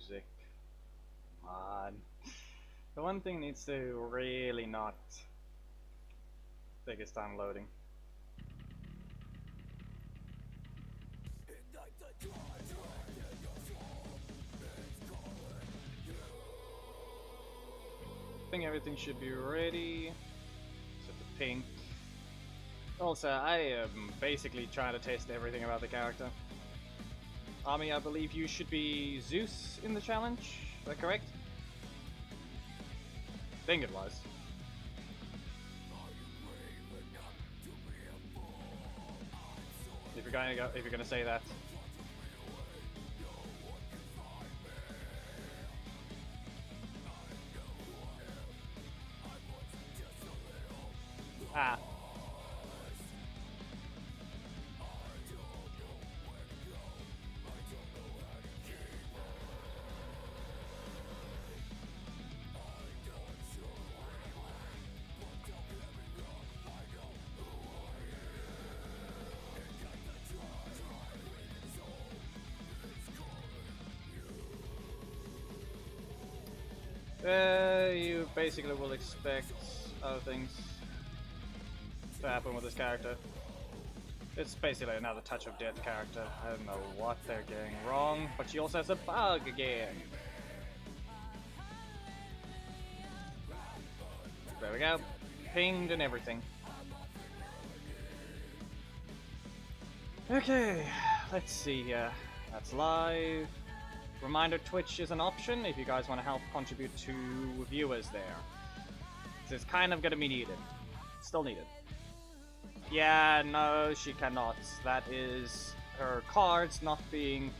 music. Come on. The one thing needs to really not take its time loading. I think everything should be ready. Except the pink. Also, I am basically trying to test everything about the character. Ami, I believe you should be Zeus in the challenge. Is that correct? I think it was. If you're gonna say that. Ah. You basically will expect other things to happen with this character. It's basically another touch of death character. I don't know what they're getting wrong, but she also has a bug again. There we go. Pinged and everything. Okay, let's see here. That's live. Reminder, Twitch is an option if you guys want to help contribute to viewers there. It's kind of going to be needed. Still needed. Yeah, no, she cannot. That is her cards not being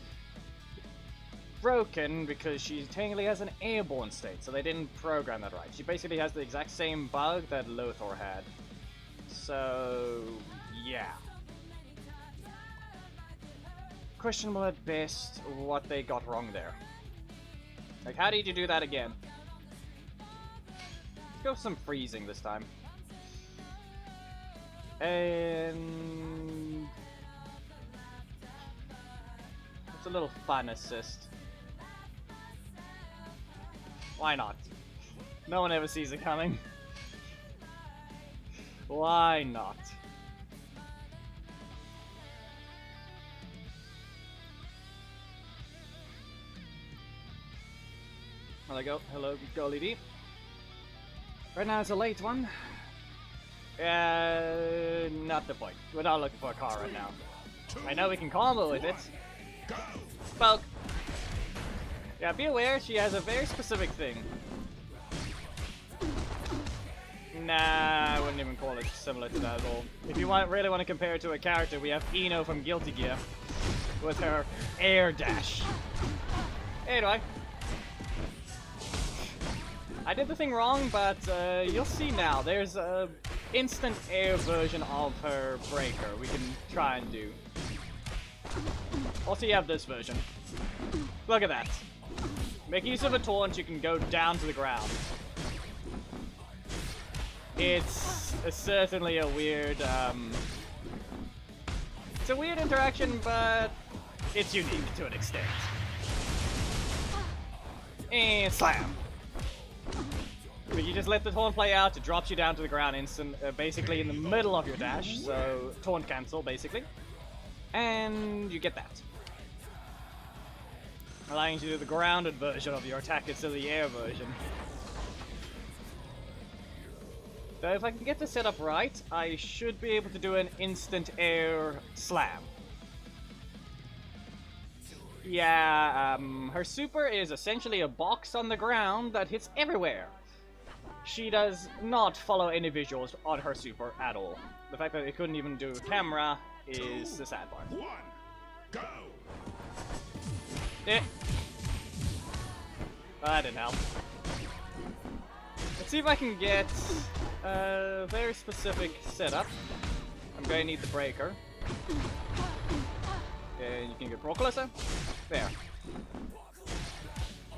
broken because she technically has an airborne state, so they didn't program that right. She basically has the exact same bug that Lothar had. So, yeah. Questionable at best what they got wrong there. Like, how did you do that again? Let's go with some freezing this time. And it's a little fun assist. Why not? No one ever sees it coming. Why not? Hello, Golly D. Right now it's a late one. Not the point. We're not looking for a car right now. I know we can combo with it. Spoke. Yeah, be aware she has a very specific thing. Nah, I wouldn't even call it similar to that at all. If you really want to compare it to a character, we have Ino from Guilty Gear with her air dash. Anyway. I did the thing wrong, but you'll see now. There's a instant air version of her breaker we can try and do. Also, you have this version. Look at that. Make use of a taunt, you can go down to the ground. It's certainly a weird, it's a weird interaction, but it's unique to an extent. And slam. But you just let the taunt play out, it drops you down to the ground basically in the middle of your dash, so taunt cancel basically. And you get that. Allowing you to do the grounded version of your attack instead of the air version. So if I can get this set up right, I should be able to do an instant air slam. Yeah, her super is essentially a box on the ground that hits everywhere. She does not follow any visuals on her super at all. The fact that it couldn't even do a camera is the sad part. One, go. Eh. Well, that didn't help. Let's see if I can get a very specific setup. I'm going to need the breaker. And you can get closer. There.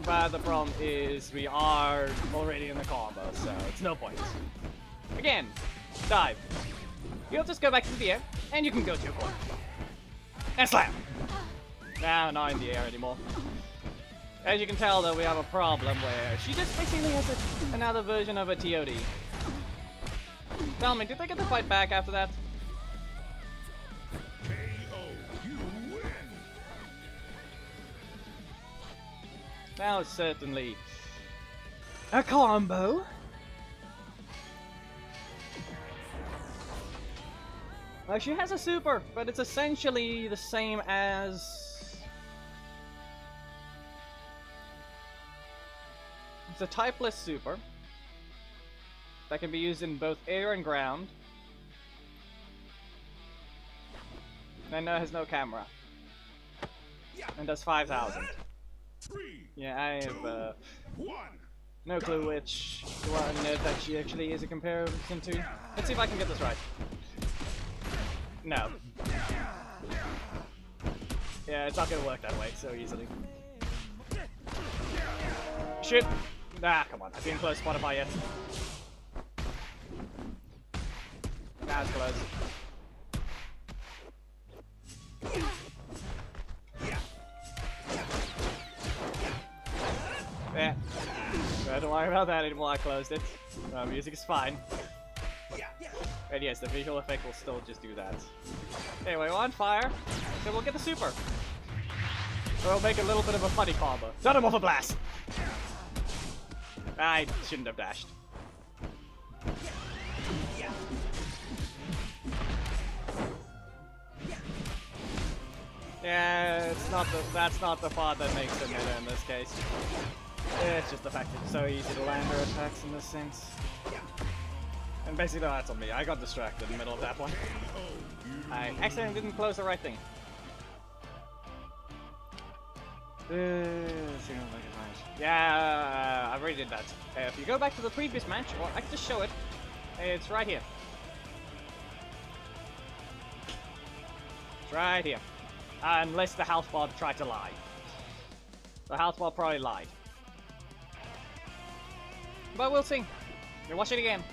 But the problem is we are already in the combo, so it's no point. Again, dive. You'll just go back to the air, and you can go to your corner. And slam! Now, not in the air anymore. As you can tell, though, we have a problem where she just basically has another version of a TOD. Tell me, did they get the fight back after that? Now it's certainly a combo. She has a super, but it's essentially the same as... It's a typeless super that can be used in both air and ground. And has no camera. And does 5,000. Yeah, I have no clue which one that she actually is a comparison to. Let's see if I can get this right. No. Yeah, it's not gonna work that way so easily. Shit! Ah, come on. I didn't close Spotify yet. That's close. Yeah. Don't worry about that anymore, I closed it. Music is fine. And yes, the visual effect will still just do that. Anyway, we're on fire, so we'll get the super. We'll make a little bit of a funny combo. Set him off a blast! I shouldn't have dashed. Yeah, it's not that's not the part that makes it meta in this case. It's just the fact that it's so easy to land her attacks in this sense. And basically that's on me. I got distracted in the middle of that one. I accidentally didn't close the right thing. Yeah, I already did that. If you go back to the previous match, or I can just show it. It's right here. It's right here. Unless the health bar tried to lie. The health bar probably lied. But we'll see. We'll watch it again.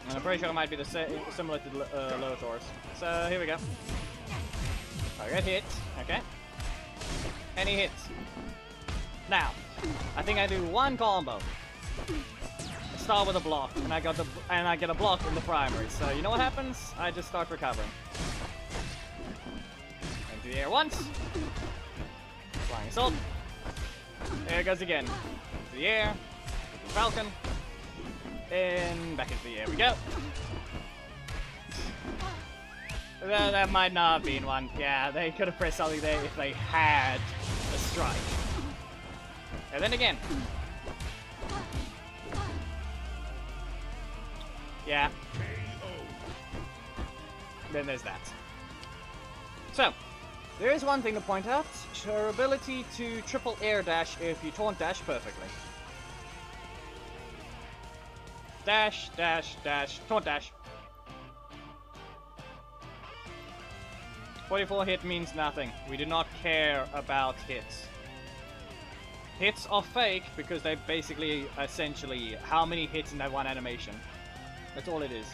And I'm pretty sure it might be the similar to Lothor's. So here we go. I get hit. Okay. And he hits. Now, I think I do one combo. I start with a block, and I get a block in the primary. So you know what happens? I just start recovering. Into the air once. Flying assault. There it goes again. Into the air. Falcon. And back into the air we go. That might not have been one. Yeah, they could have pressed something there if they had a strike. And then again. Yeah. Then there's that. So, there is one thing to point out. Her ability to triple air dash if you taunt dash perfectly. Dash, dash, dash, taunt dash. 44 hit means nothing. We do not care about hits. Hits are fake because they basically, essentially, how many hits in that one animation. That's all it is.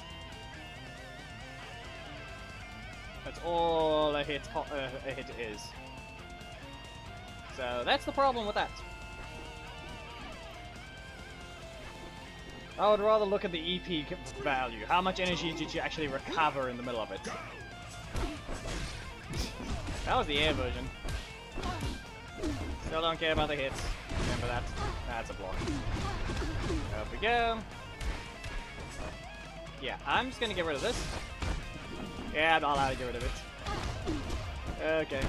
That's all a hit is. So that's the problem with that. I would rather look at the EP value. How much energy did you actually recover in the middle of it? That was the air version. Still don't care about the hits. Remember that. That's a block. Up we go. Yeah, I'm just gonna get rid of this. Yeah, I'm not allowed to get rid of it. Okay.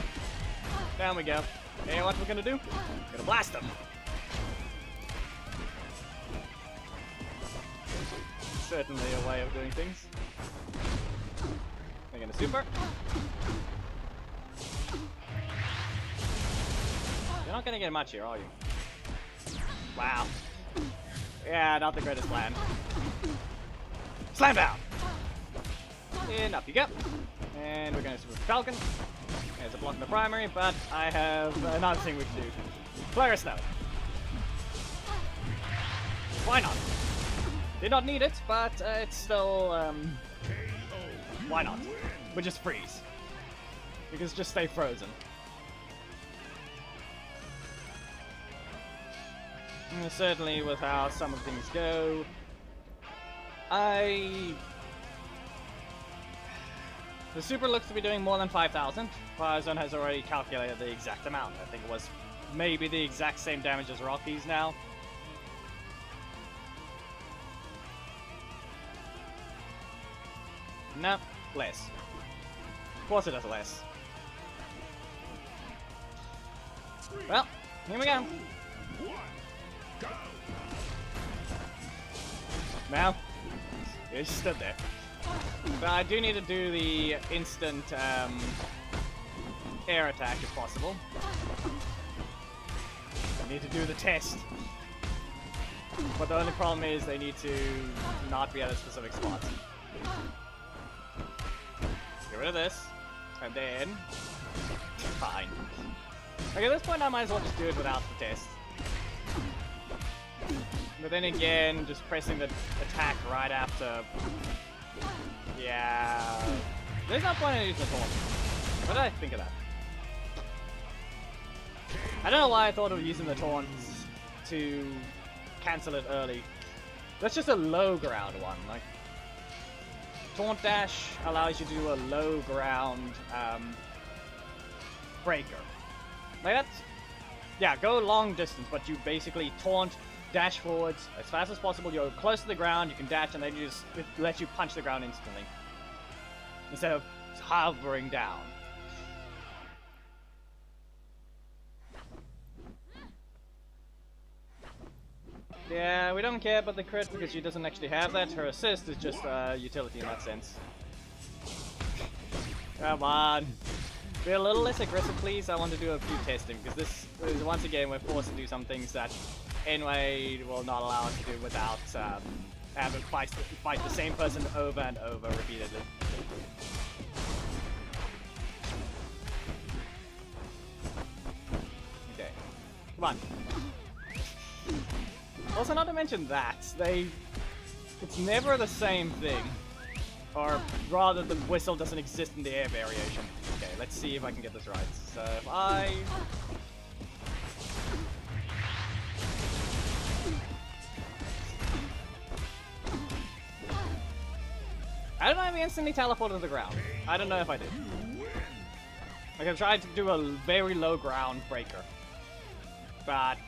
Down we go. Hey, what we're gonna do? We're gonna blast them. Certainly a way of doing things. We're gonna super. You're not gonna get much here, are you? Wow. Yeah, not the greatest plan. Slam down! And up you go. And we're gonna super Falcon. There's a block in the primary, but I have another thing we can do. Flare Snow. Why not? Did not need it, but it's still, why not? We'll just freeze. You can just stay frozen. And certainly with how some of things go, the super looks to be doing more than 5,000. Firezone has already calculated the exact amount. I think it was maybe the exact same damage as Rocky's now. No, less. Of course it does less. Well, here we go. Now, it just stood there. But I do need to do the instant air attack if possible. I need to do the test. But the only problem is they need to not be at a specific spot. Get rid of this. And then... fine. Okay, at this point I might as well just do it without the test. But then again, just pressing the attack right after... yeah... there's no point in using the taunt. What did I think of that? I don't know why I thought of using the taunt to cancel it early. That's just a low ground one. Like, taunt dash allows you to do a low ground breaker. Like that's... yeah, go long distance, but you basically taunt, dash forwards as fast as possible. You're close to the ground, you can dash, and then you just let you punch the ground instantly instead of hovering down. Yeah, we don't care about the crit because she doesn't actually have that. Her assist is just utility in that sense. Come on. Be a little less aggressive, please. I want to do a few testing because this is, once again, we're forced to do some things that N-Way will not allow us to do without having to fight the same person over and over repeatedly. Okay. Come on. Also, not to mention that, it's never the same thing. Or rather, the whistle doesn't exist in the air variation. Okay, let's see if I can get this right. So if I don't know if I instantly teleported to the ground. I don't know if I did. I can try to do a very low ground breaker. But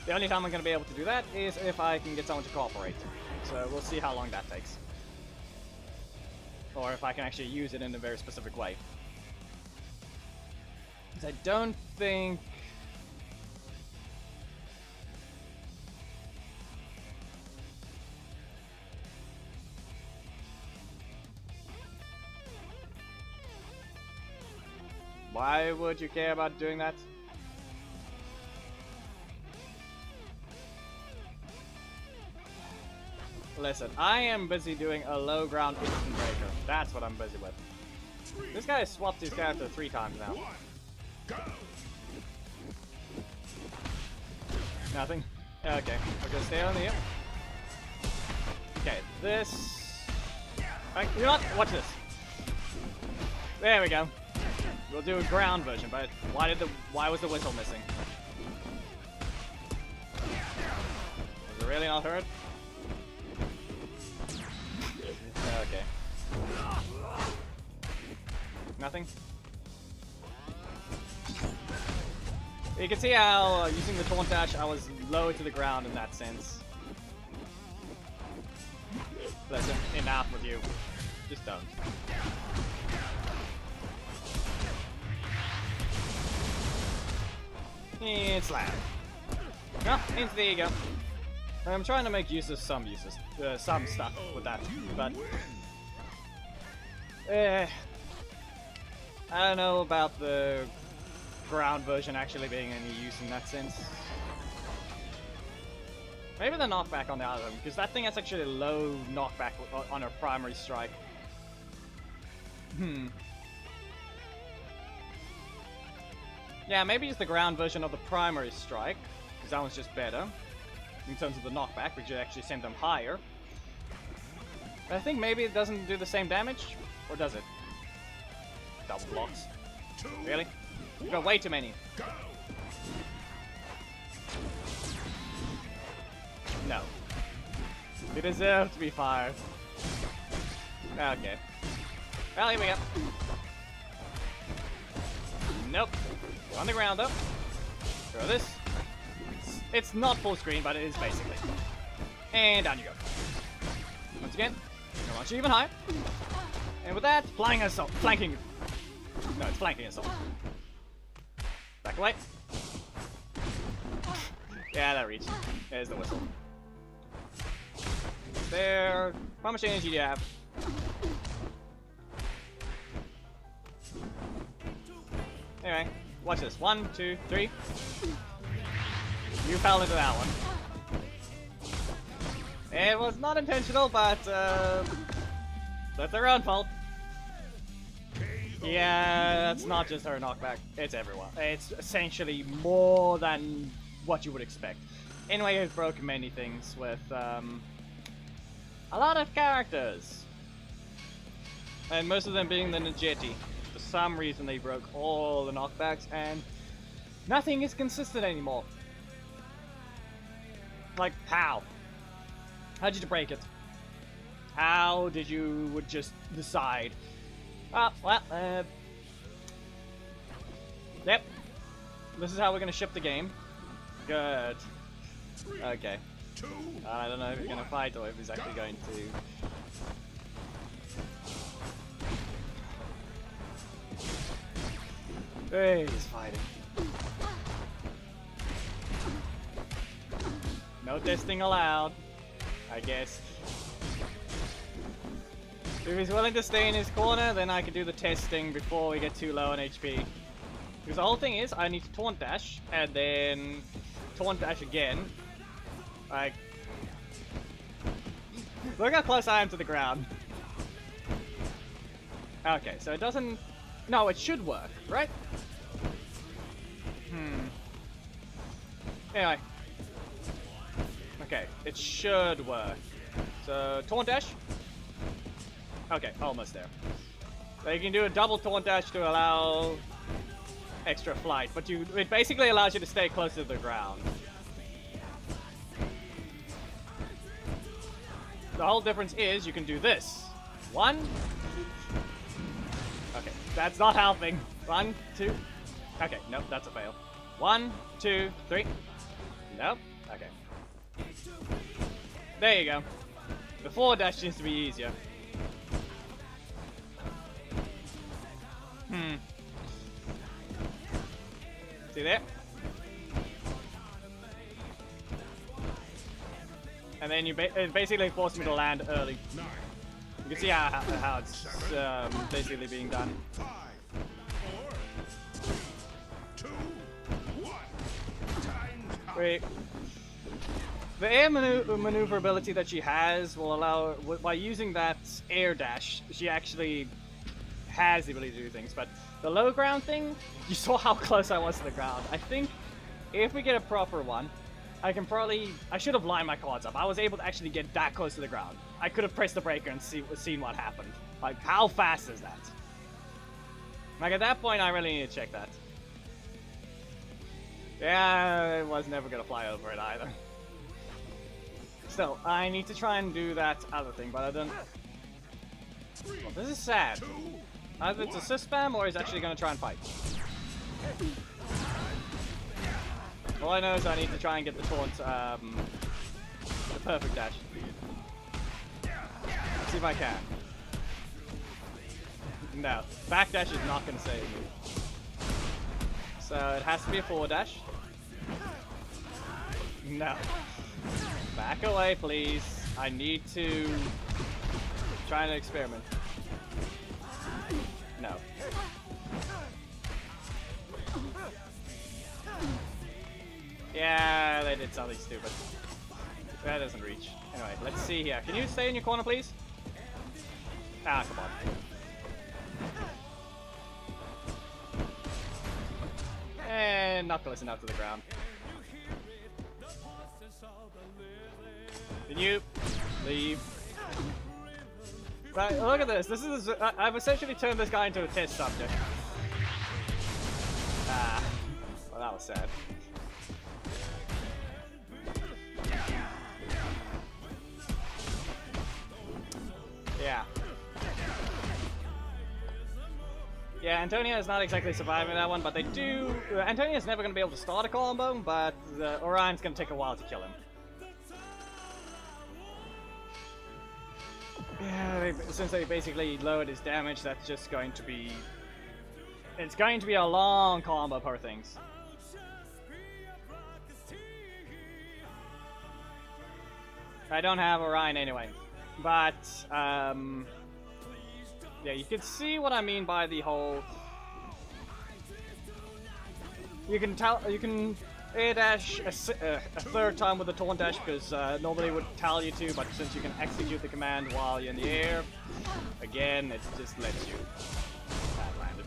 the only time I'm going to be able to do that is if I can get someone to cooperate. So we'll see how long that takes. Or if I can actually use it in a very specific way. Because I don't think... why would you care about doing that? Listen, I am busy doing a low ground instant breaker. That's what I'm busy with. This guy has swapped his character 3 times now. Nothing? Okay, we're gonna stay on here. Okay, this... you know what? Watch this. There we go. We'll do a ground version, but why was the whistle missing? Was it really not heard? Okay. Nothing? You can see how using the taunt dash I was low to the ground in that sense. Listen, enough with you. Just don't. It's loud. Oh, there you go. I'm trying to make use of some stuff with that, but I don't know about the ground version actually being any use in that sense. Maybe the knockback on the other one, because that thing has actually a low knockback on her primary strike. Yeah, maybe it's the ground version of the primary strike, because that one's just better in terms of the knockback, which actually send them higher. But I think maybe it doesn't do the same damage, or does it? Double blocks. Really? You've got way too many. No. You deserve to be fired. Okay. Well, here we go. Nope. On the ground up. Throw this. It's not full screen, but it is basically. And down you go. Once again, go launch even higher. And with that, flying assault. Flanking. No, it's flanking assault. Back away. Yeah, that reached. There's the whistle. There. How much energy do you have? Anyway, watch this. 1, 2, 3. You fell into that one. It was not intentional, but that's their own fault. Yeah, that's not just her knockback. It's everyone. It's essentially more than what you would expect. Anyway, it's broken many things with a lot of characters. And most of them being the Ninjetti. For some reason they broke all the knockbacks and nothing is consistent anymore. Like, how? How did you break it? How did you would just decide? Yep. This is how we're gonna ship the game. Good. Okay. I don't know if he's gonna fight or if he's actually going to. Hey, he's fighting. No testing allowed, I guess. If he's willing to stay in his corner, then I can do the testing before we get too low on HP. Because the whole thing is, I need to taunt dash, and then taunt dash again. Like, look how close I am to the ground. Okay, so it doesn't... No, it should work, right? Anyway. Okay, it should work. So, taunt dash. Okay, almost there. So you can do a double taunt dash to allow extra flight, but it basically allows you to stay close to the ground. The whole difference is you can do this. 1. Okay, that's not helping. 1, 2. Okay, nope, that's a fail. 1, 2, 3. Nope. Okay. There you go. The forward dash seems to be easier. See there? And then it basically forced me to land early. You can see how it's basically being done. 5, 4, 3, 2, 1. Time's up. Wait. The air maneuverability that she has will allow, by using that air dash, she actually has the ability to do things, but the low ground thing, you saw how close I was to the ground. I think if we get a proper one, I should have lined my cards up. I was able to actually get that close to the ground. I could have pressed the breaker and seen what happened. Like, how fast is that? Like, at that point, I really need to check that. Yeah, I was never gonna fly over it either. Still, I need to try and do that other thing, but I don't... Well, this is sad. Either it's assist spam or he's actually going to try and fight. All I know is I need to try and get the taunt, the perfect dash. Let's see if I can. No, back dash is not going to save me. So it has to be a forward dash. No. Back away, please. I need to try and experiment. No. Yeah, they did something stupid. That doesn't reach. Anyway, let's see here. Can you stay in your corner, please? Ah, come on. And not close enough to the ground. Can you leave? Right, look at this. This is I've essentially turned this guy into a test subject. That was sad. Yeah. Yeah, Antonia is not exactly surviving that one, but they do... Antonia's never going to be able to start a combo, but Orion's going to take a while to kill him. Yeah, since they basically lowered his damage, that's just going to be... It's going to be a long combo per things. I don't have Orion anyway, but yeah, you can see what I mean by the whole. You can tell. You can air dash a third time with the taunt dash because nobody would tell you to, but since you can execute the command while you're in the air, again, it just lets you. That landed.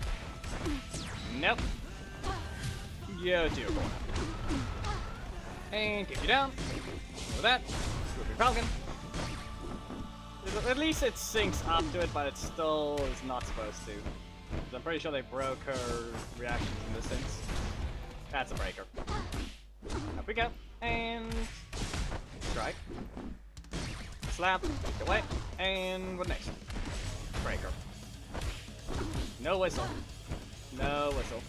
Nope. Yo, dear boy. And kick you down. With that. Falcon. At least it syncs up to it, but it still is not supposed to. I'm pretty sure they broke her reactions in this sense. That's a breaker. Up we go. And strike. Slap. Take away. And what next? Breaker. No whistle. No whistle.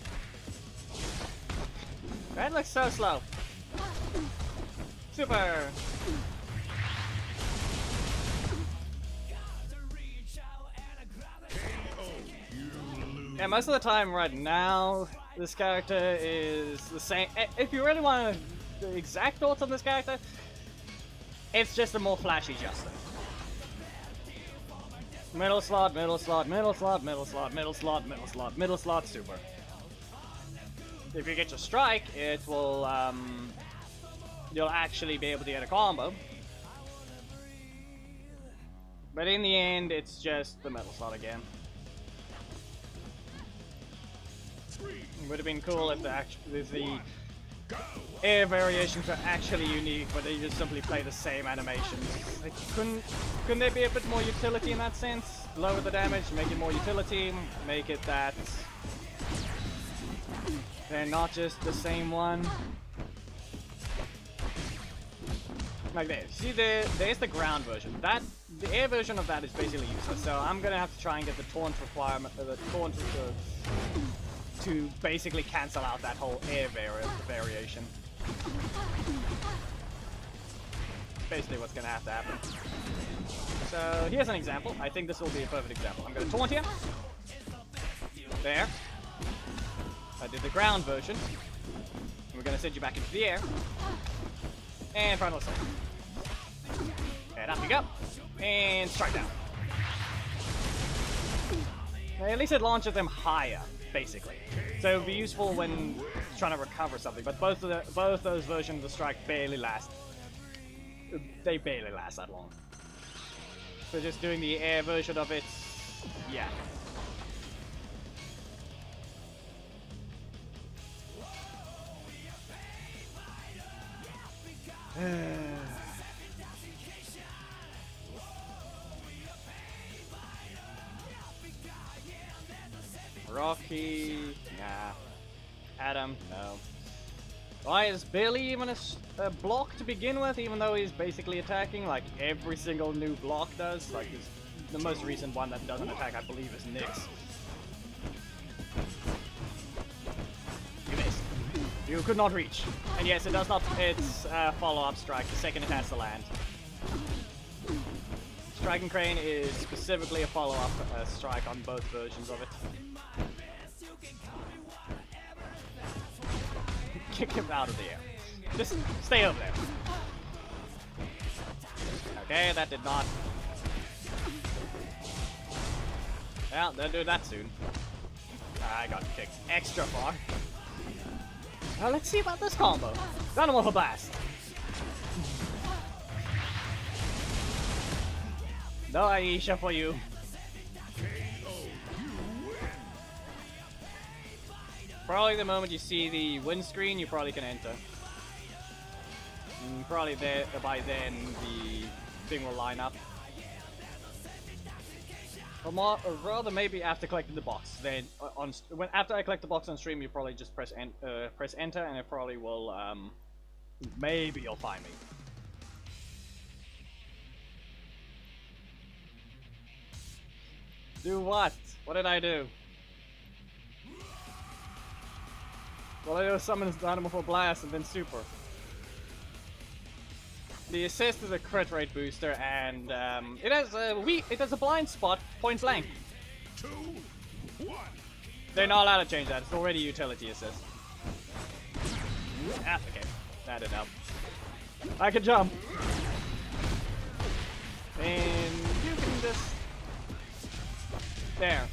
That looks so slow. Super. Yeah, most of the time right now, this character is the same. If you really want the exact thoughts on this character, it's just a more flashy Justin. Middle slot, middle slot, middle slot, middle slot, middle slot, middle slot, middle slot, super. If you get your strike, it will, you'll actually be able to get a combo. But in the end, it's just the middle slot again. It would have been cool if the air variations were actually unique, but they just simply play the same animations. Like, couldn't there be a bit more utility in that sense? Lower the damage, make it more utility, make it that they're not just the same one. Like there, see there's the ground version. The air version of that is basically useless. So I'm gonna have to try and get the taunt requirement, the taunt to basically cancel out that whole air variation. Basically what's gonna have to happen. So here's an example. I think this will be a perfect example. I'm gonna taunt here. There. I did the ground version. We're gonna send you back into the air. And final assault. And up you go. And strike down. At least it launches them higher, basically. So it would be useful when trying to recover something, but both those versions of the strike barely last. They barely last that long. So just doing the air version of it, yeah. Rocky, nah. Adam, no. Why is Billy even a block to begin with, even though he's basically attacking like every single new block does? Like the most recent one that doesn't attack, I believe, is Nyx. You missed. You could not reach. And yes, it does not, it's a follow-up strike the second it has to land. Striking Crane is specifically a follow-up strike on both versions of it. Kick him out of the air. Just stay over there. Okay, that did not. Well, they'll do that soon. I got kicked extra far. Well, let's see about this combo. Animal Blast. No Aisha for you. Probably the moment you see the win screen, you probably can enter. And probably by then the thing will line up. Or rather, maybe after collecting the box. Then, after I collect the box on stream, you probably just press enter, and it probably will. Maybe you'll find me. Do what? What did I do? Well, I just summoned Dynamo for Blast and then Super. The assist is a crit rate booster, and it has a blind spot, point blank. 2, 1. They're not allowed to change that. It's already utility assist. Ah, okay, that didn't help. I can jump, and you can just there.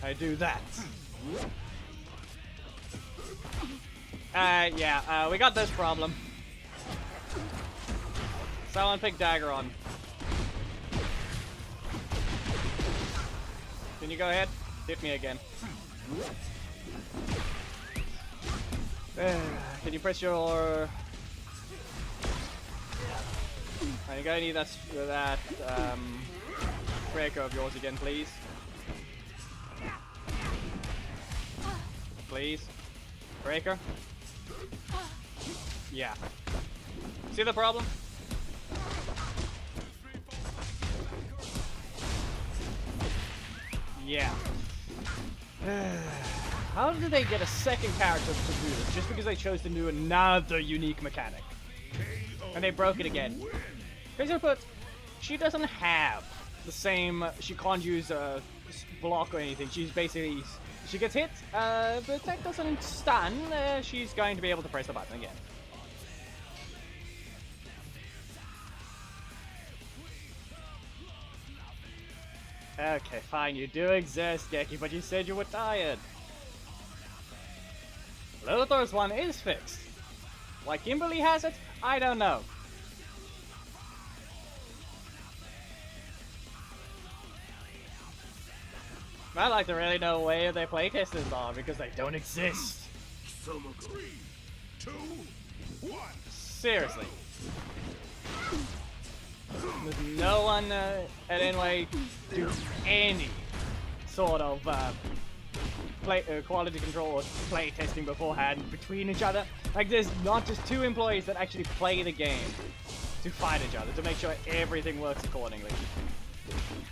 I do that. Yeah, we got this problem. Someone pick dagger on. Can you go ahead? Hit me again. Can you press your... I'm gonna need that breaker of yours again, please. Please. Breaker. Yeah. See the problem? Yeah. How did they get a second character to do this? Just because they chose to do another unique mechanic. And they broke it again. Because put, she doesn't have the same, she can't use a block or anything. She's basically, she gets hit, the tech doesn't stun, she's going to be able to press the button again. Okay, fine, you do exist, Geki, but you said you were tired. Luther's one is fixed. Why Kimberly has it, I don't know. I'd like to really know where their playtesters are, because they don't exist. 3, 2, 1. Seriously. There's no one at NY do any sort of quality control or play testing beforehand between each other. Like, there's not just 2 employees that actually play the game to fight each other, to make sure everything works accordingly.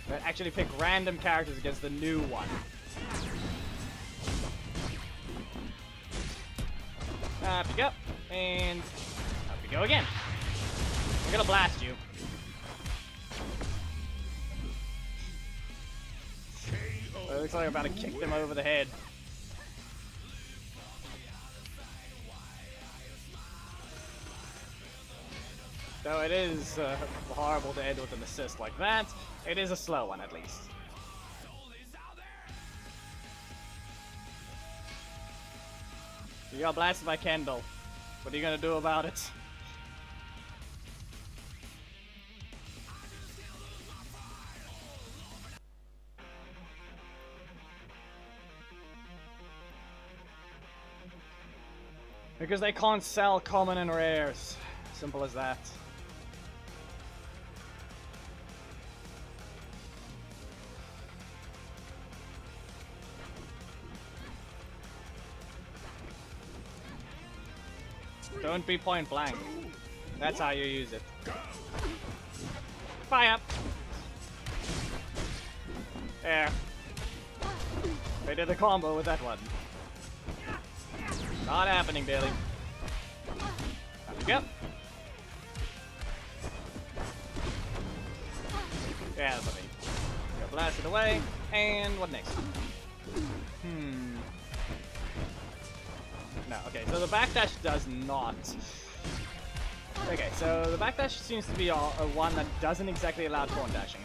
But actually pick random characters against the new one. Up you go, and up we go again. I'm gonna blast you. It looks like I'm about to kick them over the head. Though it is horrible to end with an assist like that, it is a slow one at least. You got blasted by Kendall. What are you gonna do about it? Because they can't sell common and rares. Simple as that. Don't be point blank. That's how you use it. Fire! There. They did a combo with that one. Not happening, Bailey. There we go. Yeah, that's what I mean. Go blast it away. And what next? No, okay, so the backdash does not. Okay, so the backdash seems to be a one that doesn't exactly allow taunt dashing.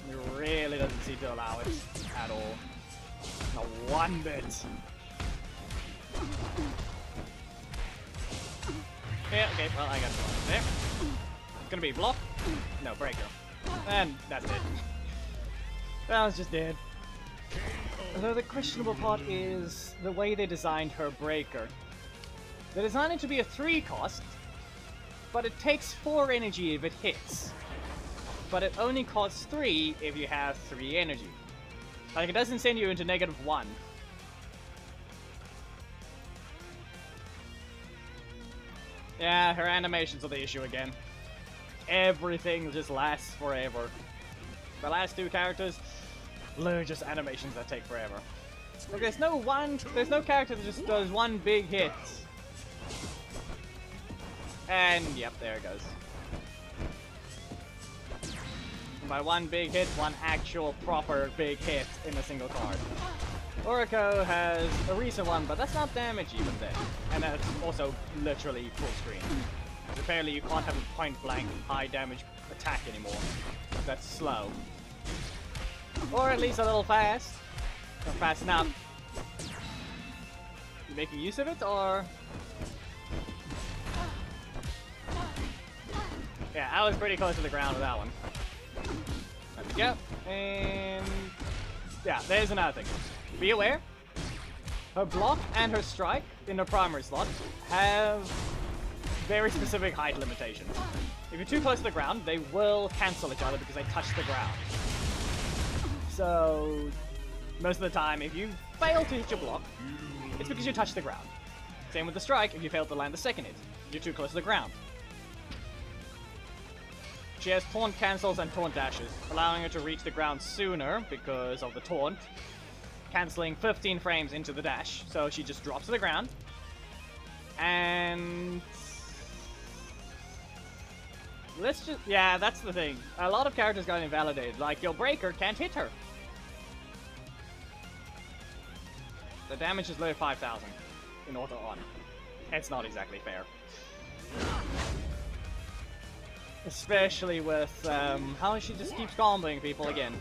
It really doesn't seem to allow it at all. Not one bit. Yeah, okay, well, I got it there. It's gonna be block. No, breaker. And that's it. That was just dead. Although the questionable part is the way they designed her breaker. They designed it to be a 3 cost, but it takes 4 energy if it hits. but it only costs 3 if you have 3 energy. Like, it doesn't send you into -1. Yeah, her animations are the issue again. Everything just lasts forever. The last 2 characters, literally just animations that take forever. Like, there's no character that just does one big hit. And yep, there it goes. And by one big hit, one actual proper big hit in a single card. Oriko has a recent one, but that's not damage even then. And that's also literally full screen. Apparently you can't have a point blank high damage attack anymore. That's slow. Or at least a little fast. Or fast enough. You making use of it, or? Yeah, I was pretty close to the ground with that one. There we go. And yeah, there's another thing. Be aware, her block and her strike in her primary slot have very specific height limitations. If you're too close to the ground, they will cancel each other because they touch the ground. So, most of the time, if you fail to hit your block, it's because you touch the ground. Same with the strike if you fail to land the second hit. You're too close to the ground. She has taunt cancels and taunt dashes, allowing her to reach the ground sooner because of the taunt, cancelling 15 frames into the dash, so she just drops to the ground. And let's just, yeah, that's the thing. A lot of characters got invalidated, like your breaker can't hit her. The damage is literally 5,000 in auto on. It's not exactly fair. Especially with how she just keeps comboing people again.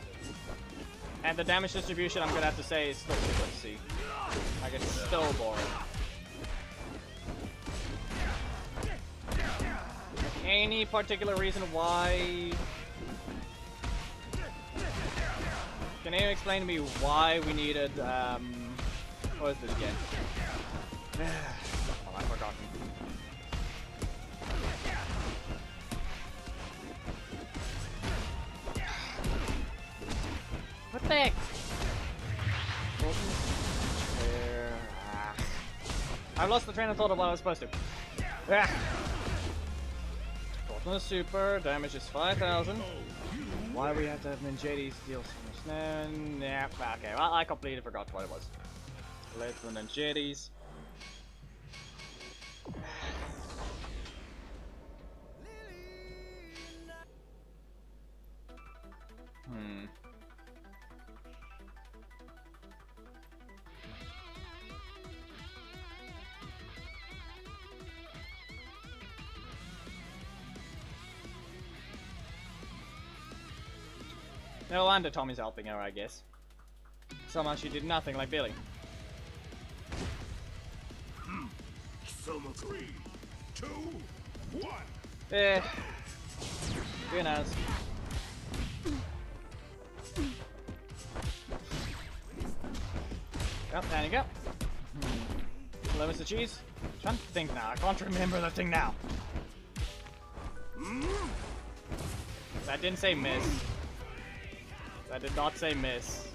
And the damage distribution, I'm gonna have to say, is still good to see. Like, it's so boring. Any particular reason why? Can anyone explain to me why we needed, what is this again? Oh, I've forgotten. What the heck? There. I've lost the train of thought of what I was supposed to. Tortona super, damage is 5,000. Why we have to have Ninjetti's deal so much? Yeah, okay, well, I completely forgot what it was. Let's do Ninjetti's. No wonder Tommy's helping her, I guess. Somehow she did nothing like Billy. 3, 2, 1. Eh. Who knows? Yep, there you go. Hello, Mr. Cheese. I'm trying to think now. I can't remember the thing now. That didn't say miss. That did not say miss.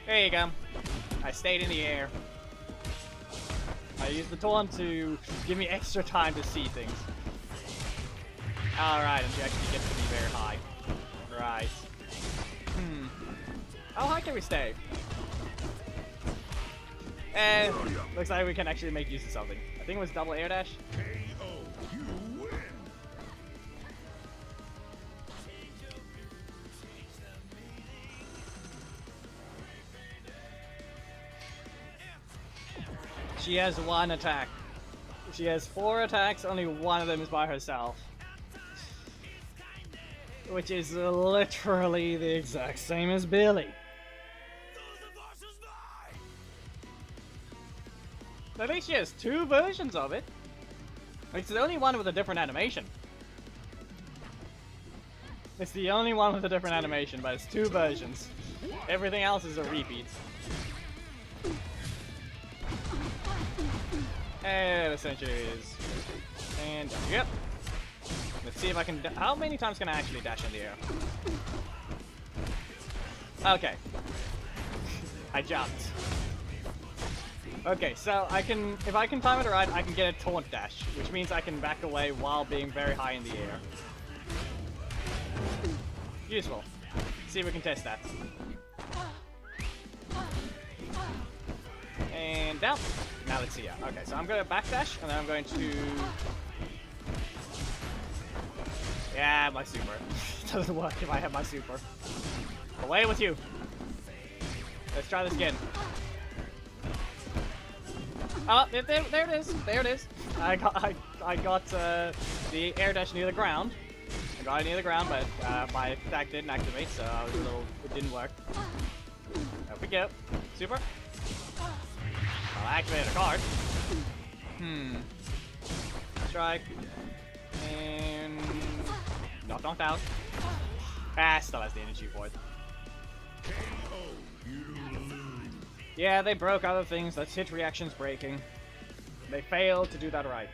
There you go. I stayed in the air. I used the taunt to give me extra time to see things. Alright, and she actually gets to be very high. Right. How high can we stay? And looks like we can actually make use of something. I think it was double air dash. She has 1 attack. She has 4 attacks, only 1 of them is by herself. Which is literally the exact same as Billy. At least she has 2 versions of it. It's the only one with a different animation. It's the only one with a different animation, but it's 2 versions. Everything else is a repeat. And essentially it is. And yep. Let's see if I can. How many times can I actually dash in the air? Okay. I jumped. Okay, so I can, if I can time it right, I can get a taunt dash, which means I can back away while being very high in the air. Useful. See if we can test that. And down. Now let's see. Yeah. Okay, so I'm going to backdash, and then I'm going to. Yeah, my super. It doesn't work if I have my super. Away with you. Let's try this again. Oh, there it is. There it is. I got the air dash near the ground. I got it near the ground, but my attack didn't activate, so I was a little. It didn't work. There we go. Super. I'll activate a card. Strike. And knocked out. Ah, still has the energy for it. Yeah, they broke other things. That's hit reactions breaking. They failed to do that right.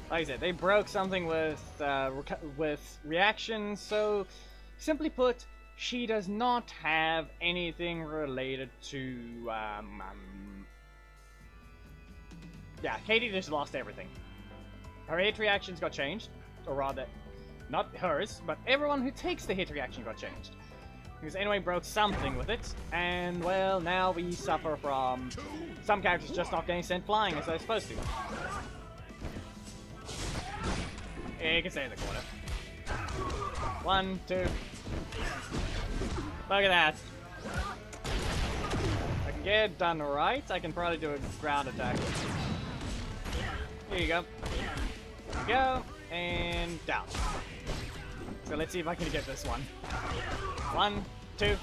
Like I said, they broke something with reactions. So, simply put, she does not have anything related to. Yeah, Katie just lost everything. Her hit reactions got changed, or rather, not hers, but everyone who takes the hit reaction got changed. Because anyway broke something with it, and well, now we suffer from some characters just not getting sent flying as they're supposed to. Yeah, you can stay in the corner. 1, 2. Look at that. If I can get it done right, I can probably do a ground attack. Here you go. There you go. And down. So let's see if I can get this one. 1, 2.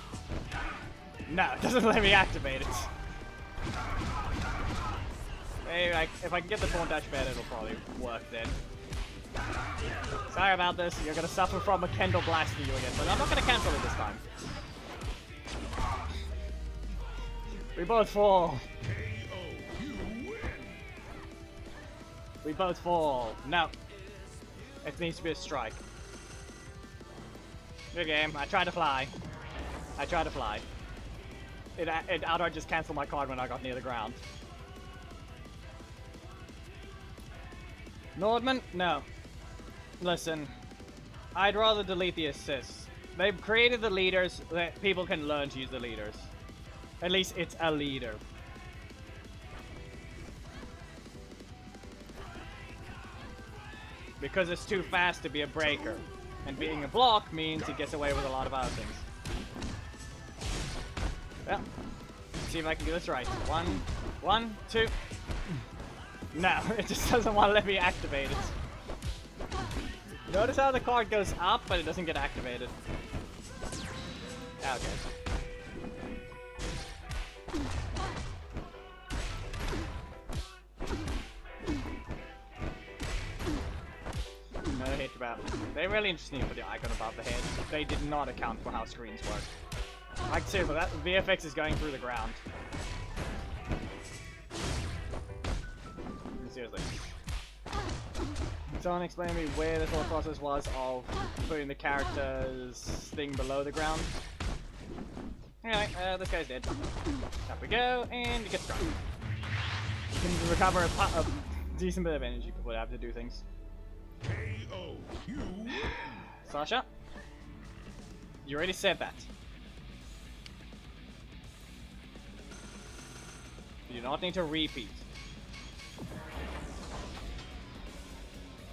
No, it doesn't let me activate it. Maybe if I can get the taunt dash bed, it'll probably work then. Sorry about this. You're gonna suffer from a Kendall blast to you again, but I'm not gonna cancel it this time. We both fall. We both fall. No. It needs to be a strike. Good game. I tried to fly. I tried to fly. It outright just canceled my card when I got near the ground. Nordman? No. Listen. I'd rather delete the assists. They've created the leaders that people can learn to use the leaders. At least it's a leader. Because it's too fast to be a breaker. And being a block means it gets away with a lot of other things. Well, let's see if I can do this right. 1, 2. No, it just doesn't want to let me activate it. Notice how the card goes up, but it doesn't get activated. Okay. No hit about. They really interesting for the icon above the head. They did not account for how screens work. Like seriously, that VFX is going through the ground. Seriously. Someone explain to me where the thought process was of putting the character's thing below the ground. Anyway, this guy's dead. Up we go, and you get struck. You can recover a decent bit of energy before you have to do things. Sasha, you already said that. You do not need to repeat.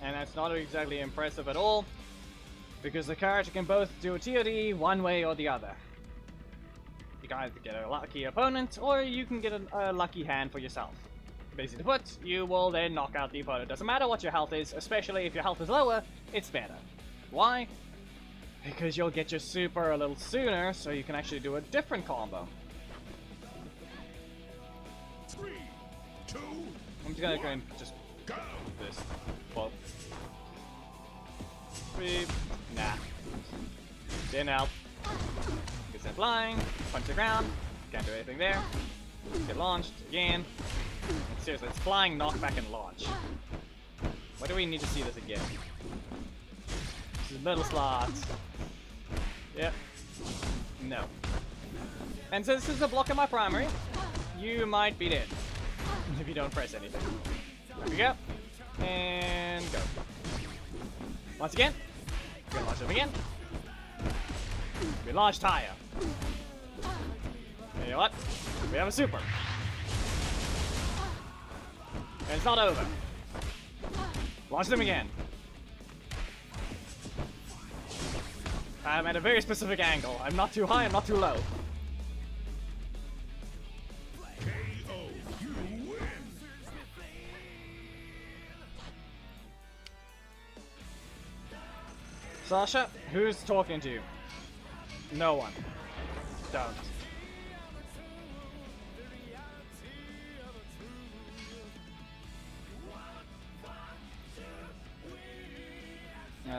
And that's not exactly impressive at all, because the character can both do a TOD one way or the other. You can either get a lucky opponent, or you can get a lucky hand for yourself. Basically put, you will then knock out the opponent. Doesn't matter what your health is, especially if your health is lower, it's better. Why? Because you'll get your super a little sooner, so you can actually do a different combo. 3, 2, I'm just gonna go and just go. this. Well, beep. Nah. Didn't help. Get sent flying. Punch the ground. Can't do anything there. Get launched again. Seriously, it's flying, knockback, and launch. Why do we need to see this again? This is middle slots. Yep. No. And since this is a block in my primary, you might be dead if you don't press anything. There we go. And go. Once again. We're gonna launch them again. We launched higher. You know what? We have a super. And it's not over. Launch them again. I'm at a very specific angle. I'm not too high, I'm not too low. Sasha, who's talking to you? No one. Don't.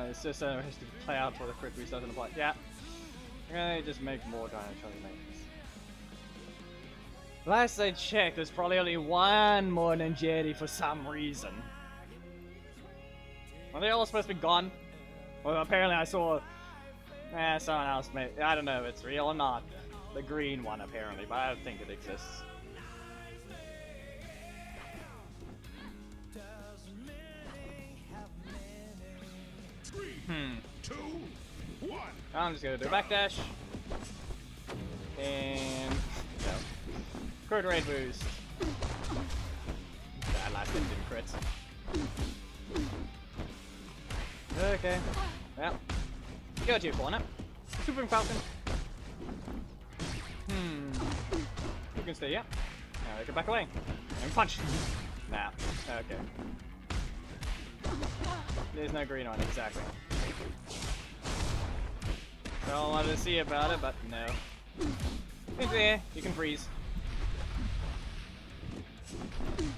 It's just has to play out for the crit boost doesn't apply. Yeah. I'm gonna just make more damage on the mains. Last I checked, there's probably only one more Ninjetti for some reason. Are they all supposed to be gone? Well, apparently I saw someone else made. I don't know if it's real or not. The green one, apparently, but I don't think it exists. 3, 2, 1. I'm just gonna do a backdash. And no. Crit rate boost. That last hit didn't crit. Okay. Well. Go to your corner. Super Falcon. You can stay, yeah. Now we can back away. And punch. Nah. Okay. There's no green on it, exactly. Don't want to see about it, but no. It's there. You can freeze.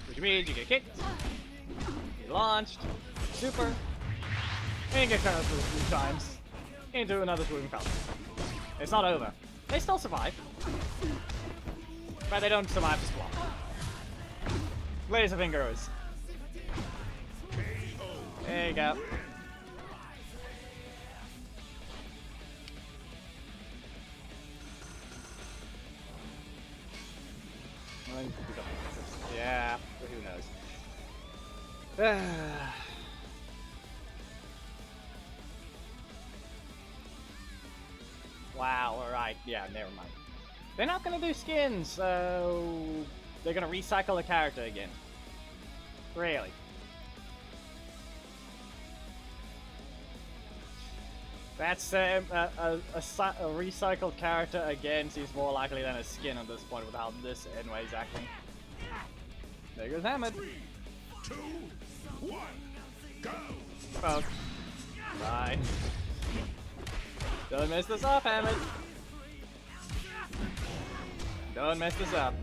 Which means you get kicked. Get launched. Super. And get cut out 3 times. Into another swooping falcon. It's not over. They still survive. But they don't survive this block. Laser fingers. There you go. Yeah, but who knows? Wow, alright, yeah, never mind. They're not gonna do skins, so they're gonna recycle the character again. Really? That's a recycled character again seems more likely than a skin at this point with how this Enway's acting. There goes Hamid. 3, 2, 1, go! Oh. Bye. Don't mess this up, Hamid. Don't mess this up.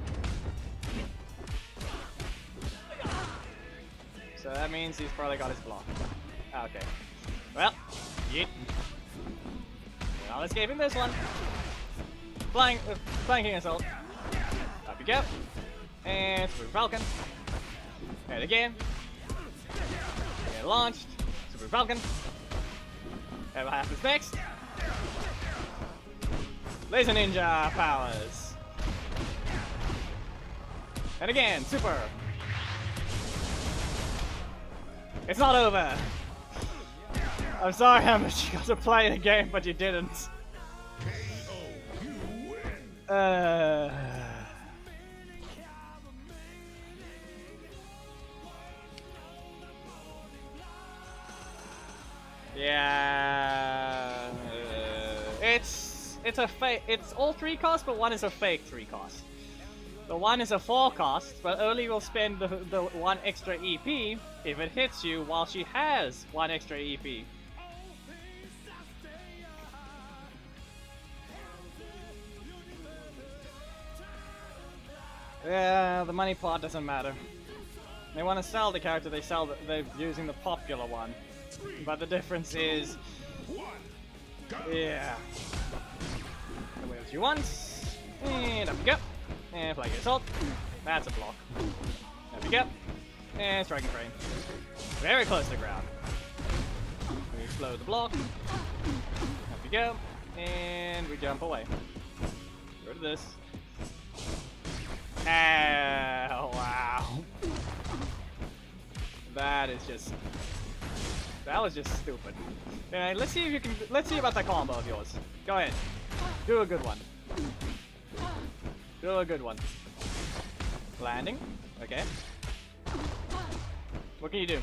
So that means he's probably got his block. Okay. Well, yeet. Now let's give him this one. Flanking assault. Up you go. And Super Falcon. And again. And launched. Super Falcon. And what happens next? Laser Ninja powers. And again, Super. It's not over. I'm sorry how much you got to play the game, but you didn't. Yeah. It's a fake. It's all 3 costs, but one is a fake 3 cost. The one is a 4 cost, but only will spend the 1 extra EP if it hits you while she has 1 extra EP. Yeah, the money part doesn't matter. They want to sell the character, they're using the popular one. But the difference is... Yeah. The wheels you want. And up you go. And flag assault. That's a block. There we go. And striking frame. Very close to the ground. We explode the block. There we go. And we jump away. Go to this. Oh, wow. That is just... That was just stupid. Alright, let's see if you can... Let's see about that combo of yours. Go ahead. Do a good one. Do a good one. Landing. Okay. What can you do?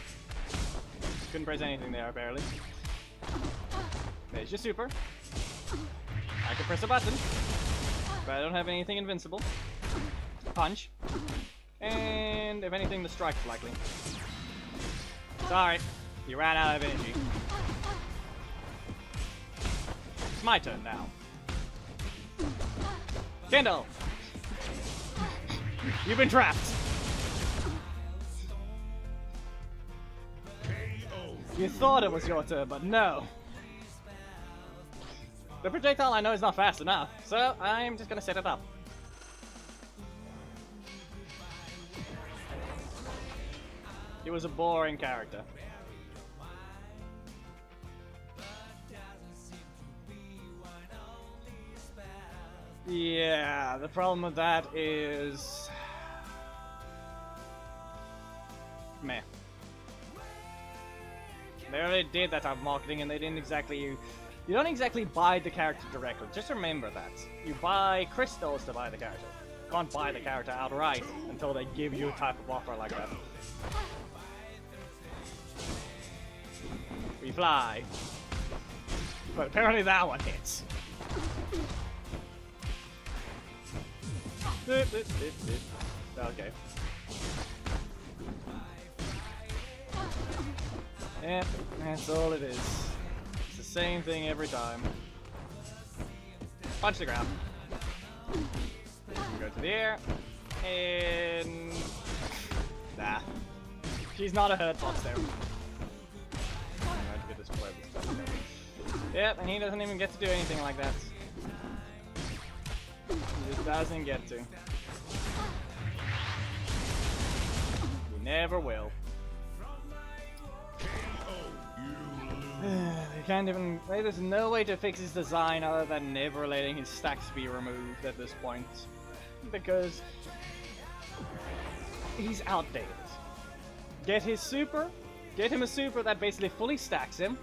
Couldn't press anything there, apparently. There's your super. I can press a button, but I don't have anything invincible. Punch. And if anything, the strike's likely. Sorry, you ran out of energy. It's my turn now. Kendall! You've been trapped! You thought it was your turn, but no. The projectile I know is not fast enough, so I'm just gonna set it up. He was a boring character. Yeah, the problem with that is... meh. They already did that type of marketing and they didn't exactly... You don't exactly buy the character directly, just remember that. You buy crystals to buy the character. You can't buy the character outright until they give you a type of offer like that. We fly. But apparently that one hits. Okay. Yep, that's all it is. It's the same thing every time. Punch the ground. Go to the air. And... nah. She's not a hurt box there. Yep, and he doesn't even get to do anything like that. He just doesn't get to. He never will. They can't even... There's no way to fix his design other than never letting his stacks be removed at this point. Because... he's outdated. Get his super... Get him a super that basically fully stacks him.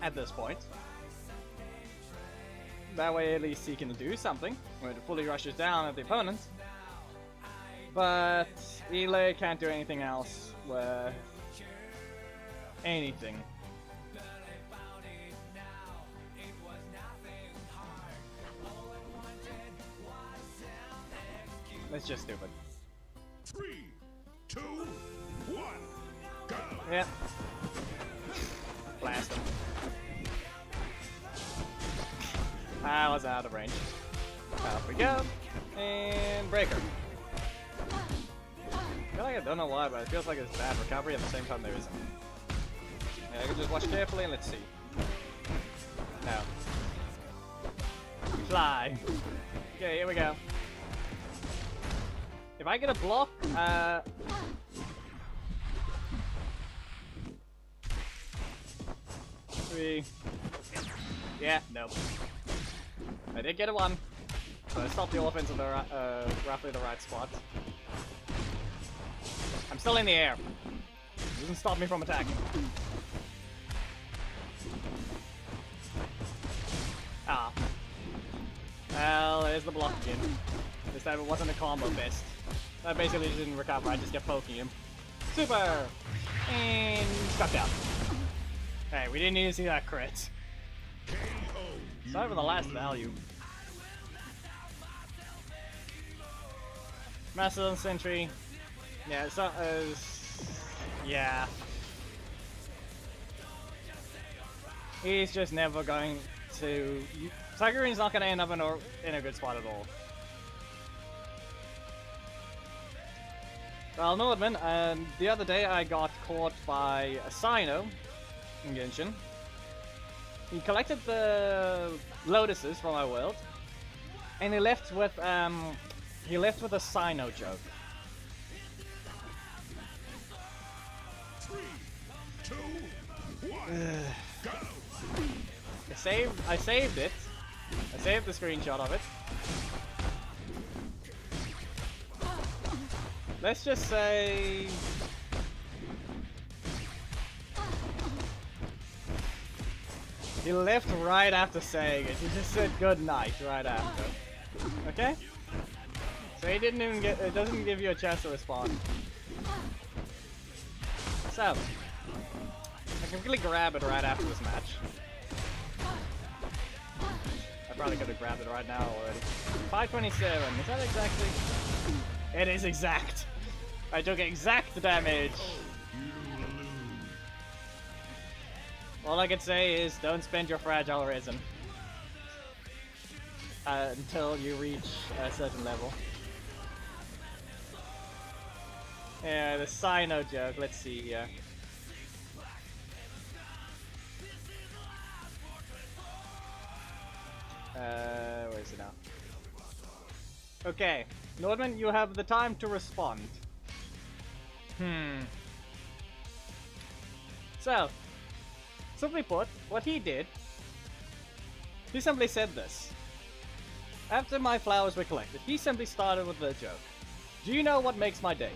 At this point. That way at least he can do something. When it fully rushes down at the opponent. But... Ele can't do anything else with... anything. That's just stupid. 3, 2, 1, go! Yeah. Blast him. I was out of range. Up we go. And breaker. I feel like I don't know why, but it feels like it's bad recovery at the same time there isn't. Yeah, I can just watch carefully and let's see. No. Fly. Okay, here we go. If I get a block, three. Yeah, nope. I did get a 1. So I stopped the offense in the roughly the right spot. I'm still in the air. It doesn't stop me from attacking. Ah. Well, there's the block again. This time it wasn't a combo fist. I basically just didn't recover, I just kept poking him. Super! And struck down. Hey, we didn't need to see that crit. It's not even the last value. Mastodon Sentry. Yeah, it's not as... yeah. He's just never going to... Tiger's not going to end up in a good spot at all. Well, no admin, the other day I got caught by a Sino in Genshin. He collected the lotuses from my world, and he left with a Sino joke. I saved it. I saved the screenshot of it. Let's just say he left right after saying it. He just said good night right after. Okay? So he didn't even get, it doesn't give you a chance to respond. So I can really grab it right after this match. I probably could have grabbed it right now already. 527, is that exactly? It is exact! I took exact damage! All I can say is don't spend your fragile arisen until you reach a certain level. Yeah, the Sino joke, let's see here. Where is it now? Okay, Nordman, you have the time to respond. So, simply put, what he did, he simply said this. After my flowers were collected, he simply started with the joke. Do you know what makes my day?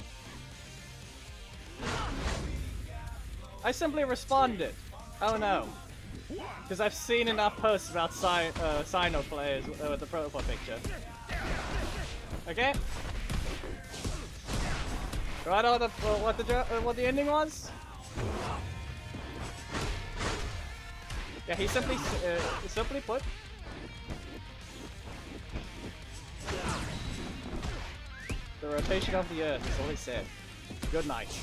I simply responded. Oh no. Because I've seen enough posts about Sino players with the profile picture. Okay? Do I know what the ending was? Yeah, he simply put. The rotation of the Earth is all he said. Good night.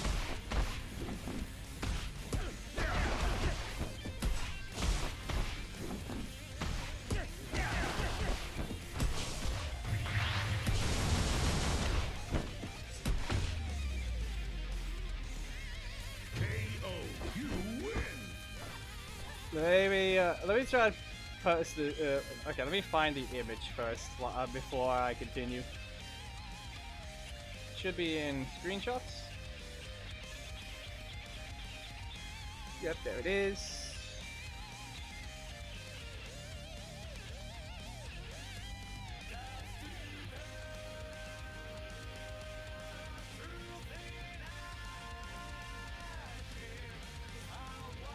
Let me try and post the. Okay, let me find the image first before I continue. Should be in screenshots. Yep, there it is.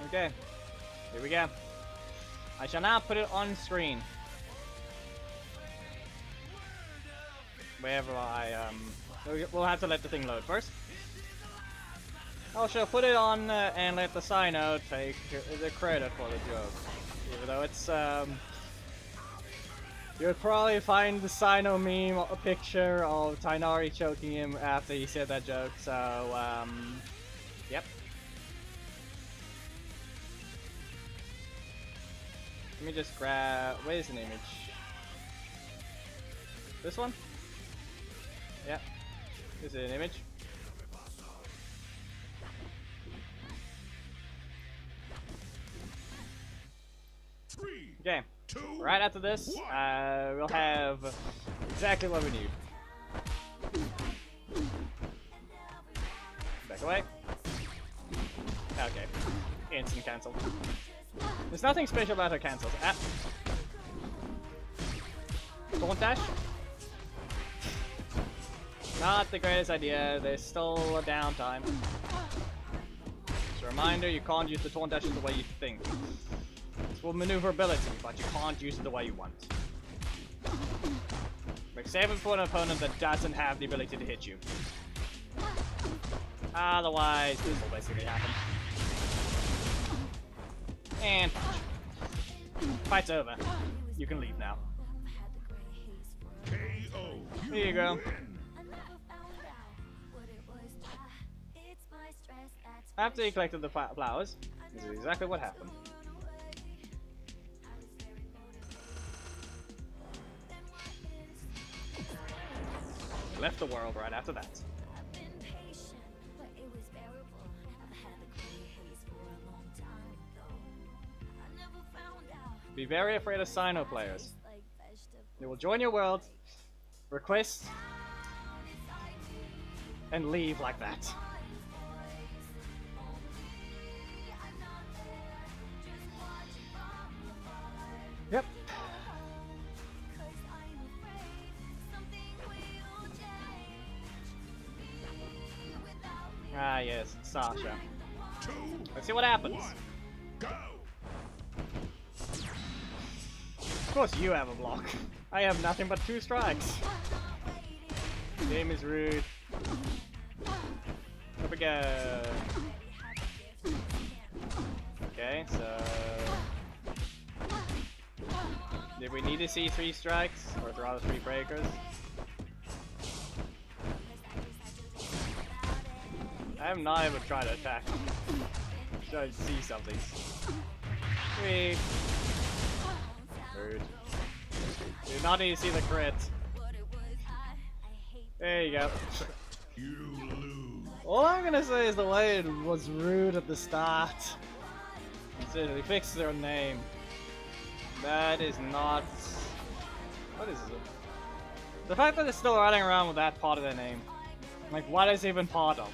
Okay, here we go. I shall now put it on screen. Wherever we'll have to let the thing load first. I shall put it on and let the Sino take the credit for the joke. Even though it's, you'll probably find the Sino meme a picture of Tainari choking him after he said that joke, so, yep. Let me just grab, where's an image? This one? Yeah, this is an image. Okay, right after this, we'll have exactly what we need. Back away. Okay, instant cancel. There's nothing special about her cancels. Taunt dash. Not the greatest idea. There's still a downtime. Just a reminder, you can't use the taunt dash the way you think. It's for maneuverability, but you can't use it the way you want. Make saving for an opponent that doesn't have the ability to hit you. Otherwise, this will basically happen. And punch. Fight's over. You can leave now. Here you go. After you collected the flowers, this is exactly what happened. You left the world right after that. Be very afraid of Sino players. They will join your world, request, and leave like that. Yep. Ah, yes, Sasha. Let's see what happens. Go. Of course you have a block. I have nothing but 2 strikes. Game is rude. Here we go. Okay, so... did we need to see 3 strikes? Or rather 3 breakers? I have not even tried to attack. Try to see something. Sweet. Rude. Do not need to see the crit. There you go. You lose. All I'm gonna say is the way it was rude at the start. They fixed their name. That is not... what is it? The fact that it's still running around with that part of their name. Like, what is it even part of?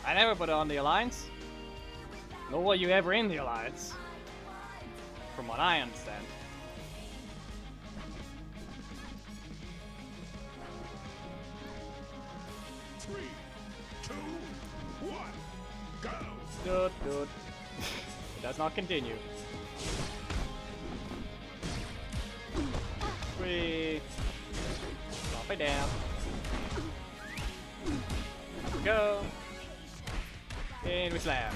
I never put it on the Alliance. Nor were you ever in the Alliance. From what I understand. Three, two, one, go. Dude. It does not continue. 3. Drop it down. There we go. And we slam.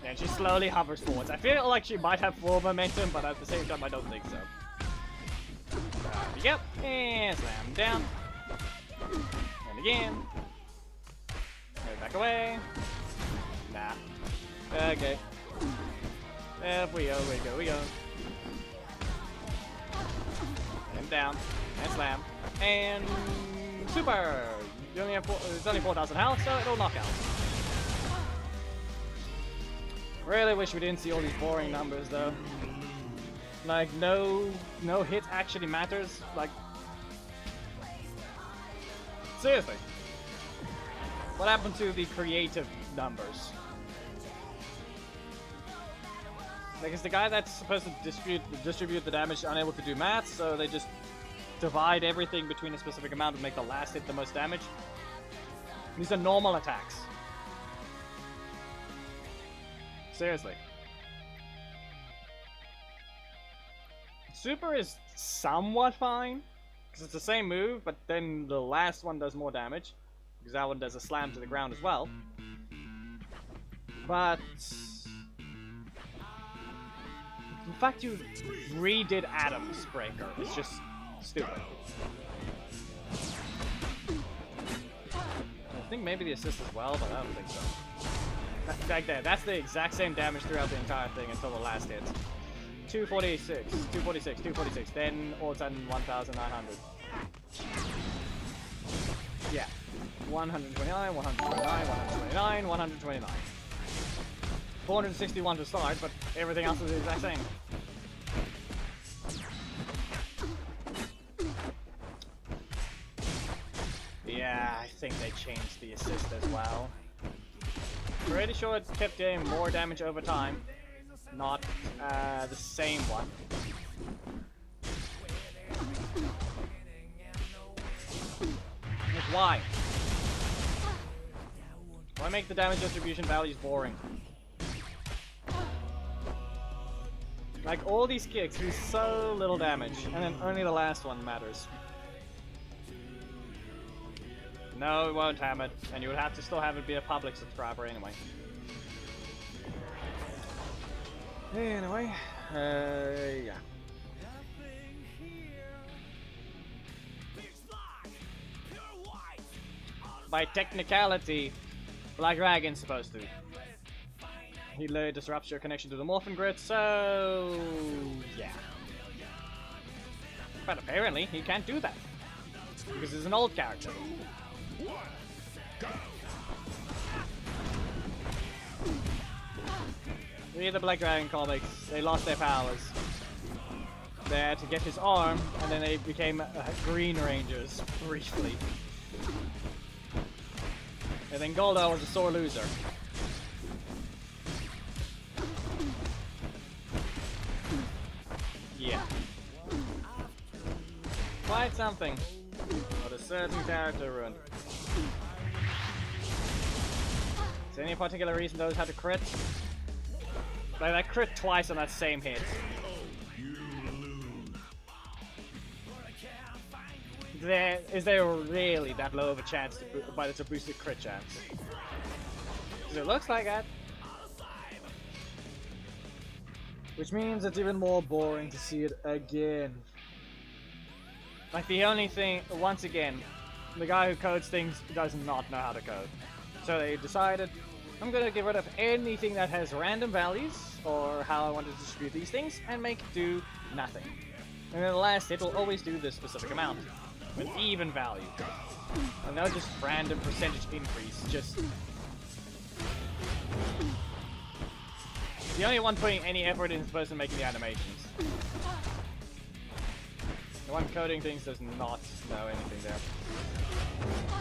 And she slowly hovers forwards. I feel like she might have full momentum, but at the same time I don't think so. There we go. And slam down. And again. And back away. Nah. Okay. There we go. And down. And slam. And super! You only have it's only 4,000 health, so it'll knock out. Really wish we didn't see all these boring numbers though. Like no hit actually matters. Like seriously. What happened to the creative numbers? Like is the guy that's supposed to distribute the damage unable to do math, so they just divide everything between a specific amount and make the last hit the most damage? These are normal attacks. Seriously. Super is somewhat fine, because it's the same move, but then the last one does more damage, because that one does a slam to the ground as well. But the fact you redid Adam's Breaker is just stupid. I think maybe the assist as well, but I don't think so. Like that. That's the exact same damage throughout the entire thing until the last hit. 246, 246, 246, then all of a sudden 1,900. Yeah. 129, 129, 129, 129. 461 to start, but everything else is the exact same. Yeah, I think they changed the assist as well. Pretty sure it kept getting more damage over time, not the same one. Like, why? Why make the damage distribution values boring? Like, all these kicks do so little damage, and then only the last one matters. No, it won't have it, and you would have to still have it be a public subscriber anyway. Anyway, yeah. By technicality, Black Dragon's supposed to. He literally disrupts your connection to the Morphin Grid, so yeah. But apparently, he can't do that. Because he's an old character. Read the Black Dragon comics, they lost their powers. They had to get his arm, and then they became Green Rangers, briefly. And then Goldo was a sore loser. quite something. What a certain character run. Is there any particular reason those had to crit? Like that crit twice on that same hit. Is there really that low of a chance to but it's a boosted crit chance? Because it looks like that. Which means it's even more boring to see it again. Like the only thing, once again, the guy who codes things does not know how to code. So they decided, I'm gonna get rid of anything that has random values, or how I want to distribute these things, and make it do nothing. And then the last hit will always do this specific amount, with even value. And not just random percentage increase, just... The only one putting any effort in is the person making the animations. The one coding things does not know anything there.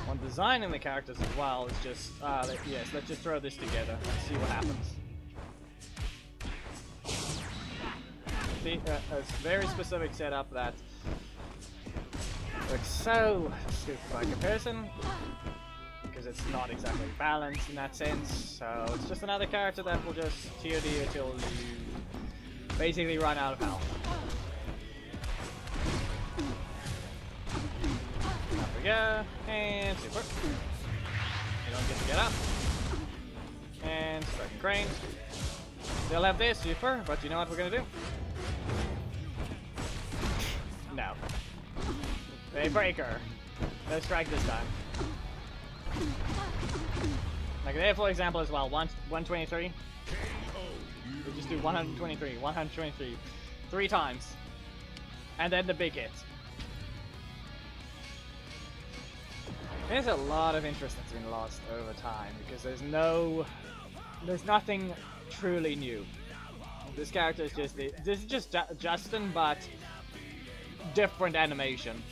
One designing the characters as well is just, yes, let's just throw this together and see what happens. See, a very specific setup that looks so stupid by comparison, because it's not exactly balanced in that sense, so it's just another character that will just TOD until you basically run out of health. Up we go, and super. You don't get to get up. And start crane. They'll have this super, but you know what we're gonna do? No. A breaker. No strike this time. Like there, for example, as well. 123. We just do 123, 123, 3 times, and then the big hit. There's a lot of interest that's been lost over time because there's nothing truly new. This character is just this is just Justin, but different animation.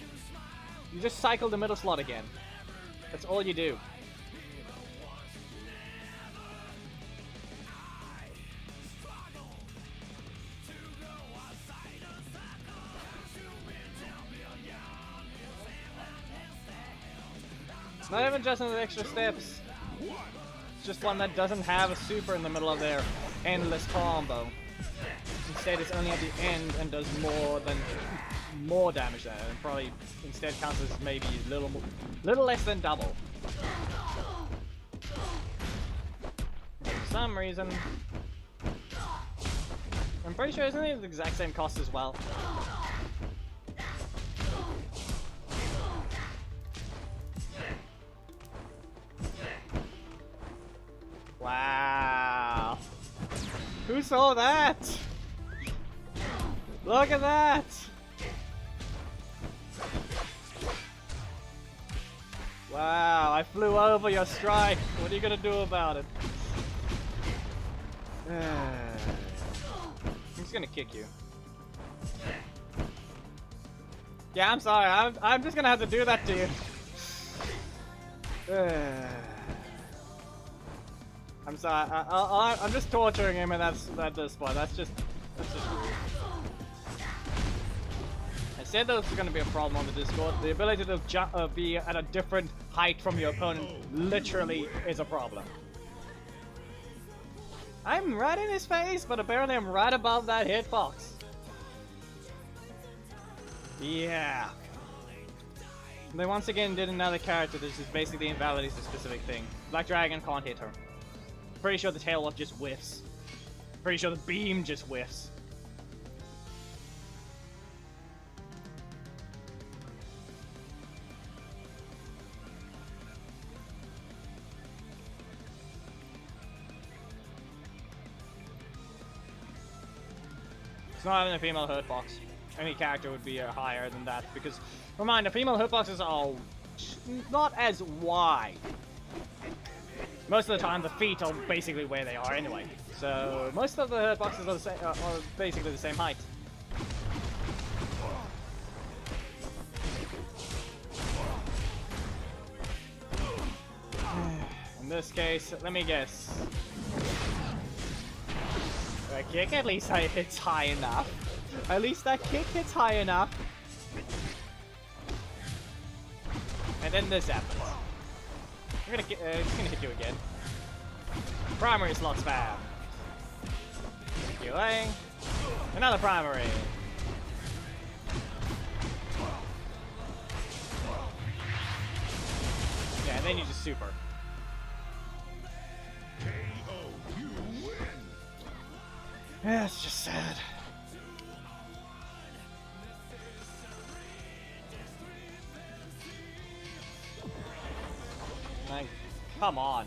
You just cycle the middle slot again. That's all you do. It's not even just the extra steps. It's just one that doesn't have a super in the middle of their endless combo. Instead, it's only at the end and does more damage there, and probably instead counts as maybe little less than double. For some reason, I'm pretty sure it's only the exact same cost as well. Wow! Who saw that? Look at that! Wow, I flew over your strike. What are you gonna do about it? I'm just gonna kick you. Yeah, I'm sorry. I'm just gonna have to do that to you. I'm sorry. I'm just torturing him, and at this point. That's just rude. I said there was going to be a problem on the Discord. The ability to be at a different height from your opponent literally is a problem. I'm right in his face, but apparently I'm right above that hitbox. Yeah. They once again did another character that just basically invalidates a specific thing. Black Dragon can't hit her. Pretty sure the tail just whiffs. Pretty sure the beam just whiffs. It's not having a female hitbox. Any character would be higher than that because, reminder, female hitboxes are not as wide. Most of the time, the feet are basically where they are anyway. So most of the hitboxes are basically the same height. In this case, let me guess. A kick at least hits high enough. At least that kick hits high enough. And then this happens. I'm gonna just gonna hit you again. Primary slot spam. Healing. Another primary. Yeah, and then you just super. KO, you win. Yeah, it's just sad. Like, come on.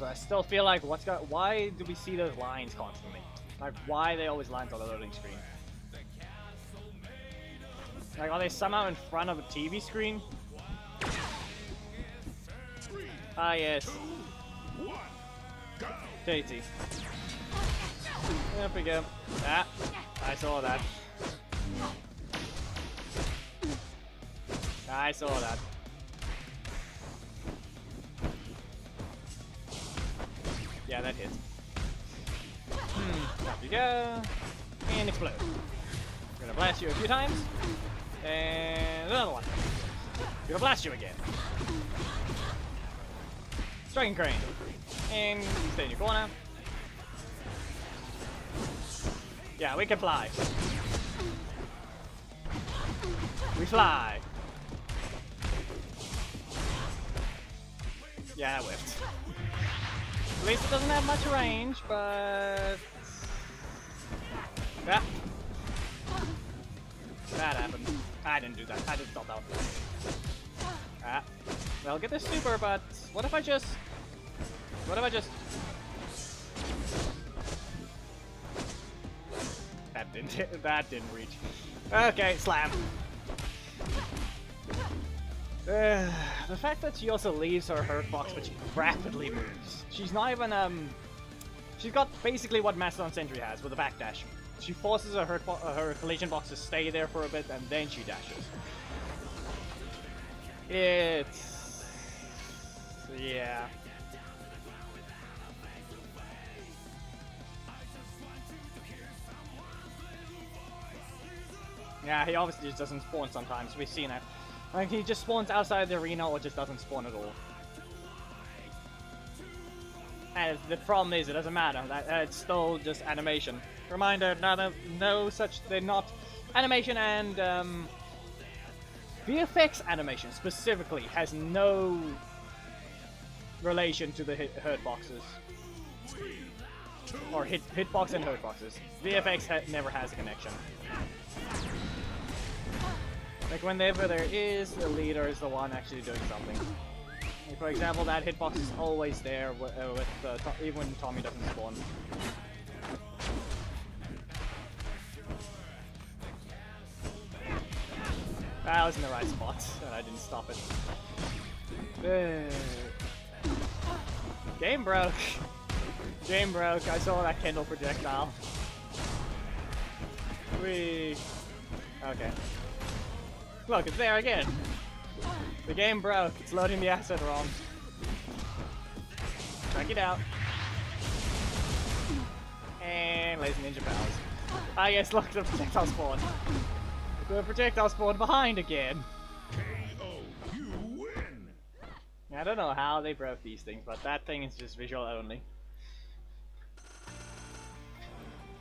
I still feel like why do we see those lines constantly? Like, why are they always lines on the loading screen? Like, are they somehow in front of a TV screen? Ah, yes. JT. There we go. Ah, I saw that. I saw that. Yeah, that hits. Up you go. And explode. We're gonna blast you a few times. And another one. We're gonna blast you again. Striking crane. And stay in your corner. Yeah, we can fly. We fly. Yeah, that whiffed. At least it doesn't have much range, but... Yeah. That happened. I didn't do that. I didn't stop that one. Ah. Well, get this super, but what if I just... What if I just... That didn't reach. Okay, slam. The fact that she also leaves her hurt box, but she rapidly moves. She's not even, she's got basically what Mastodon Sentry has with a backdash. She forces her collision box to stay there for a bit, and then she dashes. It's... yeah. Yeah, he obviously just doesn't spawn sometimes. We've seen it. Like, he just spawns outside the arena or just doesn't spawn at all. And the problem is, it doesn't matter. It's still just animation. Reminder, they're not animation, and VFX animation specifically has no relation to the hurt boxes. Or hitbox and hurt boxes. VFX never has a connection. Like, whenever there is, the leader is the one actually doing something. Like, for example, that hitbox is always there even when Tommy doesn't spawn. I was in the right spot, and I didn't stop it. Game broke. Game broke. I saw that Kendall projectile. Whee. Okay. Look, it's there again. The game broke. It's loading the asset wrong. Check it out. And laser ninja powers. I guess look, the projectile spawn. The projectile spawned behind again. KO, you win. I don't know how they broke these things, but that thing is just visual only.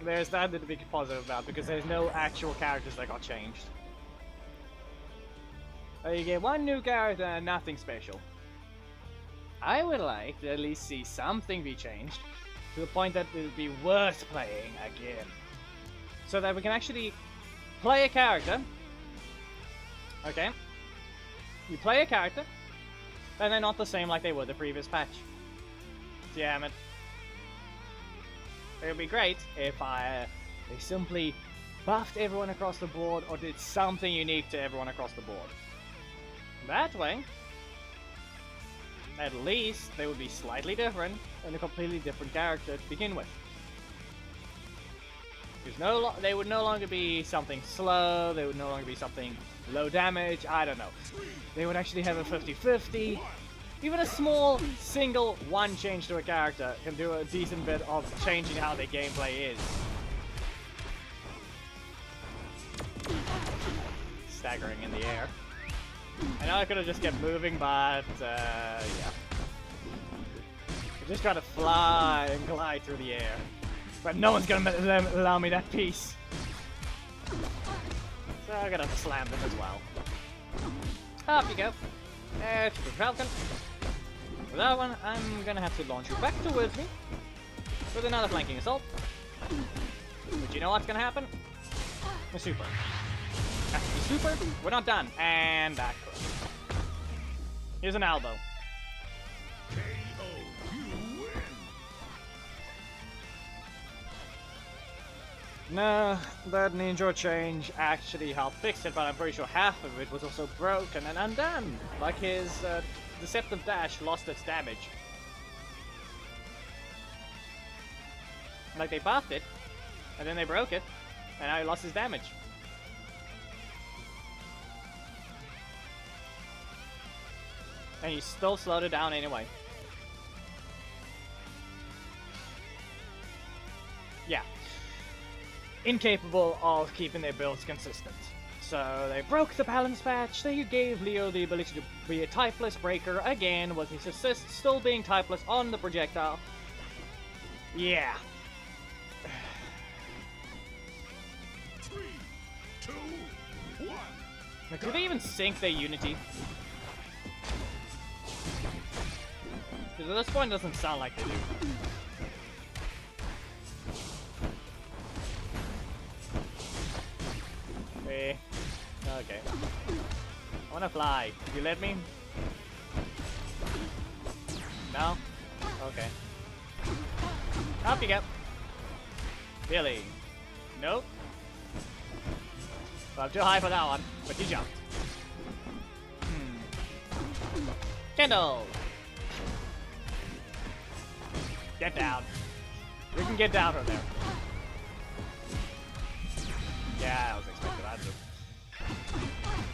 There's that to be positive about, because there's no actual characters that got changed. You get one new character and nothing special. I would like to at least see something be changed to the point that it would be worth playing again. So that we can actually play a character. Okay. You play a character, and they're not the same like they were the previous patch. Damn it. It would be great if they simply buffed everyone across the board or did something unique to everyone across the board. That way, at least they would be slightly different and a completely different character to begin with. Because they would no longer be something slow, they would no longer be something low damage, I don't know. They would actually have a 50-50. Even a small, single one change to a character can do a decent bit of changing how their gameplay is. Staggering in the air. I know I could have just kept moving, but yeah. I'm just trying to fly and glide through the air. But no one's gonna allow me that piece. So I'm gonna have to slam them as well. Up you go. There's the Falcon. For that one, I'm gonna have to launch you back towards me with another flanking assault. But you know what's gonna happen? A super. After the super, we're not done. And back. Here's an elbow. No, that ninja change actually helped fix it, but I'm pretty sure half of it was also broken and undone. Like his deceptive dash lost its damage. Like they buffed it, and then they broke it, and now he lost his damage. And he still slowed it down anyway. Yeah. Incapable of keeping their builds consistent. So they broke the balance patch, they gave Leo the ability to be a typeless breaker again, with his assist still being typeless on the projectile. Yeah. 3, 2, 1. Like, do they even sync their Unity? Because at this point it doesn't sound like they do. Okay. I wanna fly. Could you let me? No? Okay. Up you go. Really? Nope. Well, I'm too high for that one, but you jumped. Kendall! Get down. You can get down from there. Yeah, I was expecting that to.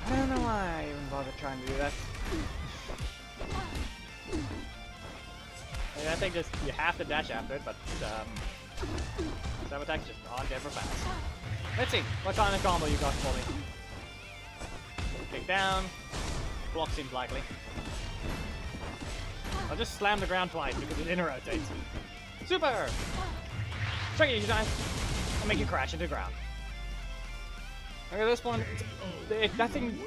I don't know why I even bothered trying to do that. I mean, I think just you have to dash after it, but some attacks just aren't ever fast. Let's see what kind of combo you got for me. Kick down. Block seems likely. I'll just slam the ground twice because it inner rotates. Super! Tricky, you guys. I'll make you crash into the ground. Okay, at this point, it's nothing.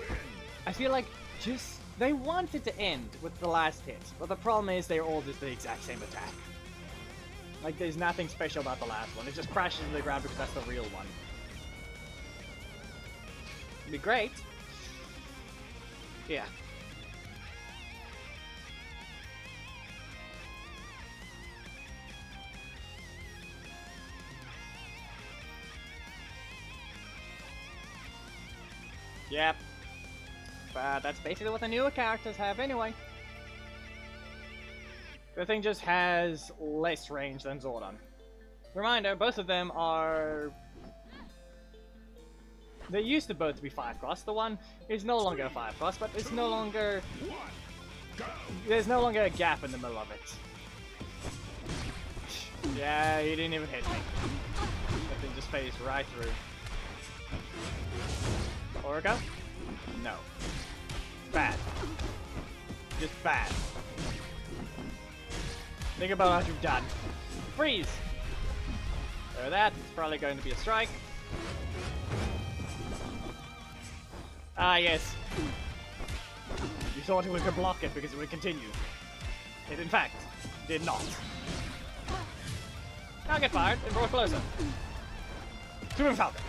I feel like just they wanted to end with the last hit, but the problem is they're all just the exact same attack. Like, there's nothing special about the last one. It just crashes into the ground because that's the real one. It'd be great. Yeah. Yep. But that's basically what the newer characters have anyway. The thing just has less range than Zordon. Reminder, both of them are... They used to both be 5-cross. The one is no longer a 5-cross, but it's no longer... There's no longer a gap in the middle of it. Yeah, he didn't even hit me. That thing just phased right through. Orca? No. Bad. Just bad. Think about what you've done. Freeze! So that is probably going to be a strike. Ah, yes. You thought we could block it because it would continue. It, in fact, did not. Now get fired and draw closer. Super Falcon.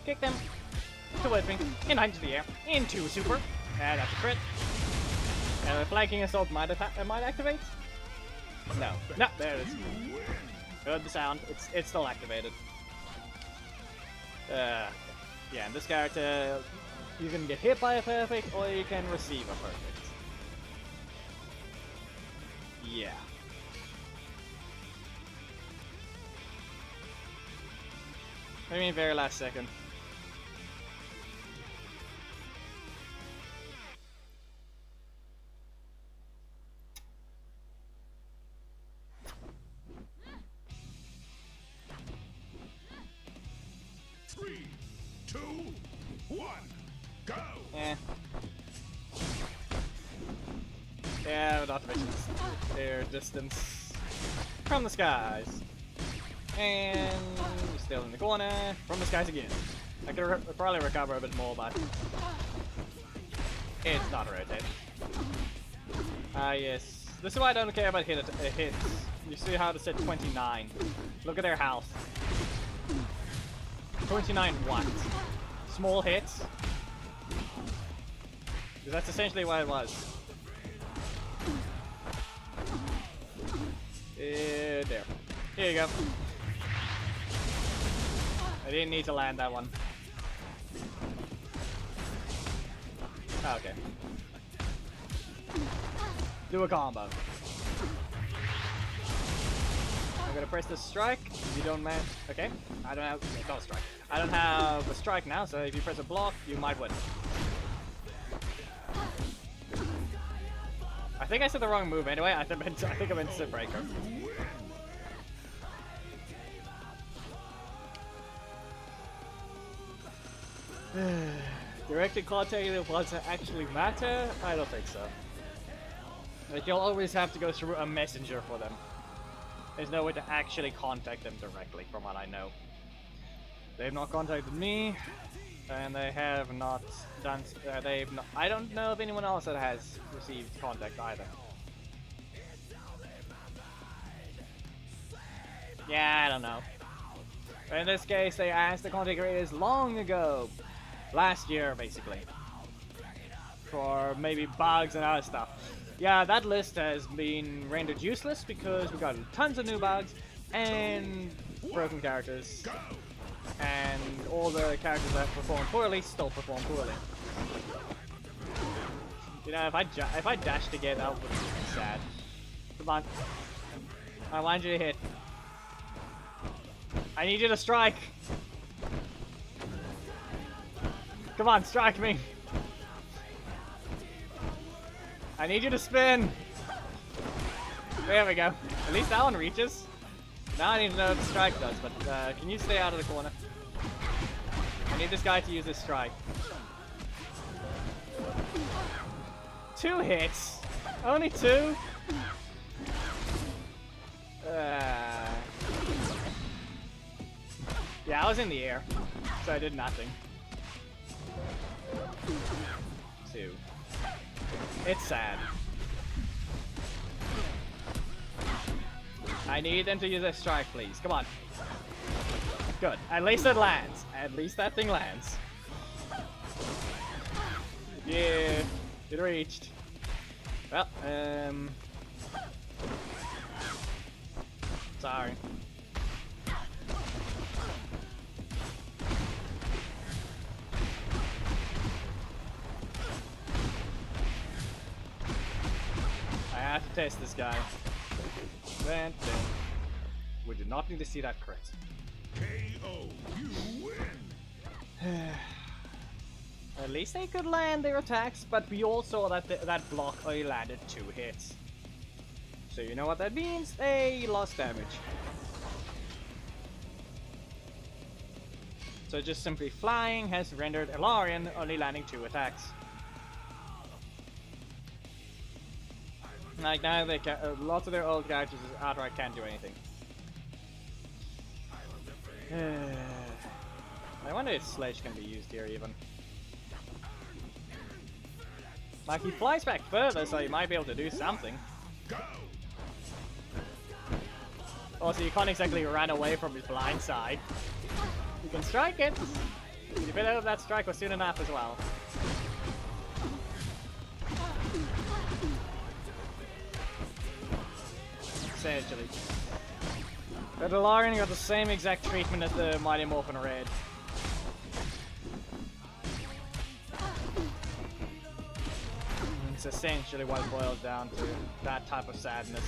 Kick them. Towards me. Into the air. Into a super. And that's a crit. And a flanking assault might activate? No. No, there it is. Heard the sound. It's still activated. Yeah, and this character, you can get hit by a perfect, or you can receive a perfect. Yeah. Maybe very last second. Three, two, one, go! Eh. Yeah, not reaching their distance from the skies. And still in the corner from the skies again. I could probably recover a bit more, but it's not rotated. Ah, yes. This is why I don't care about hits. You see how to set 29. Look at their health. 29 what? Small hits? Because that's essentially what it was. There. Here you go. I didn't need to land that one. Oh, okay. Do a combo. I'm gonna press the strike. If you don't man. Okay. I don't have. Yeah, don't strike. I don't have a strike now, so if you press a block, you might win. I think I said the wrong move anyway. I think I meant to breaker. Directed contact does it actually matter? I don't think so. Like, you'll always have to go through a messenger for them. There's no way to actually contact them directly, from what I know. They've not contacted me, and they have not done. I don't know of anyone else that has received contact either. Yeah, I don't know. In this case, they asked the contact creators long ago. Last year, basically. For maybe bugs and other stuff. Yeah, that list has been rendered useless because we got tons of new bugs and broken characters. And all the characters that perform poorly still perform poorly. You know, if I dash to get out, would be sad. Come on. I want you to hit. I need you to strike. Come on, strike me. I need you to spin. There we go. At least that one reaches. Now I need to know what the strike does, but can you stay out of the corner? I need this guy to use his strike. 2 hits? Only 2? Yeah, I was in the air, so I did nothing. 2. It's sad. I need them to use a strike, please. Come on. Good. At least it lands. At least that thing lands. Yeah. It reached. Well, sorry. I have to test this guy. Then. We did not need to see that crit. KO, you win. At least they could land their attacks, but we all saw that that block only landed 2 hits. So you know what that means? They lost damage. So just simply flying has rendered Elarian only landing 2 attacks. Like now, they lots of their old characters outright can't do anything. I wonder if Sledge can be used here even. Like he flies back further, so he might be able to do something. Also, you can't exactly run away from his blind side. You can strike it. You better hope that strike was soon enough as well. Essentially. But Elarian got the same exact treatment as the Mighty Morphin Red. It's essentially what it boils down to. That type of sadness.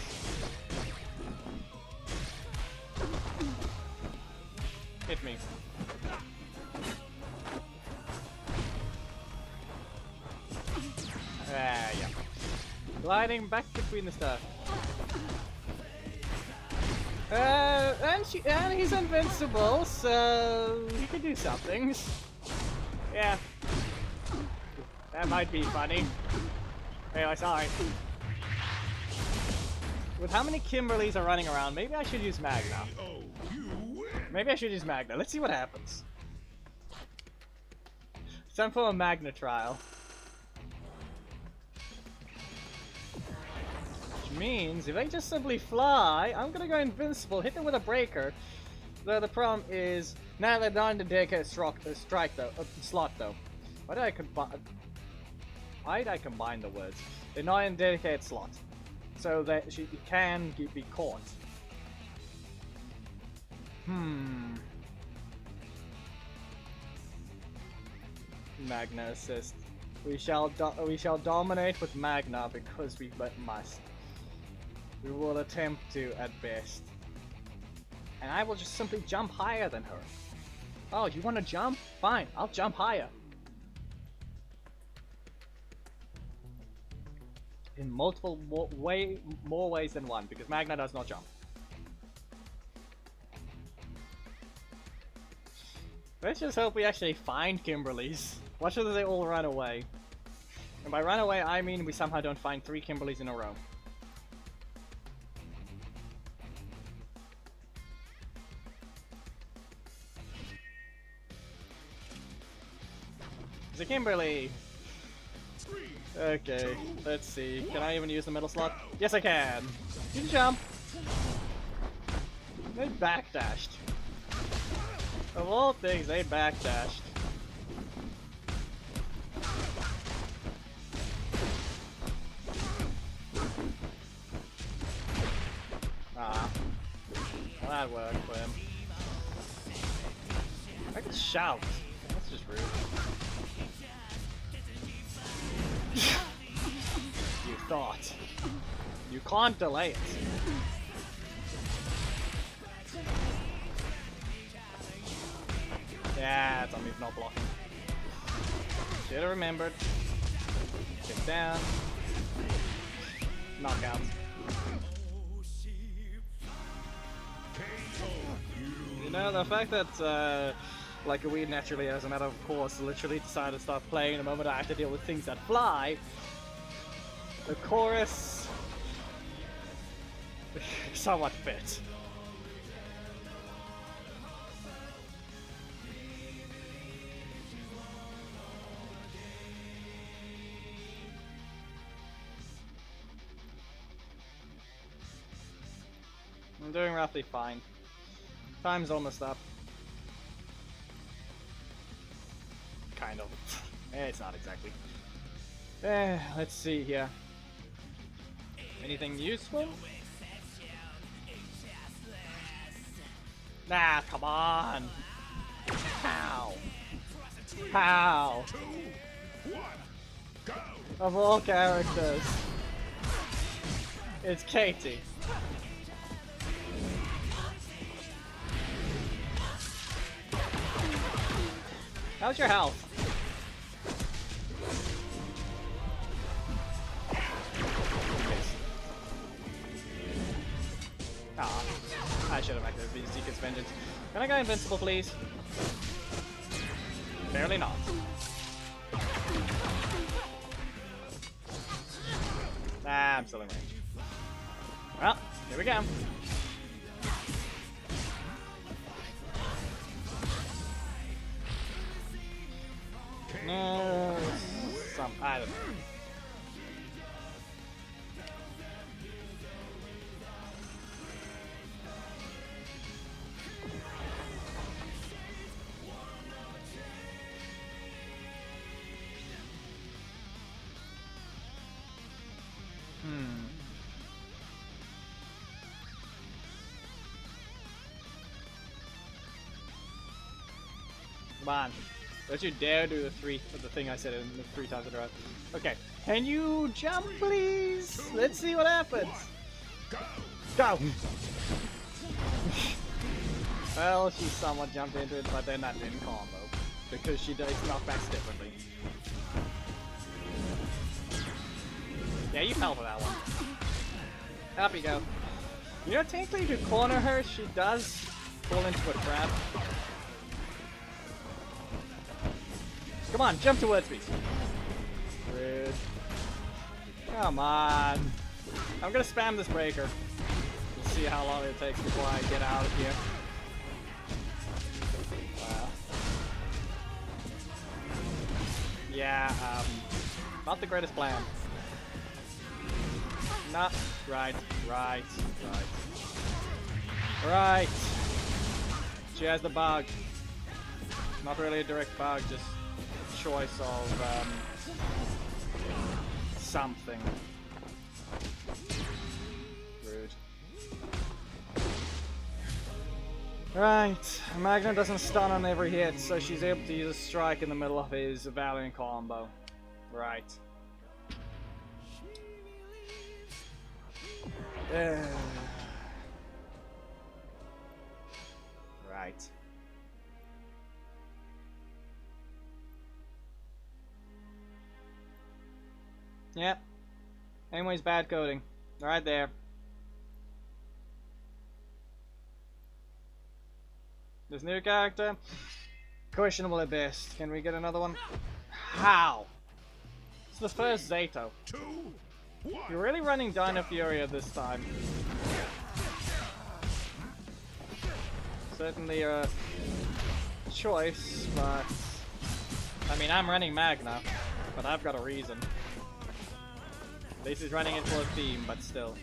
Hit me. Yeah. Gliding back between the stuff. And he's invincible, so he can do some things. Yeah. That might be funny. Anyway, sorry. With how many Kimberlys are running around, maybe I should use Magna. Maybe I should use Magna. Let's see what happens. It's time for a Magna trial. Which means if I just simply fly, I'm gonna go invincible, hit them with a breaker. The problem is, now they're not in the dedicated slot though. Why did I combine the words? They're not in dedicated slot. So that she can be caught. Magna assist. We shall dominate with Magna because we must. We will attempt to at best. And I will just simply jump higher than her. Oh, you want to jump? Fine, I'll jump higher. In multiple more ways than one, because Magna does not jump. Let's just hope we actually find Kimberlys. Watch as they all run away. And by run away, I mean we somehow don't find 3 Kimberlys in a row. It's a Kimberly! Okay, let's see. Can I even use the middle slot? Yes, I can! You can jump! They backdashed. Of all things, they backdashed. Ah. Well, that worked for him. I can shout. That's just rude. You thought. You can't delay it. Yeah, zombie's not blocking. Should have remembered. Get down. Knockout. You know, the fact that, like we naturally, as a matter of course, literally decided to start playing the moment I have to deal with things that fly. The chorus somewhat fit. I'm doing roughly fine. Time's almost up. Kind of. It's not exactly. Let's see here. Anything useful? Nah, come on! How? How? Of all characters, it's Katie. How's your health? Ah, I should have activated Zeke's Vengeance. Can I go invincible, please? Barely not. Ah, I'm still in range. Well, here we go. No, I don't know. Come on. Don't you dare do the thing I said in the 3 times in a row. Okay. Can you jump, please? Let's see what happens. Go! Well, she somewhat jumped into it, but then that didn't combo. Because she does knockbacks differently. Yeah, you fell for that one. Up you go. You know, technically, if you corner her, she does fall into a trap. Come on, jump towards me. Rude. Come on. I'm gonna spam this breaker. We'll see how long it takes before I get out of here. Wow. Yeah, not the greatest plan. Not right. Right. She has the bug. Not really a direct bug, just a choice of something. Rude. Right. Magna doesn't stun on every hit, so she's able to use a strike in the middle of his Valiant combo. Right. Right. Yep. Anyways, bad coding. Right there. This new character, questionable at best. Can we get another one? How? It's the first Zato. You're really running Dino Furia this time. Certainly a choice, but I mean, I'm running Magna, but I've got a reason. At least he's running it for a theme, but still.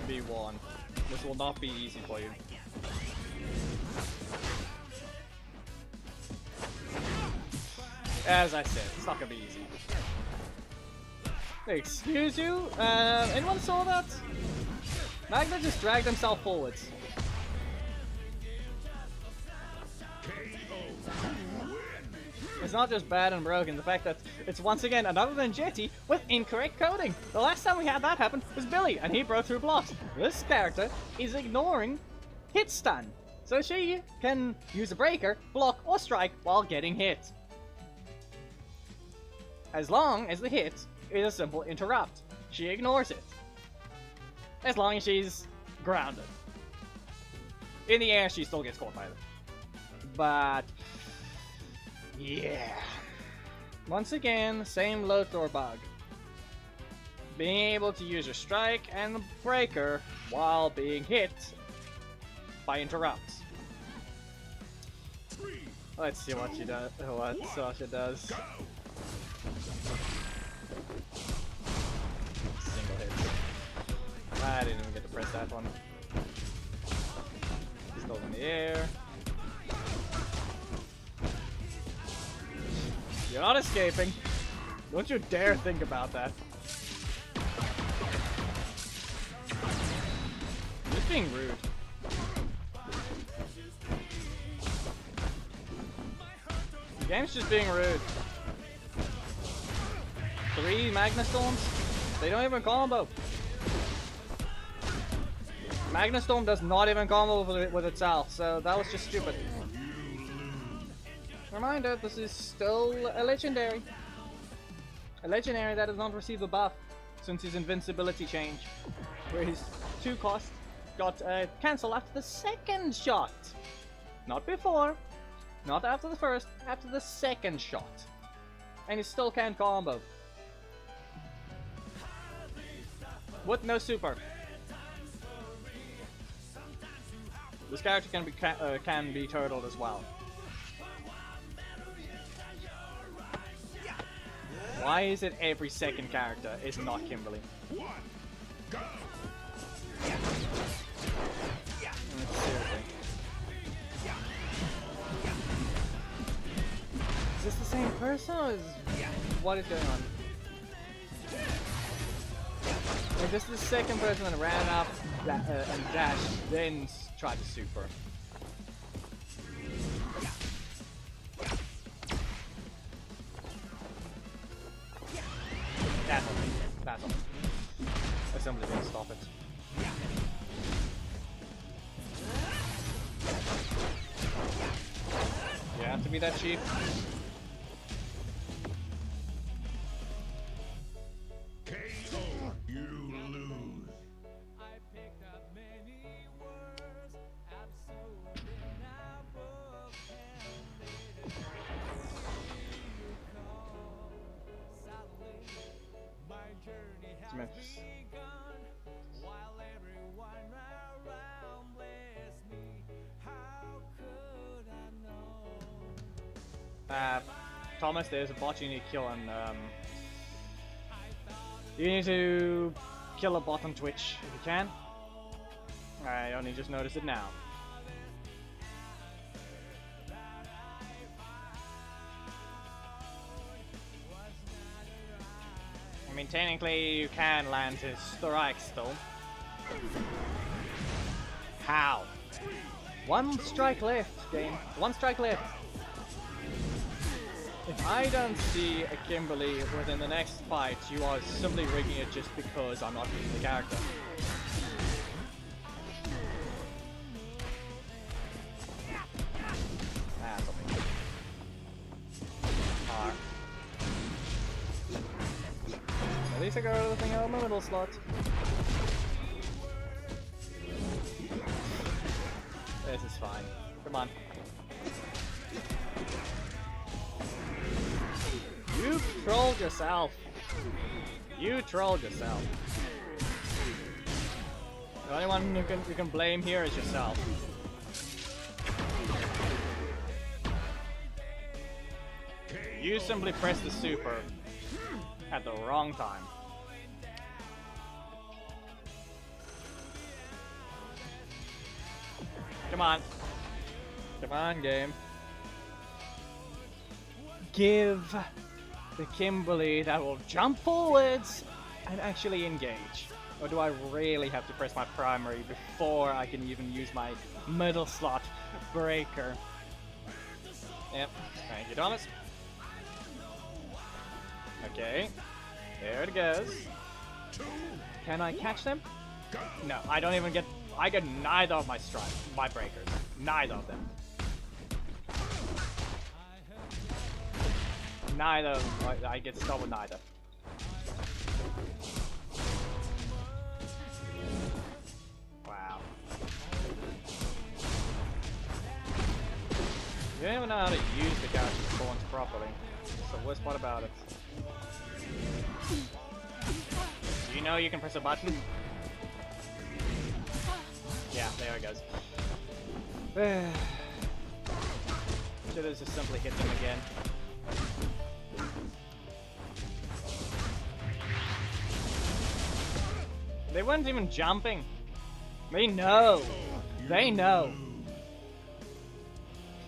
B1. This will not be easy for you. As I said, it's not gonna be easy. Excuse you? Anyone saw that? Magna just dragged himself forwards. It's not just bad and broken, the fact that it's once again another Ninjetti with incorrect coding. The last time we had that happen was Billy, and he broke through blocks. This character is ignoring hit stun, so she can use a breaker, block, or strike while getting hit. As long as the hit is a simple interrupt, she ignores it. As long as she's grounded. In the air, she still gets caught by them. But yeah. Once again, same low throw bug. Being able to use your strike and the breaker while being hit by interrupts. Let's see what she does. What Sasha does. Single hit. I didn't even get to press that one. Still in the air. You're not escaping. Don't you dare think about that. You're just being rude. The game's just being rude. 3 Magna Storms? They don't even combo. Magna Storm does not even combo with itself, so that was just stupid. Reminder, this is still a legendary. A legendary that has not received a buff since his invincibility change, where his 2 cost got cancelled after the second shot. Not before, not after the first, after the second shot. And he still can't combo. With no super. This character can be turtled as well. Why is it every second character is not Kimberly? Seriously. Is this the same person or is what is going on? Like, this is the second person that ran up and dashed, then tried to super. That's all. simply gonna stop it. You have to be that cheap. KO. You lose. I picked up many words, absurd in our book, and later you call. Suddenly, my journey has Memphis. begun, while everyone around bless me. How could I know? Thomas, there's a bot you need to kill, and you need to kill a bot on Twitch if you can. I only just noticed it now. I mean, technically you can land his strike still. How? One strike left, game. One strike left. If I don't see a Kimberly within the next fight, you are simply rigging it just because I'm not using the character. Ah, something. R. At least I got everything out of my middle slot. This is fine. Come on. You trolled yourself. You trolled yourself. The only one you can blame here is yourself. You simply pressed the super at the wrong time. Come on. Come on, game. Give the Kimberly that will jump forwards and actually engage. Or do I really have to press my primary before I can even use my middle slot breaker? Yep. Thank you, Thomas. Okay. There it goes. Can I catch them? No, I don't even get... I get neither of my breakers. Neither of them. Neither. I get stuck with neither. Wow. You don't even know how to use the character spawns properly. That's the worst part about it. Do you know you can press a button? Yeah, there it goes. Should have just simply hit them again. They weren't even jumping. They know. They know.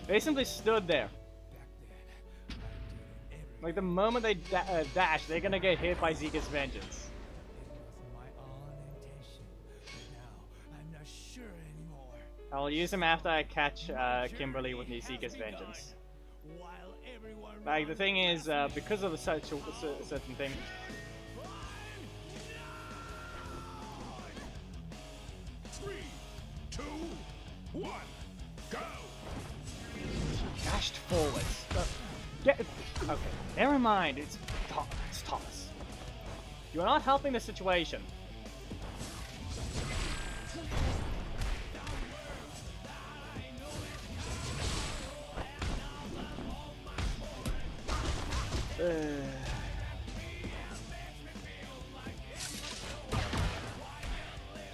They simply stood there. Like the moment they dash, they're gonna get hit by Zika's Vengeance. I'll use him after I catch Kimberly with the Zika's Vengeance. Like the thing is, because of the certain thing. 3, 2, 1, go! Dashed forwards. Okay, never mind. It's Thomas. You are not helping the situation.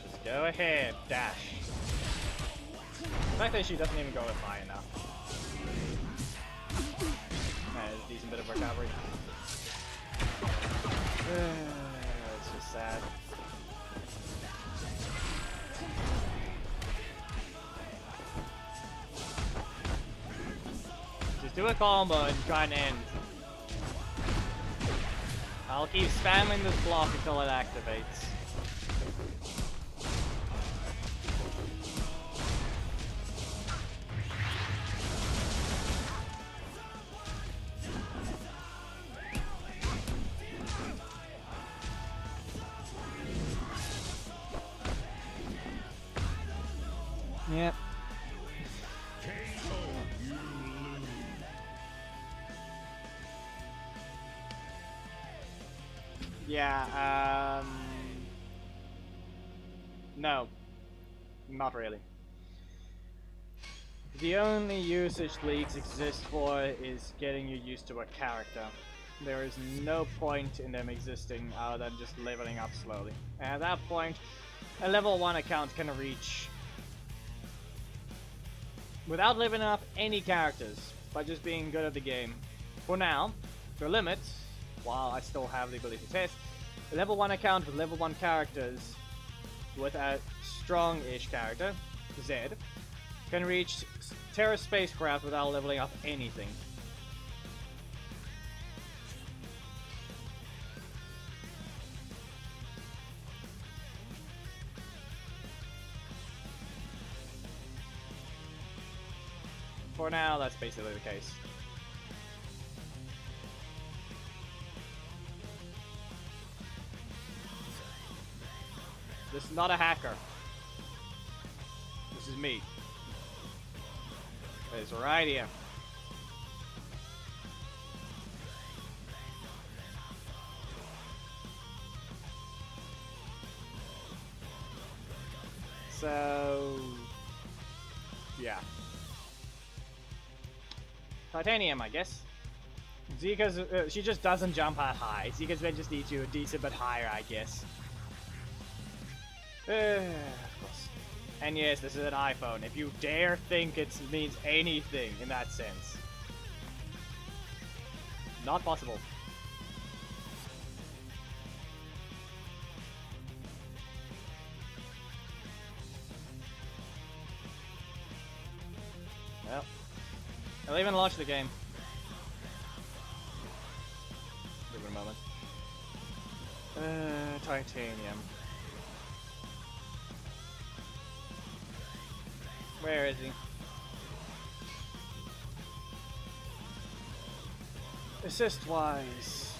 Just go ahead, dash. The fact that she doesn't even go with high enough. That is a decent bit of recovery. It's just sad. Just do a combo and try and end. I'll keep spamming this block until it activates. Yep. KO, you lose. Yeah, no. Not really. The only usage leagues exist for is getting you used to a character. There is no point in them existing other than just leveling up slowly. And at that point, a level 1 account can reach, without leveling up any characters, by just being good at the game. For now, the limit, while I still have the ability to test, a level 1 account with level 1 characters with a strong-ish character, Zed, can reach Terra spacecraft without leveling up anything. For now, that's basically the case. This is not a hacker. This is me. It's right here. So, yeah. Titanium, I guess. Zika's, she just doesn't jump that high. Zika's then just needs you a decent bit higher, I guess. Of course. And yes, this is an iPhone. If you dare think it means anything in that sense. Not possible. Well, I'll even launch the game. Give it a moment. Titanium. Where is he? Assist-wise.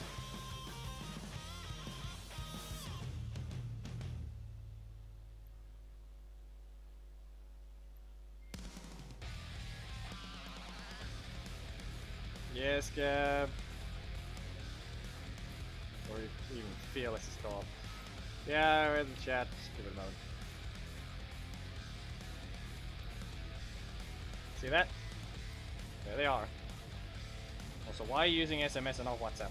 Yes, Gab. Or even Fearless is called. Yeah, I read the chat. Just give it a moment. See that? There they are. Also, why are you using SMS and not WhatsApp?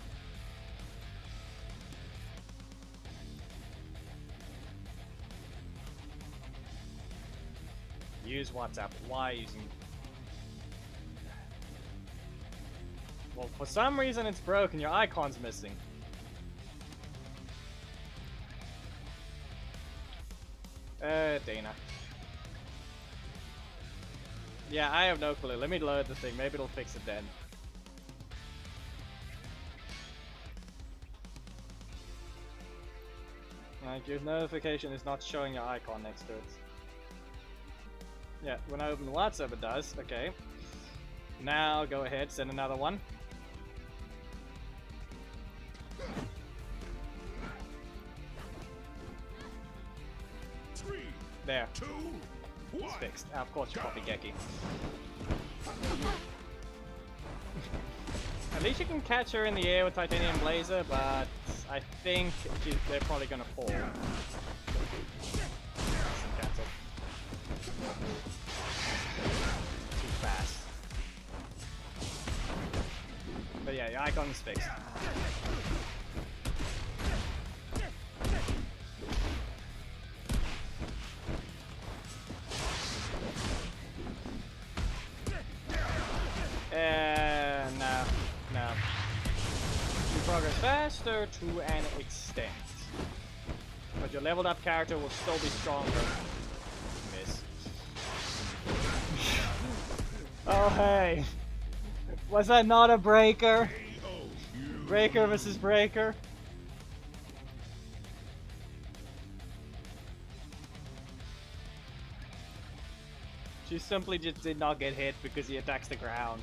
Use WhatsApp. Why using... Well, for some reason it's broken. Your icon's missing. Dana. Yeah, I have no clue. Let me load the thing. Maybe it'll fix it then. Like, your notification is not showing your icon next to it. Yeah, when I open WhatsApp it does. Okay. Now go ahead, send another one. There. 2, 1. It's fixed. Of course you're Poppygeki. At least you can catch her in the air with Titanium Blazer, but I think they're probably gonna fall. Cancel. Too fast. But yeah, your icon's fixed. No. You progress faster to an extent. But your leveled up character will still be stronger. Miss. Oh hey. Was that not a breaker? Breaker versus breaker? She simply just did not get hit because he attacks the ground.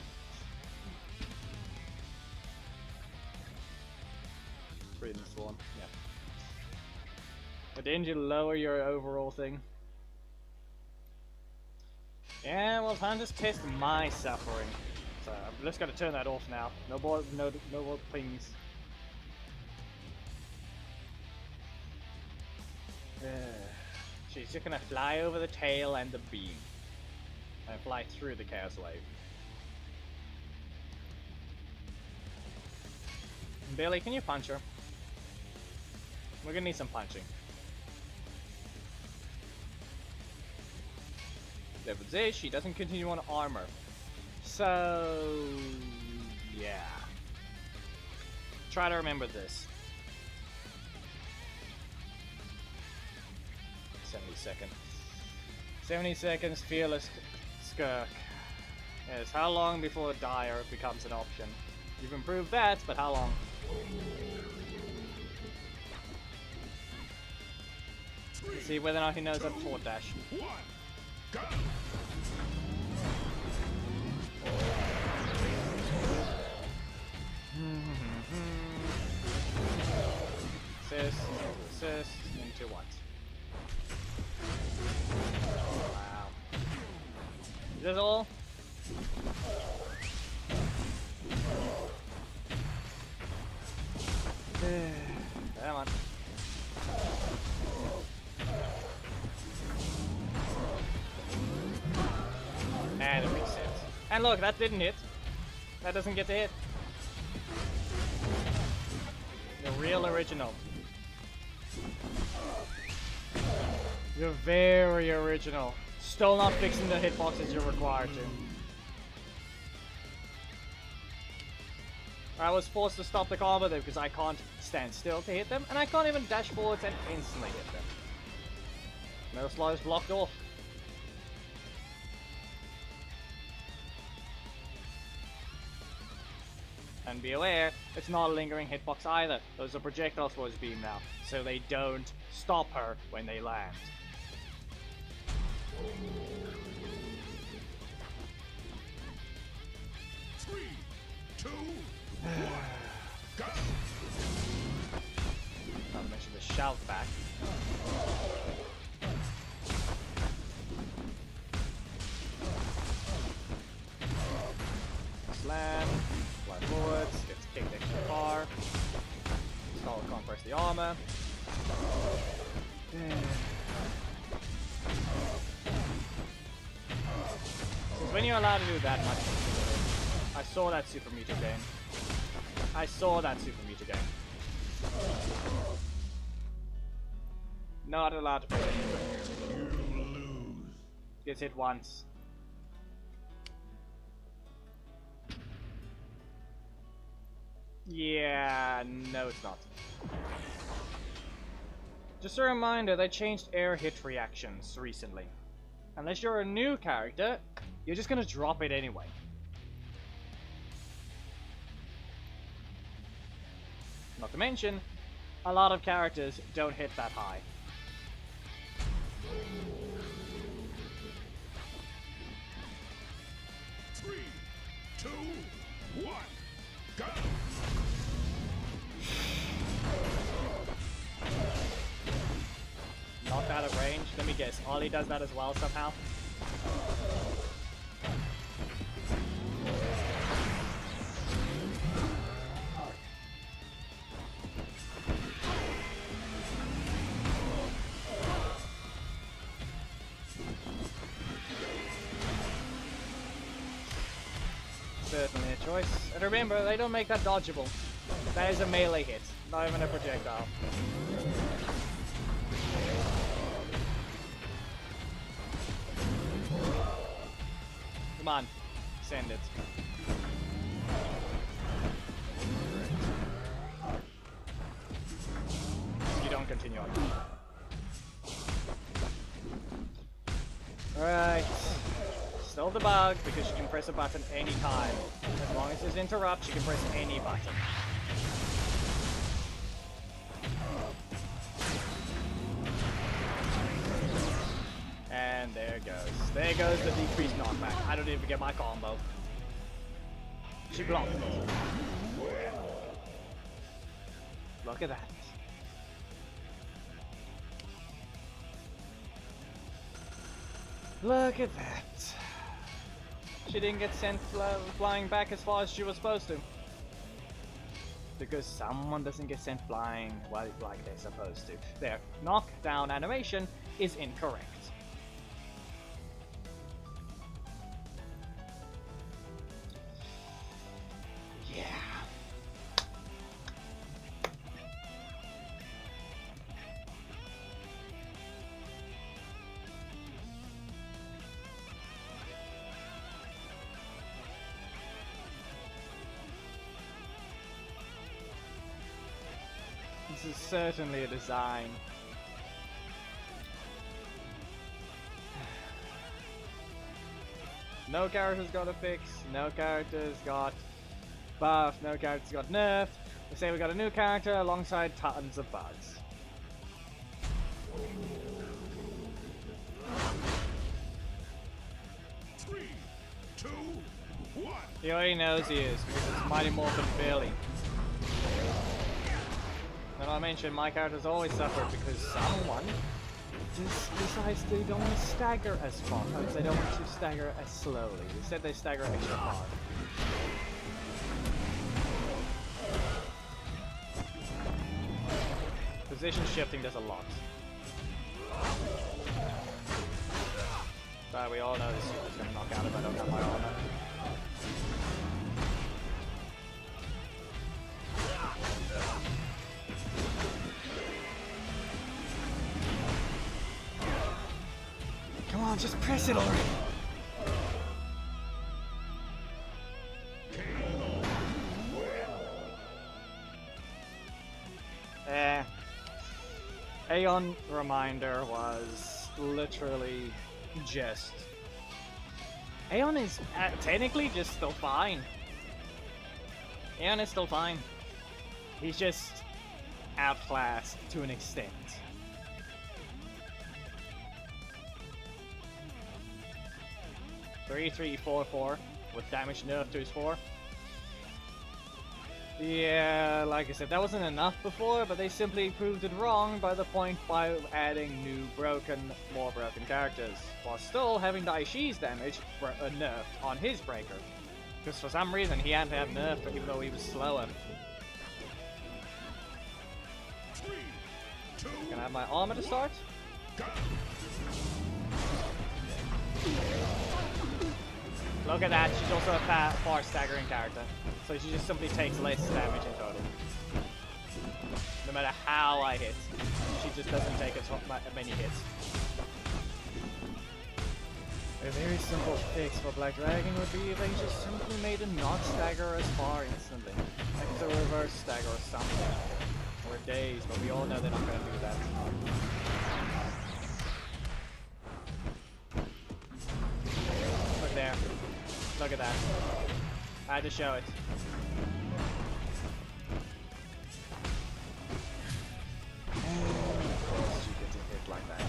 Pretty one, yeah. But didn't you lower your overall thing? Yeah, well, time to test my suffering. So I'm just gonna turn that off now. No more pings. She's just gonna fly over the tail and the beam. And fly through the chaos wave. Billy, can you punch her? We're gonna need some punching. Difference is, she doesn't continue on armor. So, yeah. Try to remember this. 70 seconds. 70 seconds, fearless skirk. Yes, how long before dire becomes an option? You've improved that, but how long? Let's see whether or not he knows how to forward dash. Go! Assist, into what? Wow. Is this all? Come on. And it makes sense. And look, that didn't hit. That doesn't get to hit. The real original. You're very original. Still not fixing the hitboxes you're required to. I was forced to stop the combo though because I can't stand still to hit them, and I can't even dash forwards and instantly hit them. No slows blocked off. And be aware, it's not a lingering hitbox either. Those are projectiles for his beam now, so they don't stop her when they land. 3, 2, 1, go! Not to mention the shout back. Slam, fly forwards, gets kicked extra far. Skull can't press the armor. Since when you're allowed to do that much, I saw that super meter game. I saw that super meter game. Not allowed to play it. You lose. Gets hit once. Yeah, no it's not. Just a reminder, they changed air hit reactions recently. Unless you're a new character, you're just gonna drop it anyway. Not to mention, a lot of characters don't hit that high. Three, 2, 1, go! Knocked out of range. Let me guess, Ollie does that as well somehow? Certainly a choice. And remember, they don't make that dodgeable. That is a melee hit, not even a projectile. Come on, send it. You don't continue on. Alright. Still the bug, because she can press a button anytime. As long as there's interrupt, she can press any button. And there it goes. There goes the decreased knockback. I don't even get my combo. She blocked it. Look at that. Look at that. she didn't get sent flying back as far as she was supposed to. Because someone doesn't get sent flying like they're supposed to. Their knockdown animation is incorrect. Yeah. This is certainly a design. No characters got a fix, no characters got buffed, no characters got nerfed. They say we got a new character alongside tons of bugs. Three, two, one. He already knows he is, because it's Mighty Morphin Billy. And I mentioned my characters always suffer because someone just decides they don't want to stagger as far. They don't want to stagger as slowly. Instead they stagger extra hard. Position shifting does a lot. But we all know this shit is going to knock out if I don't have my armor. Come on, just press it already. Aeon Reminder was literally just... Aeon is technically just still fine. Aeon is still fine. He's just outclassed to an extent. Three, 4 with damage nerfed to his 4. Yeah, like I said, that wasn't enough before, but they simply proved it wrong by adding new more broken characters, while still having Daishi's damage nerfed on his breaker. Because for some reason he had to have nerfed even though he was slower. Three, two, Can I have my armor to start? go. Look at that, she's also a far staggering character. So she just simply takes less damage in total. No matter how I hit, she just doesn't take as many hits. A very simple fix for Black Dragon would be if they just simply made a not stagger as far instantly. Like it's a reverse stagger or something. Or days, but we all know they're not going to do that. Look there. Look at that. I had to show it. Of course you get to hit like that.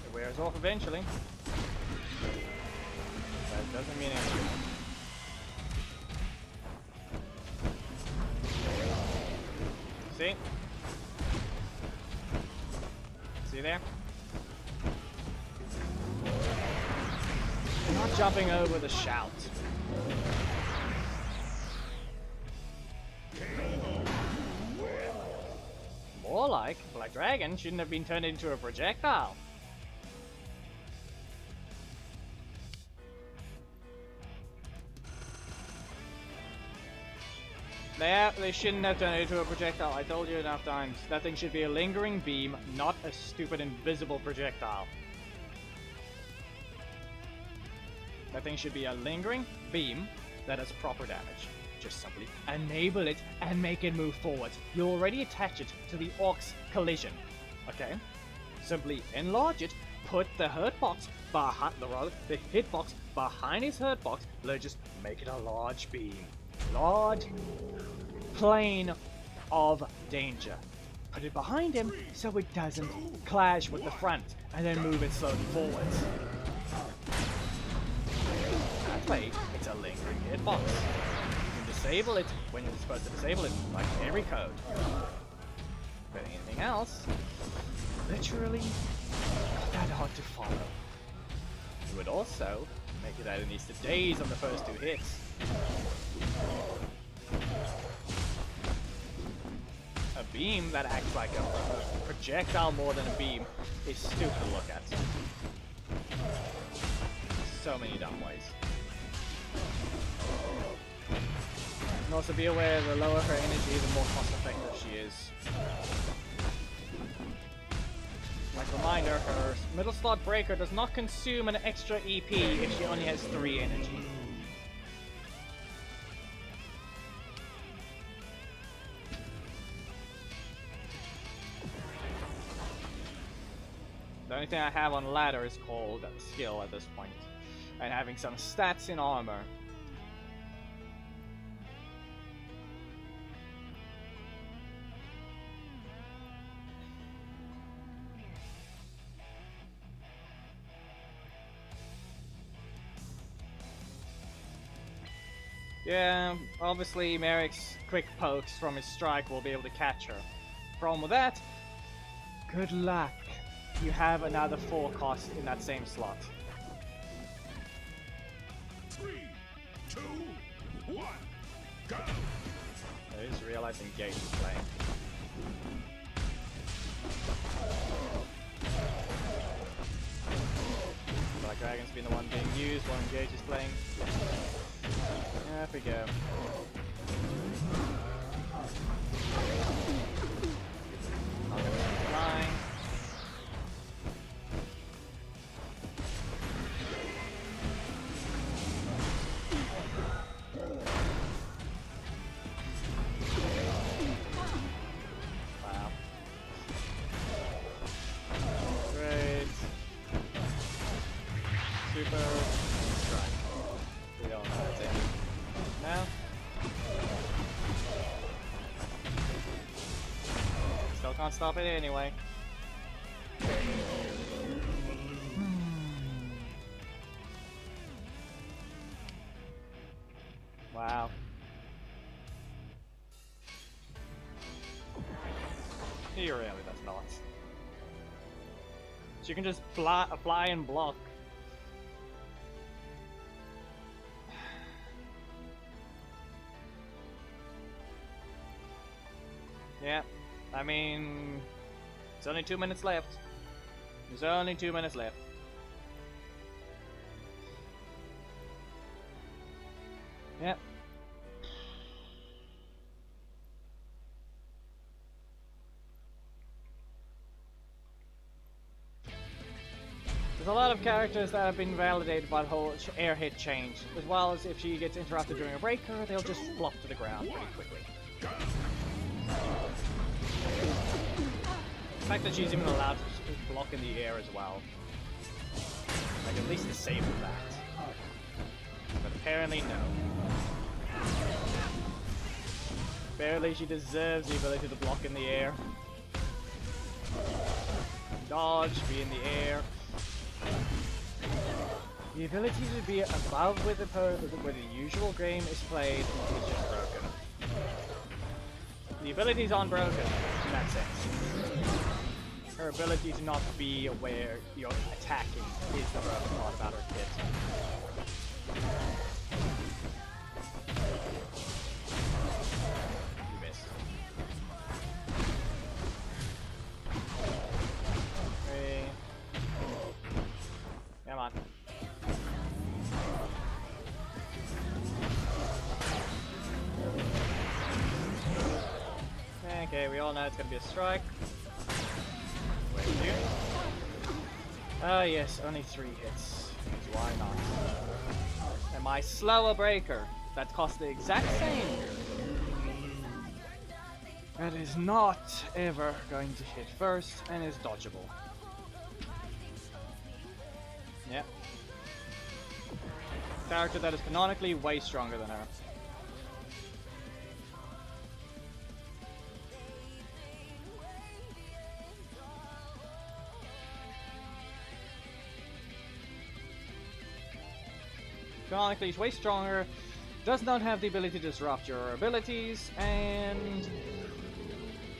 It wears off eventually. That doesn't mean anything. See? See there? I'm not jumping over the shout. More like, Black Dragon shouldn't have been turned into a projectile. They shouldn't have turned it into a projectile. I told you enough times. That thing should be a lingering beam, not a stupid invisible projectile. That thing should be a lingering beam that has proper damage. Just simply enable it and make it move forward. You already attach it to the Orc's collision. Okay? Simply enlarge it, put the hitbox behind the hitbox behind his hitbox, just make it a large beam. Large plane of danger. Put it behind him so it doesn't clash with the front, and then move it slowly forwards. That way, it's a lingering hitbox. You can just disable it when you're supposed to disable it, like every code. But anything else, literally not that hard to follow. It would also make it that it needs to daze on the first 2 hits. A beam that acts like a projectile more than a beam is stupid to look at. So many dumb ways. And also be aware, the lower her energy, the more cost effective she is. Like reminder, her middle slot breaker does not consume an extra EP if she only has 3 energy. The only thing I have on ladder is called skill at this point, and having some stats in armor. Yeah, obviously Merrick's quick pokes from his strike will be able to catch her. Problem with that, good luck. You have another 4 cost in that same slot. 3, 2, 1, go! I just realized Engage is playing. Black Dragon's been the one being used while Engage is playing. There we go. Not gonna be flying. Wow. Great. Super strike. We don't know what's in now. Still can't stop it anyway. Wow. He really does not. So you can just fly and block. Yeah, I mean, it's only 2 minutes left. There's only 2 minutes left. Yep. There's a lot of characters that have been validated by the whole air hit change, as well as if she gets interrupted during a breaker, they'll just flop to the ground pretty quickly. The fact that she's even allowed to block in the air as well. Like, at least disable that. But apparently, no. Apparently, she deserves the ability to block in the air. Dodge, be in the air. The ability to be above where the usual game is played is just broken. The abilities aren't broken in that sense. Her ability to not be aware you're attacking is the broken part about her kit. You missed. 3. Come on. Okay, we all know it's gonna be a strike. Yes, only 3 hits. Why not? And my slower breaker, that costs the exact same, that is not ever going to hit first and is dodgeable. Yep. Character that is canonically way stronger than her. Canonically, he's way stronger. does not have the ability to disrupt your abilities, and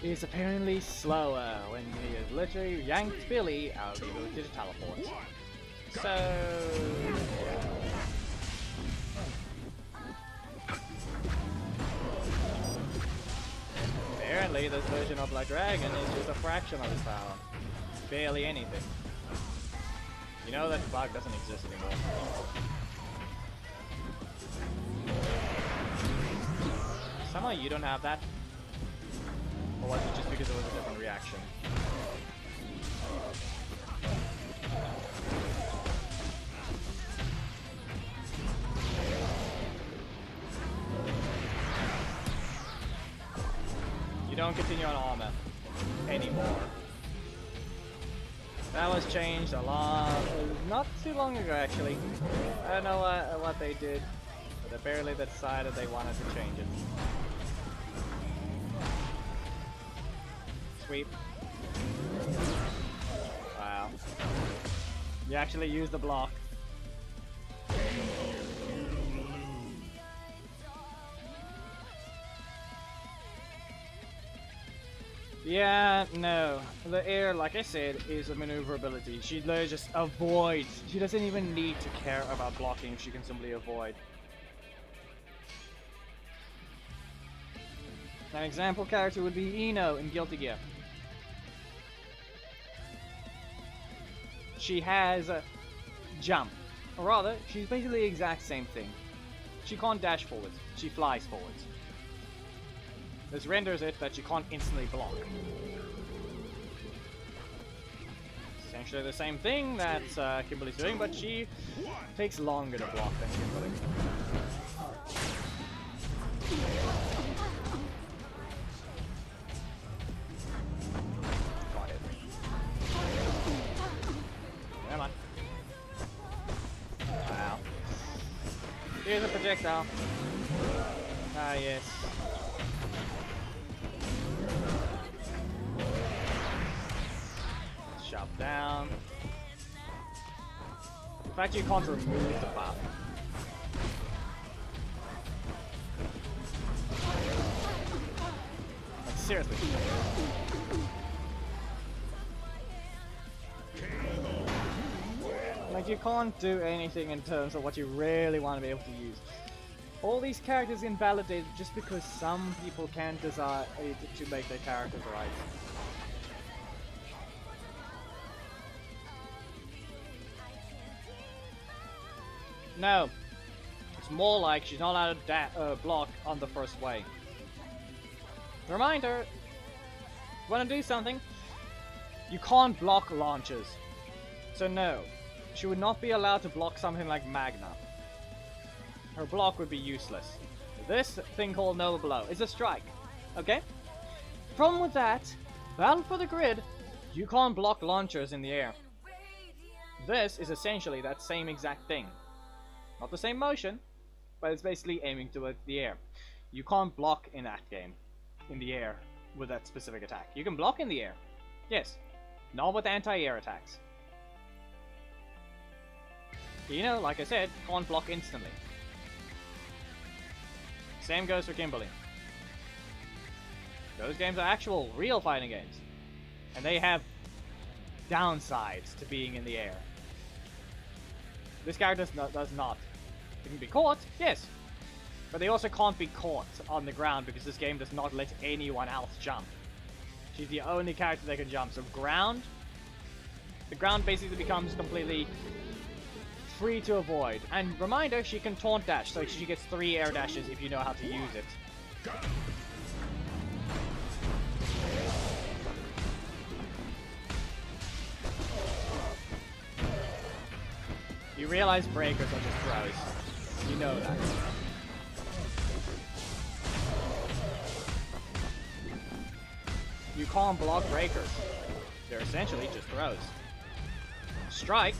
is apparently slower when he has literally yanked Billy out of the ability to teleport. So... apparently this version of Black Dragon is just a fraction of his power. Barely anything. You know that bug doesn't exist anymore. Somehow you don't have that? Or was it just because it was a different reaction? You don't continue on armor anymore. That was changed a lot, not too long ago actually. I don't know what they did, but apparently they decided they wanted to change it. Sweep. Wow. You actually use the block. Yeah, no. The air, like I said, is a maneuverability. She literally just avoids. She doesn't even need to care about blocking. She can simply avoid. An example character would be Ino in Guilty Gear. She has a jump. Or rather, she's basically the exact same thing. She can't dash forwards. She flies forwards. This renders it that you can't instantly block. Essentially the same thing that Kimberly's doing, but she takes longer to block than Kimberly. Got it. Come on. Wow. Here's a projectile. Ah, yes. Shove down. In fact, you can't remove the buff. Like, seriously. Like, you can't do anything in terms of what you really want to be able to use. All these characters invalidated just because some people can't decide to make their characters right. No. It's more like she's not allowed to block on the first way. Reminder, you want to do something? You can't block launches. So no, she would not be allowed to block something like Magna. Her block would be useless. This thing called Nova Blow is a strike. Okay? Problem with that, Battle for the Grid, you can't block launchers in the air. This is essentially that same exact thing. Not the same motion, but it's basically aiming towards the air. You can't block in that game, in the air, with that specific attack. You can block in the air, yes, not with anti-air attacks. You know, like I said, can't block instantly. Same goes for Kimberly. Those games are actual, real fighting games. And they have downsides to being in the air. This character does not. They can be caught, yes. But they also can't be caught on the ground because this game does not let anyone else jump. She's the only character that can jump. So ground, the ground basically becomes completely free to avoid. And reminder, she can taunt dash, so she gets 3 air dashes if you know how to use it. You realize breakers are just throws. You know that. You can't block breakers. They're essentially just throws. Strike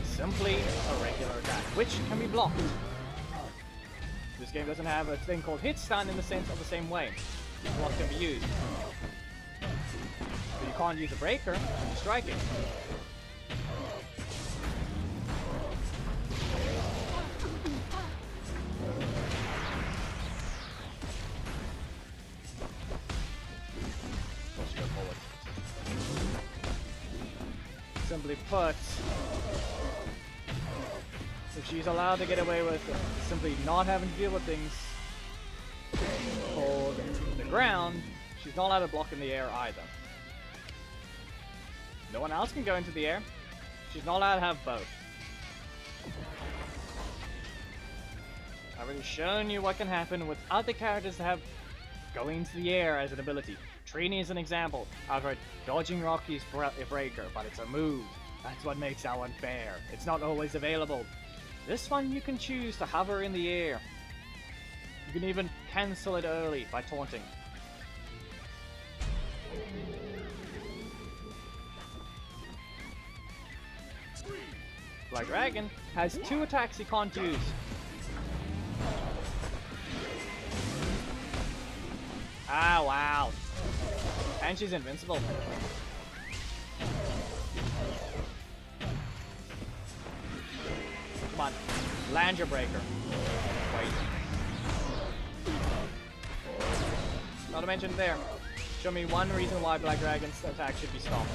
is simply a regular attack, which can be blocked. This game doesn't have a thing called hit stun in the sense of the same way. Block can be used. But you can't use a breaker when you're striking. Simply put, if she's allowed to get away with simply not having to deal with things called the ground, she's not allowed to block in the air either. No one else can go into the air. She's not allowed to have both. I've already shown you what can happen with other characters that have going into the air as an ability. Trini is an example of her dodging Rocky's breaker, but it's a move. That's what makes that one fair. It's not always available. This one you can choose to hover in the air. You can even cancel it early by taunting. Black Dragon has 2 attacks he can't use. Ah, wow. And she's invincible. Come on. Land your breaker. Wait. Not to mention there. Show me one reason why Black Dragon's attack should be stopped.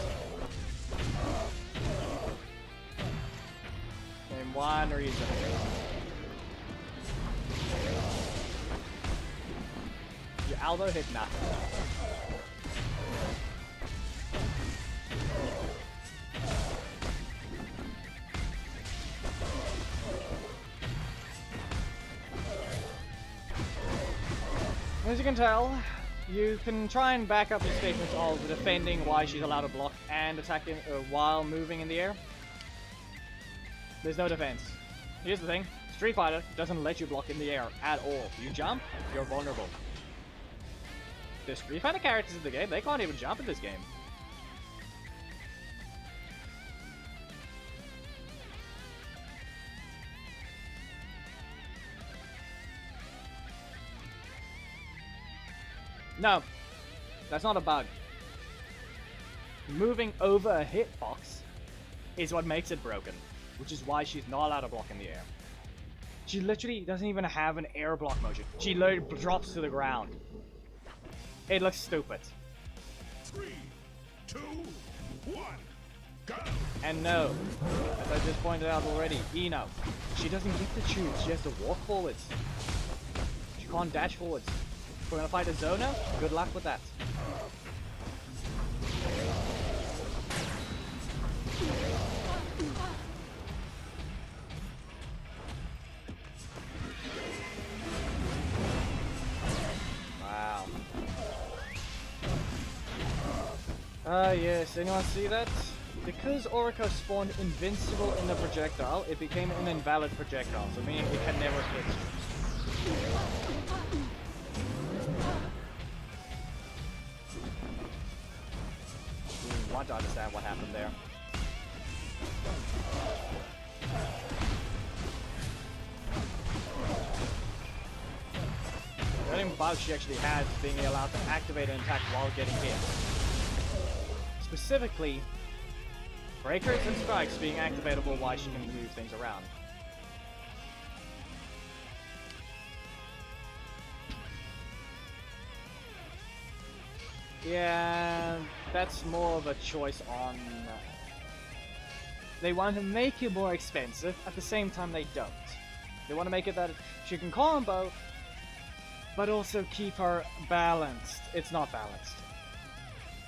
Name one reason. Your elbow hit nothing. As you can tell, you can try and back up your statements of defending why she's allowed to block and attack while moving in the air. There's no defense. Here's the thing, Street Fighter doesn't let you block in the air at all. You jump, you're vulnerable. The Street Fighter characters in the game, they can't even jump in this game. No, that's not a bug. Moving over a hitbox is what makes it broken, which is why she's not allowed to block in the air. She literally doesn't even have an air block motion. She literally drops to the ground. It looks stupid. 3, 2, 1, go! And no, as I just pointed out already, Eno, she doesn't get to choose. She has to walk forwards. She can't dash forwards. If we're gonna fight a Zona, good luck with that. Wow. Yes, anyone see that? Because Orico spawned invincible in the projectile, it became an invalid projectile, so meaning it can never hit. You want to understand what happened there. The only bug she actually has is being allowed to activate an attack while getting hit. Specifically, breakers and strikes being activatable while she can move things around. Yeah, that's more of a choice on... They want to make it more expensive, at the same time they don't. They want to make it that she can combo, but also keep her balanced. It's not balanced.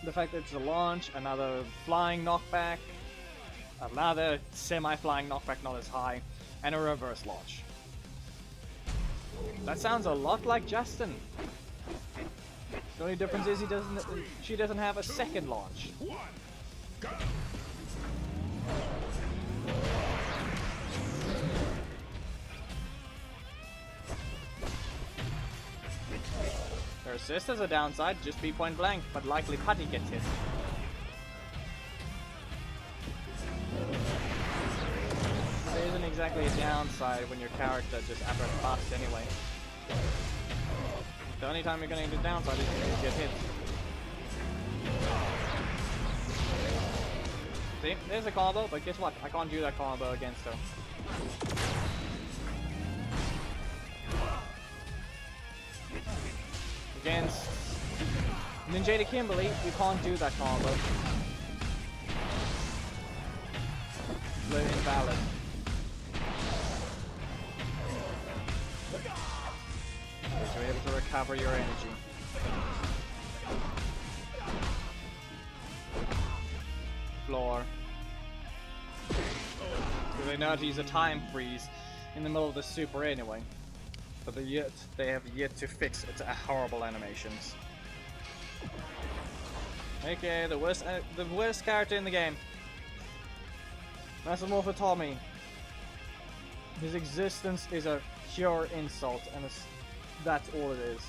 The fact that it's a launch, another flying knockback, another semi-flying knockback not as high, and a reverse launch. That sounds a lot like Justin. The only difference is she doesn't have a second launch. 1, go! Her assist has a downside, just be point blank, but likely Putty gets hit. There isn't exactly a downside when your character just after a bust anyway. The only time you're gonna get a downside is when you get hit. See, there's a combo, but guess what? I can't do that combo against her. Against Ninjetti Kimberly, you can't do that combo. valid. So you're able to recover your energy. Floor. Because they know how to use a time freeze in the middle of the super anyway. But they have yet to fix its horrible animations. Okay, the worst character in the game. Mesomorph told me his existence is a pure insult, and that's all it is.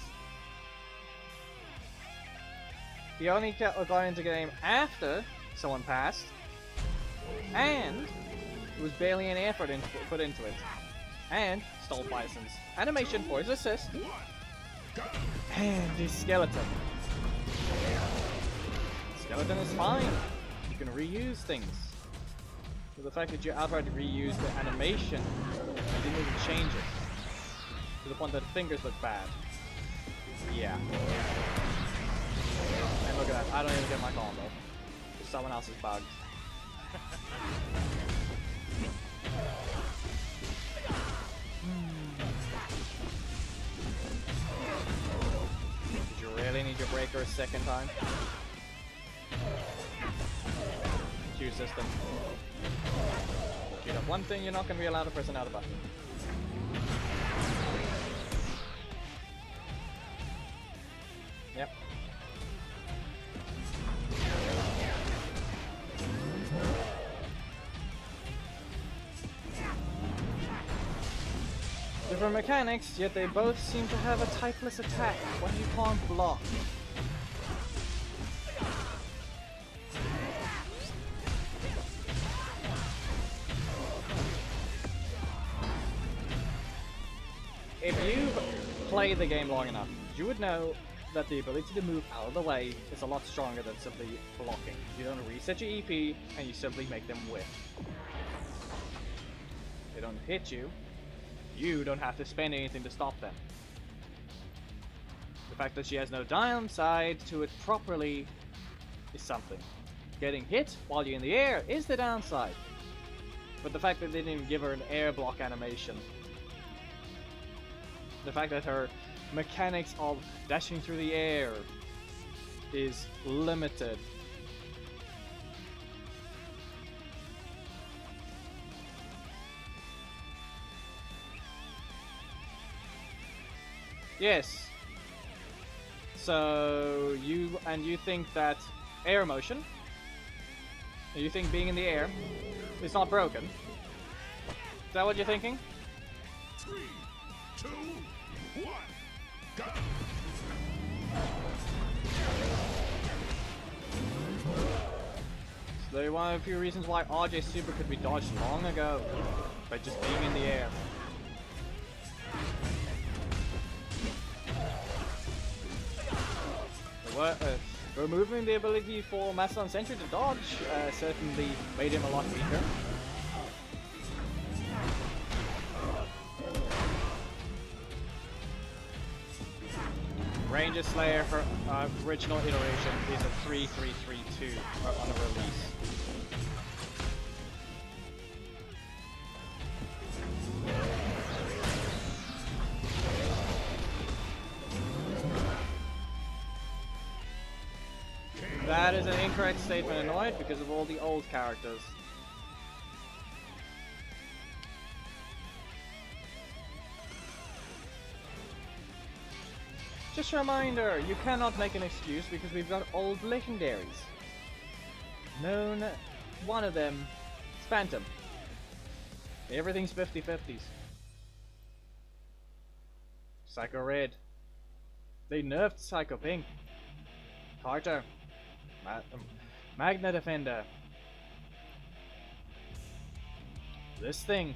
He only got into the game after someone passed, and there was barely any effort put into it, and stole Bison's animation for his assist, and his skeleton. Skeleton is fine. You can reuse things. But the fact that you outright reused the animation and didn't even change it to the point that the fingers look bad. Yeah. And look at that. I don't even get my combo. Someone else is bugged. Did you really need your breaker a second time? Q system. Queued up one thing, you're not going to be allowed to press another button. Yep. Different mechanics, yet they both seem to have a typeless attack when you can't block. If you play the game long enough, you would know that the ability to move out of the way is a lot stronger than simply blocking. You don't reset your EP, and you simply make them whiff. They don't hit you. You don't have to spend anything to stop them. The fact that she has no downside to it properly is something. Getting hit while you're in the air is the downside. But the fact that they didn't even give her an air block animation. The fact that her mechanics of dashing through the air is limited. Yes. So you think that air motion, you think being in the air is not broken? Is that what you're thinking? 3, 2, 1, go! So there are one of a few reasons why RJ Super could be dodged long ago by just being in the air. Removing the ability for Mastodon Sentry to dodge certainly made him a lot weaker. Ranger Slayer, her original iteration, is a 3-3-3-2 on a release. That is an incorrect statement, Annoyed, because of all the old characters. Just a reminder, you cannot make an excuse because we've got old legendaries. One of them is Phantom. Everything's 50-50s. Psycho Red. They nerfed Psycho Pink. Carter. Magna Defender. This thing.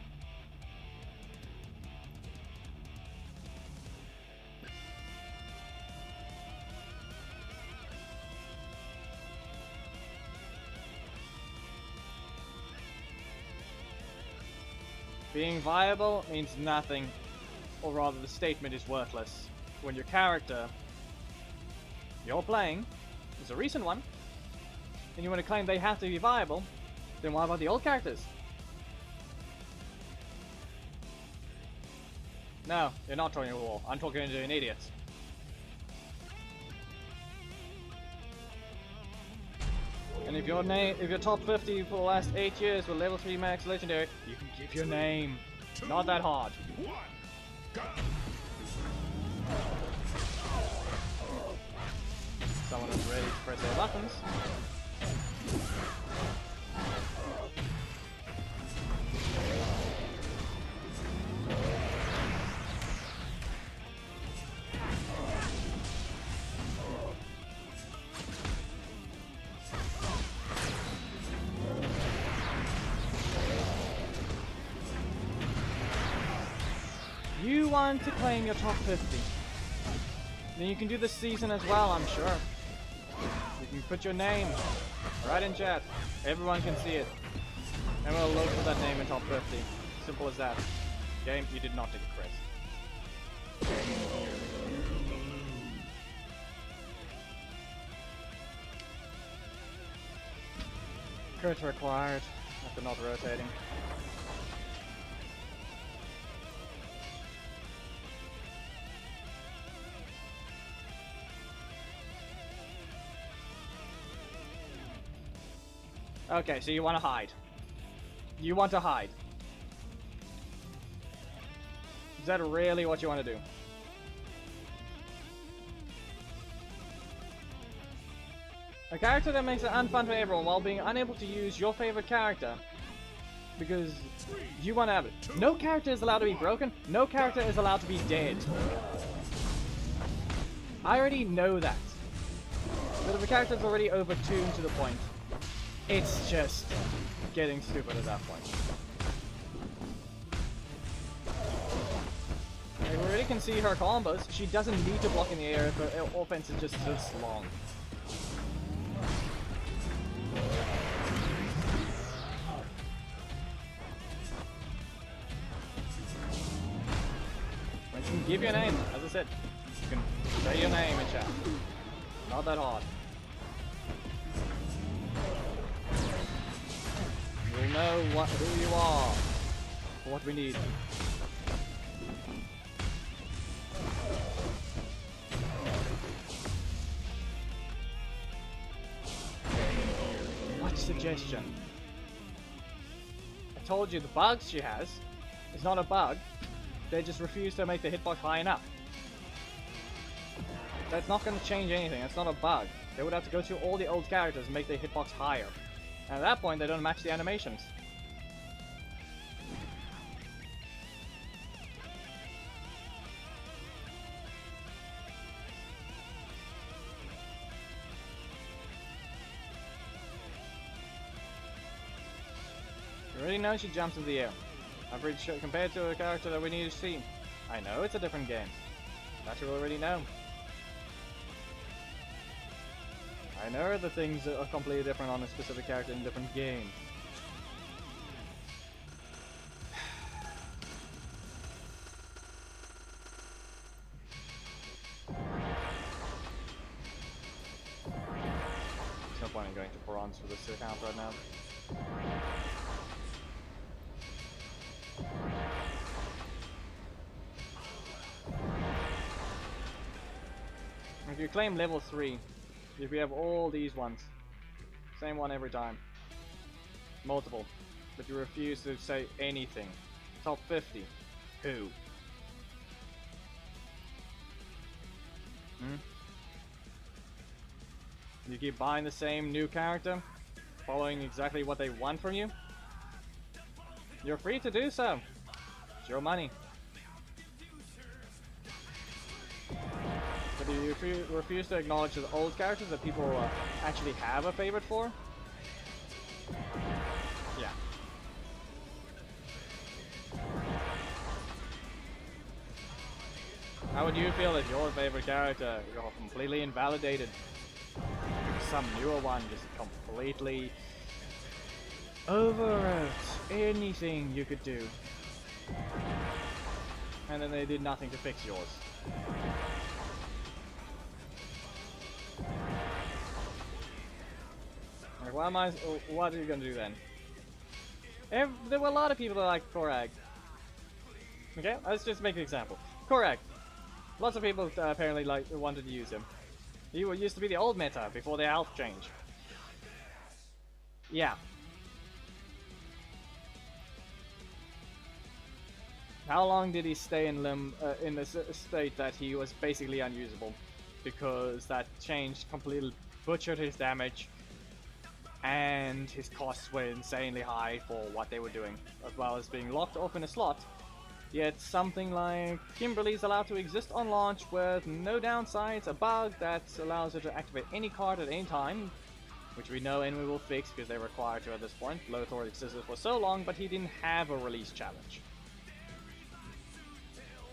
Being viable means nothing, or rather the statement is worthless. When your character you're playing is a recent one, and you want to claim they have to be viable, then what about the old characters? No, you're not talking to a wall. I'm talking to an idiot. And if you're top 50 for the last 8 years with level 3 max legendary, you can give your name. Not that hard. 1, go! Someone is ready to press their buttons. You want to claim your top 50. Then you can do this season as well, I'm sure. You can put your name right in chat. Everyone can see it. And we'll look for that name in top 50. Simple as that. Game, you did not take a crit. Crit required after not rotating. Okay, so you want to hide. You want to hide. Is that really what you want to do? A character that makes it unfun for everyone while being unable to use your favorite character. Because you want to have it. No character is allowed to be broken. No character is allowed to be dead. I already know that. But if a character is already overtuned to the point, it's just getting stupid at that point. Like, we already can see her combos. She doesn't need to block in the air if her offense is just this long. When you can give your name, as I said, you can say your name in chat. Not that hard. We'll know who you are for what we need. What suggestion? I told you the bugs she has is not a bug. They just refuse to make the hitbox high enough. That's not going to change anything. That's not a bug. They would have to go through all the old characters and make their hitbox higher. And at that point, they don't match the animations. You already know she jumps in the air. Average compared to a character that we need to see. I know it's a different game. That you already know. I know the things are completely different on a specific character in a different game. There's no point in going to bronze for this account right now. If you claim level 3, if we have all these ones, same one every time, multiple, but you refuse to say anything, top 50, who? You keep buying the same new character, following exactly what they want from you? You're free to do so. It's your money. But do you refuse to acknowledge the old characters that people actually have a favorite for? Yeah. How would you feel if your favorite character got completely invalidated? Some newer one just completely overwrote anything you could do. And then they did nothing to fix yours. Like, what are you gonna do then? There were a lot of people that like Korag. Okay, let's just make an example. Correct. Lots of people apparently wanted to use him. He used to be the old meta before the health change. Yeah. How long did he stay in the state that he was basically unusable? Because that change completely butchered his damage, and his costs were insanely high for what they were doing, as well as being locked off in a slot. Yet something like Kimberly is allowed to exist on launch with no downsides, a bug that allows her to activate any card at any time, which we know Enemy will fix because they're required to at this point. Lothar existed for so long, but he didn't have a release challenge.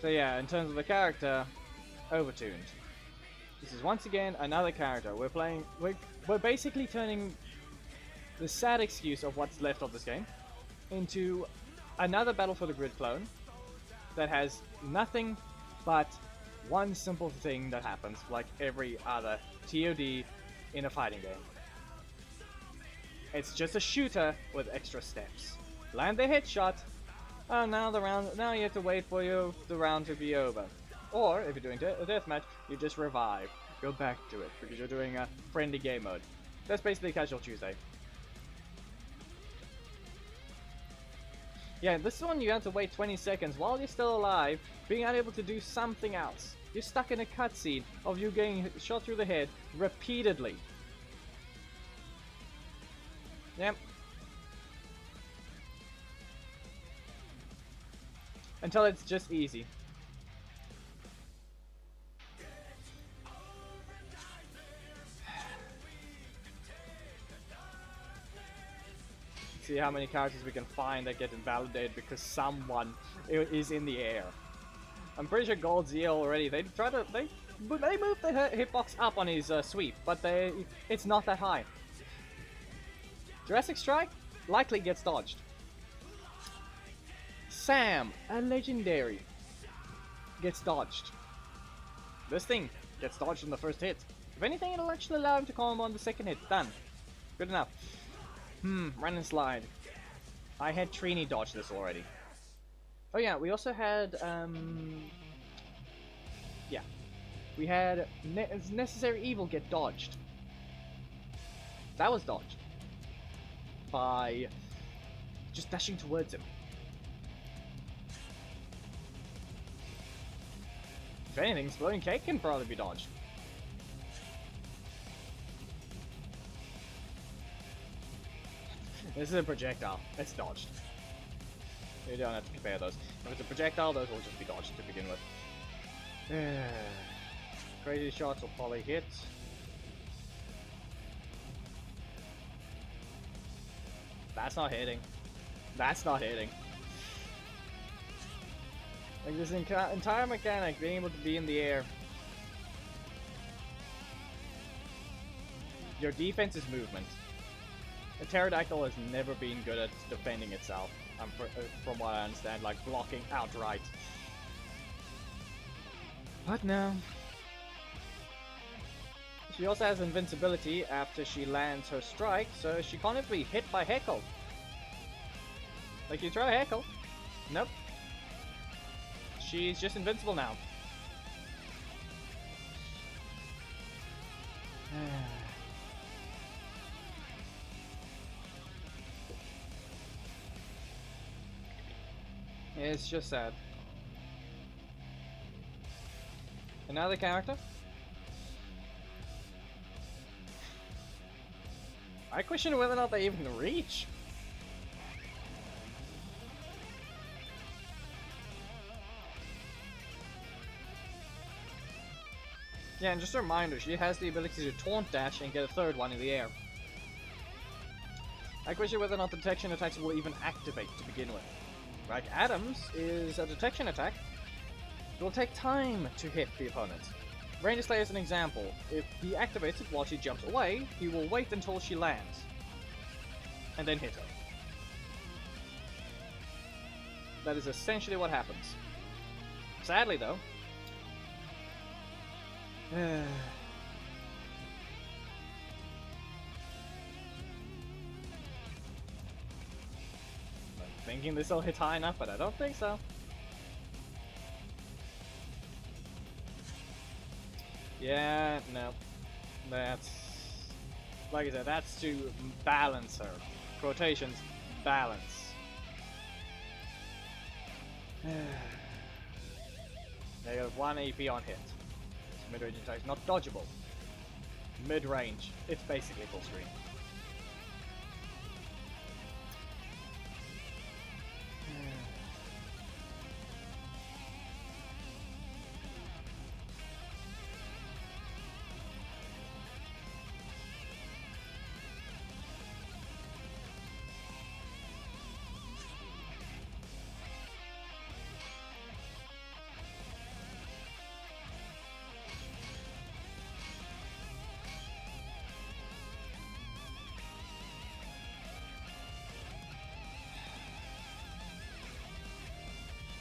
So yeah, in terms of the character, overtuned. This is once again another character. We're basically turning the sad excuse of what's left of this game into another Battle for the Grid clone that has nothing but one simple thing that happens like every other TOD in a fighting game. It's just a shooter with extra steps. Land the headshot. Oh, now you have to wait for the round to be over. Or, if you're doing a deathmatch, you just revive. Go back to it, because you're doing a friendly game mode. That's basically Casual Tuesday. Yeah, this one you have to wait 20 seconds while you're still alive, being unable to do something else. You're stuck in a cutscene of you getting shot through the head repeatedly. Yep. Until it's just easy. See how many characters we can find that get invalidated because someone is in the air. I'm pretty sure Gold Zeo already. They moved the hitbox up on his sweep, but it's not that high. Jurassic Strike likely gets dodged. Sam, a legendary, gets dodged. This thing gets dodged on the first hit. If anything, it'll actually allow him to combo on the second hit. Done. Good enough. Run and slide. I had Trini dodge this already. Oh yeah, we also had, yeah. We had Necessary Evil get dodged. That was dodged. By just dashing towards him. If anything, Exploding Cake can probably be dodged. This is a projectile. It's dodged. You don't have to compare those. If it's a projectile, those will just be dodged to begin with. Crazy shots will probably hit. That's not hitting. That's not hitting. Like this entire mechanic, being able to be in the air. Your defense is movement. A Pterodactyl has never been good at defending itself, from what I understand, like blocking outright. But no. She also has invincibility after she lands her strike, so she can't even be hit by heckle. Like you try to heckle. Nope. She's just invincible now. It's just sad. Another character? I question whether or not they even reach. Yeah, and just a reminder, she has the ability to taunt dash and get a third one in the air. I question whether or not the detection attacks will even activate to begin with. Like Adams is a detection attack. It will take time to hit the opponent. Ranger Slayer is an example. If he activates it while she jumps away, he will wait until she lands. And then hit her. That is essentially what happens. Sadly though, I'm thinking this will hit high enough, but I don't think so. Yeah, no. That's... Like I said, that's to balance her. Quotations, balance. They have 1 AP on hit. Mid-range attack is not dodgeable. Mid-range, it's basically full screen.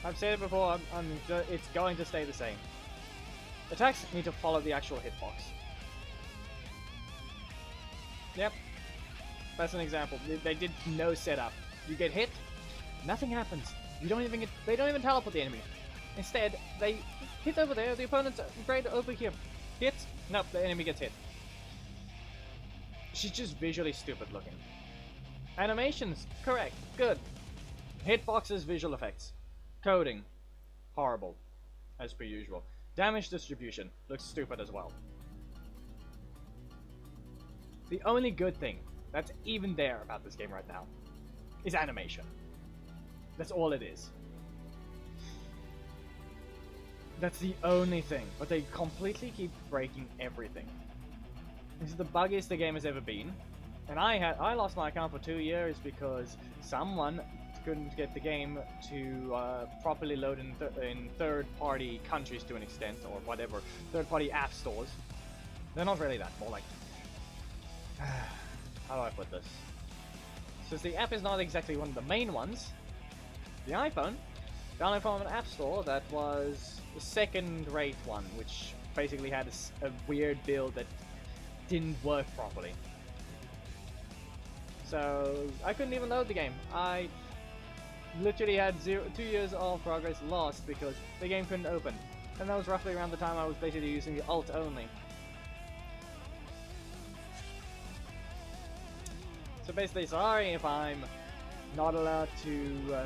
I've said it before, it's going to stay the same. Attacks need to follow the actual hitbox. Yep. That's an example. They did no setup. You get hit, nothing happens. You don't even get, they don't even teleport the enemy. Instead, they hit over there, the opponent's right over here. Hit, nope, the enemy gets hit. She's just visually stupid looking. Animations, correct, good. Hitboxes, visual effects. Coding, horrible, as per usual. Damage distribution, looks stupid as well. The only good thing that's even there about this game right now is animation. That's all it is. That's the only thing, but they completely keep breaking everything. This is the buggiest the game has ever been, and I lost my account for 2 years because someone couldn't get the game to properly load in third-party countries to an extent, or whatever, third-party app stores. They're not really that, more like... How do I put this? Since the app is not exactly one of the main ones, the iPhone, downloaded from an app store that was the second-rate one, which basically had a weird build that didn't work properly. So I couldn't even load the game. I literally had 2 years of progress lost because the game couldn't open. And that was roughly around the time I was basically using the alt only. So basically, sorry if I'm not allowed to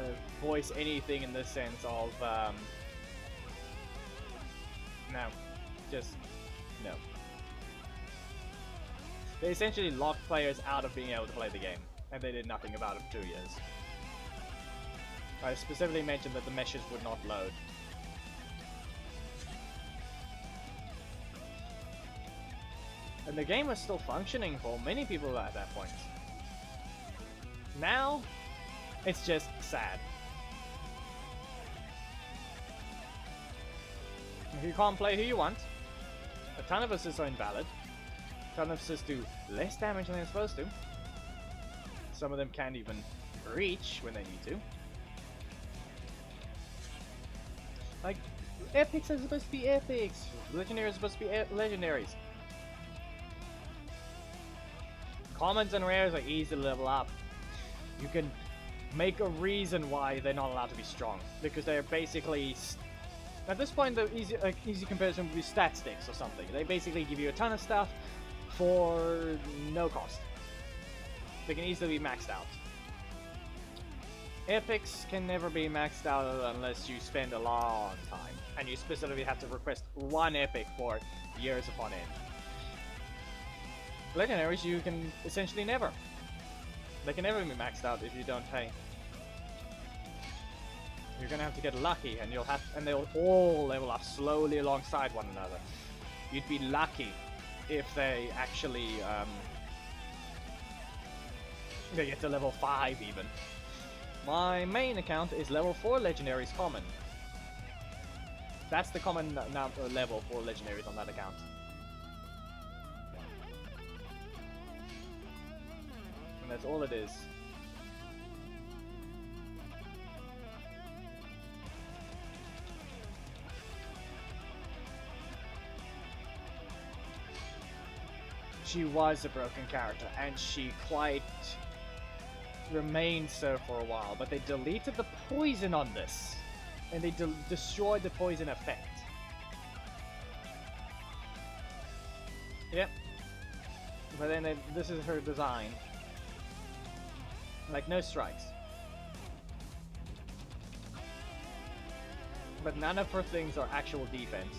voice anything in the sense of, no. Just, no. They essentially locked players out of being able to play the game, and they did nothing about it for 2 years. I specifically mentioned that the meshes would not load. And the game was still functioning for many people at that point. Now, it's just sad. If you can't play who you want, a ton of assists are invalid. A ton of assists do less damage than they're supposed to. Some of them can't even reach when they need to. Like, epics are supposed to be epics. Legendaries are supposed to be legendaries. Commons and rares are easy to level up. You can make a reason why they're not allowed to be strong, because they're basically, at this point, the easy comparison would be stat sticks or something. They basically give you a ton of stuff for no cost. They can easily be maxed out. Epics can never be maxed out unless you spend a long time, and you specifically have to request one epic for years upon end. Legendaries you can essentially never. They can never be maxed out if you don't pay. You're gonna have to get lucky, and they'll all level up slowly alongside one another. You'd be lucky if they actually they get to level 5 even. My main account is level 4 legendaries common. That's the common level for legendaries on that account. And that's all it is. She was a broken character, and she quite remained so for a while, but they deleted the poison on this, and they destroyed the poison effect. Yep. But then this is her design. Like, no strikes. But none of her things are actual defense.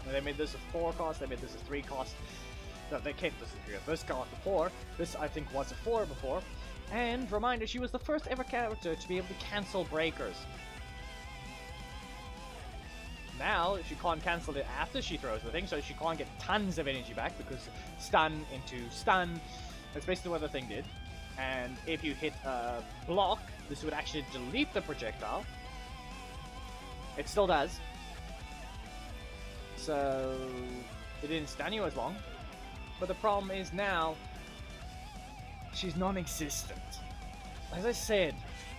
And they made this a 4 cost, they made this a 3 cost. No, they kept this a 3. This got the 4. This, I think, was a 4 before. And, reminder, she was the first ever character to be able to cancel breakers. Now, she can't cancel it after she throws the thing, so she can't get tons of energy back, because stun into stun. That's basically what the thing did. And if you hit a block, this would actually delete the projectile. It still does. So, it didn't stun you as long. But the problem is now, she's non-existent. As I said,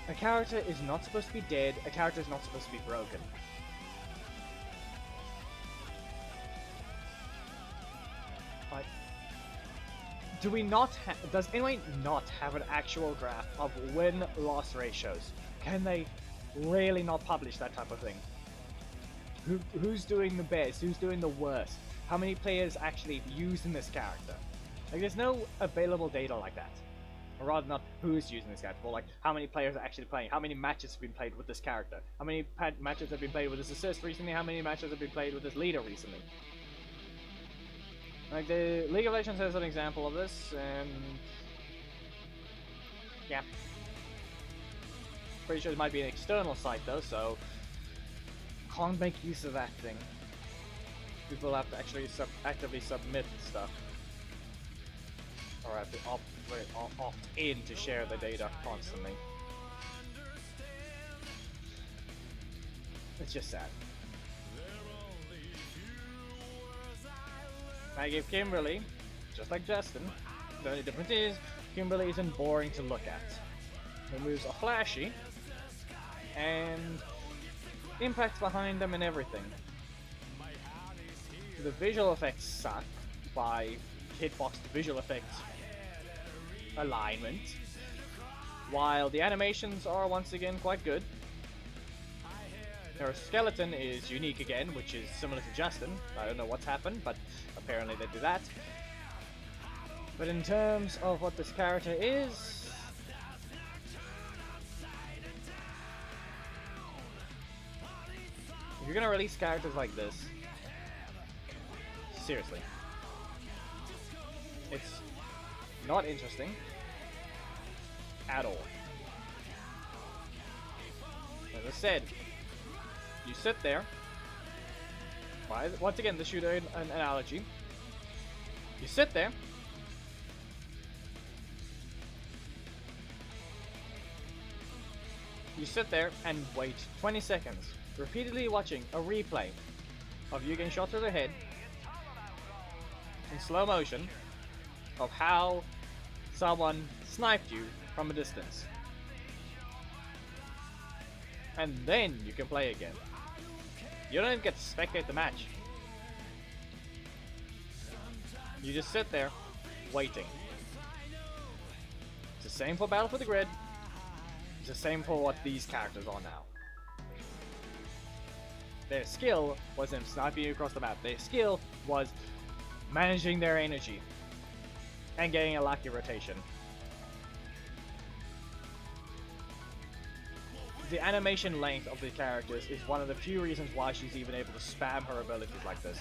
a character is not supposed to be dead, a character is not supposed to be broken. Like, do we not does anyone not have an actual graph of win-loss ratios? Can they really not publish that type of thing? Who's doing the best? Who's doing the worst? How many players actually using this character? Like, there's no available data like that. Or rather, not who's using this character, but like how many players are actually playing, how many matches have been played with this character, how many matches have been played with this assist recently, how many matches have been played with this leader recently. Like, the League of Legends has an example of this, and yeah. Pretty sure it might be an external site though, so can't make use of that thing. People have to actually actively submit stuff. Or have to opt in to share the data constantly. It's just sad. I gave Kimberly, just like Justin, the only difference is Kimberly isn't boring to look at. Her moves are flashy, and impacts behind them and everything. The visual effects suck by Hitbox visual effects alignment, while the animations are once again quite good. Her skeleton is unique again, which is similar to Justin. I don't know what's happened, but apparently they do that. But in terms of what this character is, if you're gonna release characters like this, seriously, it's not interesting at all. As I said, you sit there. Once again, to shoot an analogy, you sit there. You sit there and wait 20 seconds, repeatedly watching a replay of you getting shot through the head in slow motion of how someone sniped you from a distance. And then you can play again. You don't even get to spectate the match. You just sit there, waiting. It's the same for Battle for the Grid. It's the same for what these characters are now. Their skill wasn't sniping you across the map. Their skill was managing their energy and getting a lucky rotation. The animation length of the characters is one of the few reasons why she's even able to spam her abilities like this.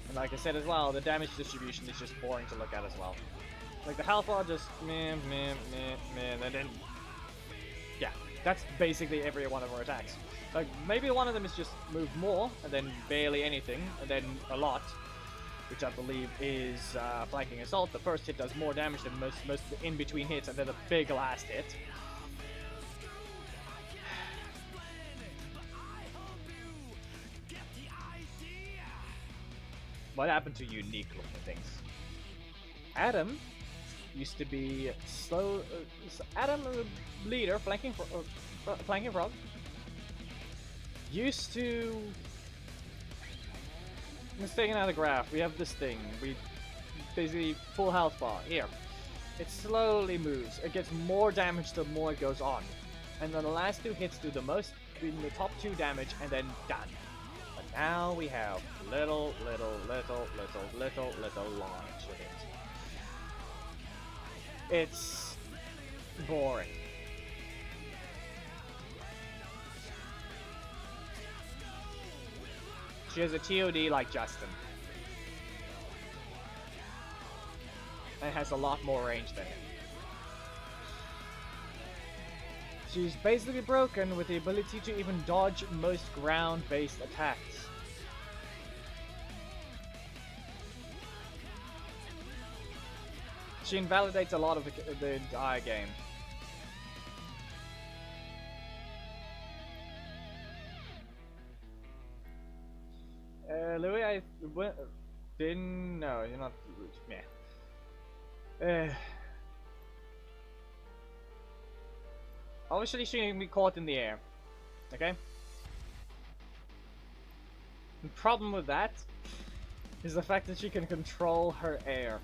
And like I said as well, the damage distribution is just boring to look at as well. Like, the health bar just meh, and then yeah, that's basically every one of her attacks. Like, maybe one of them is just move more, and then barely anything, and then a lot, which I believe is flanking assault. The first hit does more damage than most of the in-between hits, and then the big last hit. What happened to unique looking things? Adam used to be slow. Adam, leader, flanking frog, used to. Let's take another graph. We have this thing. We basically full health bar here. It slowly moves. It gets more damage the more it goes on. And then the last 2 hits do the most in the top 2 damage, and then done. But now we have little launch of it. It's boring. She has a TOD like Justin. And has a lot more range than him. She's basically broken with the ability to even dodge most ground-based attacks. She invalidates a lot of the entire game. Louis, I didn't. No, you're not. Meh. Obviously, she can be caught in the air. Okay? The problem with that is the fact that she can control her air.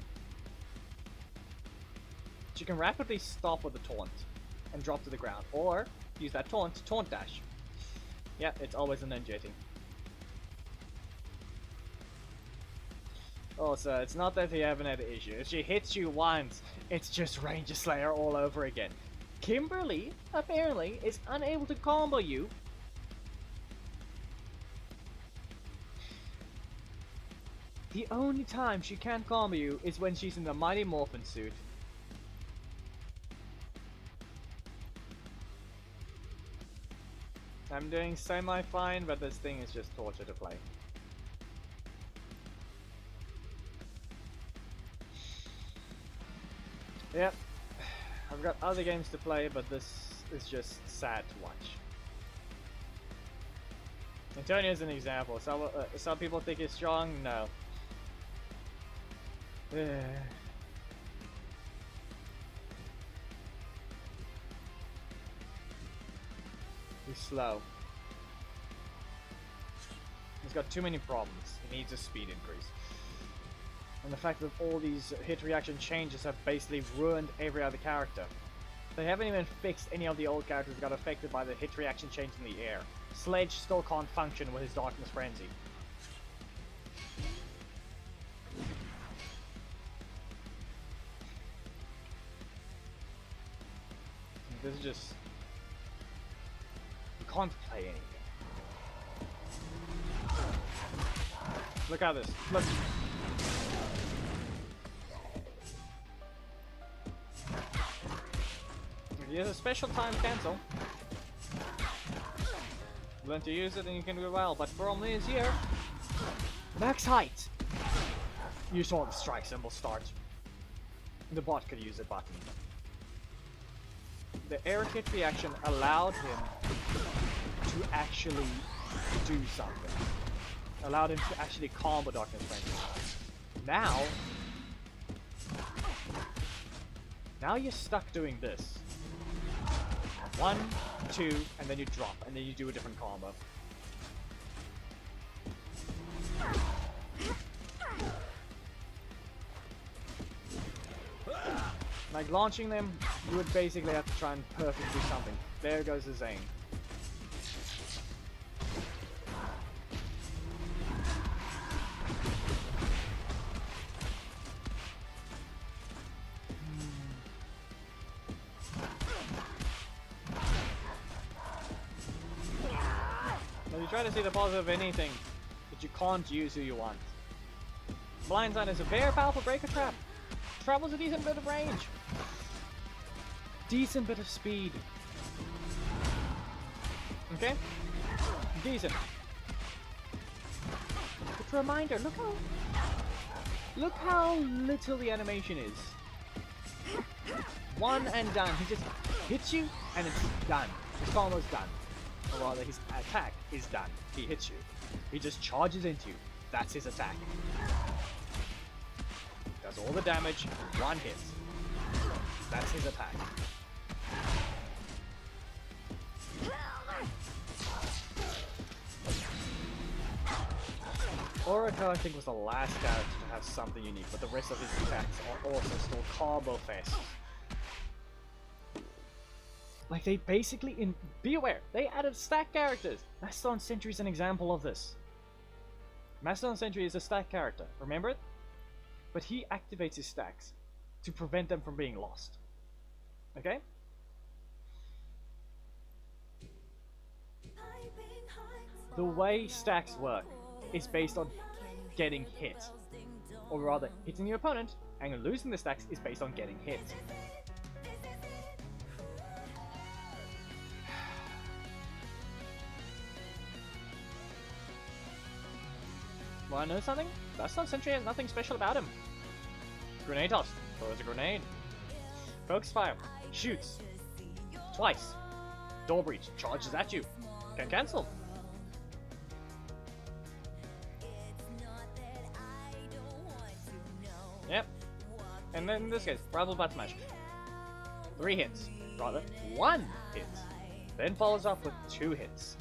She can rapidly stop with a taunt and drop to the ground, or use that taunt dash. Yeah, it's always an Ninjetti. Also, it's not that you haven't had an issue. If she hits you once, it's just Ranger Slayer all over again. Kimberly, apparently, is unable to combo you. The only time she can't combo you is when she's in the Mighty Morphin suit. I'm doing semi-fine, but this thing is just torture to play. Yep, I've got other games to play, but this is just sad to watch. Antonio's an example. Some people think he's strong. No. He's slow. He's got too many problems. He needs a speed increase. And the fact that all these hit reaction changes have basically ruined every other character. They haven't even fixed any of the old characters that got affected by the hit reaction change in the air. Sledge still can't function with his Darkness Frenzy. This is just... You can't play anything. Look at this. Look. He has a special time cancel. Learn to use it and you can do well, but problem is here. Max height! You saw the strike symbol start. The bot could use a button. The air hit reaction allowed him to actually do something. Allowed him to actually combo Darkness Frenzy. Now you're stuck doing this. 1, 2, and then you drop, and then you do a different combo. Like launching them, you would basically have to try and perfectly do something. There goes the Zane. You try to see the positive of anything, but you can't use who you want. Blindside is a very powerful breaker trap. Travels a decent bit of range. Decent bit of speed. Okay? Decent. But reminder, look how little the animation is. One and done. He just hits you and it's done. His combo's done. Or rather, his attack is done. He hits you. He just charges into you. That's his attack. Does all the damage in one hit. That's his attack. Orica, I think, was the last character to have something unique, but the rest of his attacks are also still combo fest. Like, they basically, be aware, they added stack characters. Mastodon Sentry is an example of this. Mastodon Sentry is a stack character, remember it? But he activates his stacks to prevent them from being lost. Okay? The way stacks work is based on getting hit. Or rather, hitting your opponent, and losing the stacks is based on getting hit. Wanna know something? Mastodon Sentry has nothing special about him. Grenade toss. Throws a grenade. Focus fire. Shoots. Twice. Door breach. Charges at you. Can cancel. Yep. And then in this case, rival butt smash. 3 hits. Rather, 1 hit. Then follows up with 2 hits.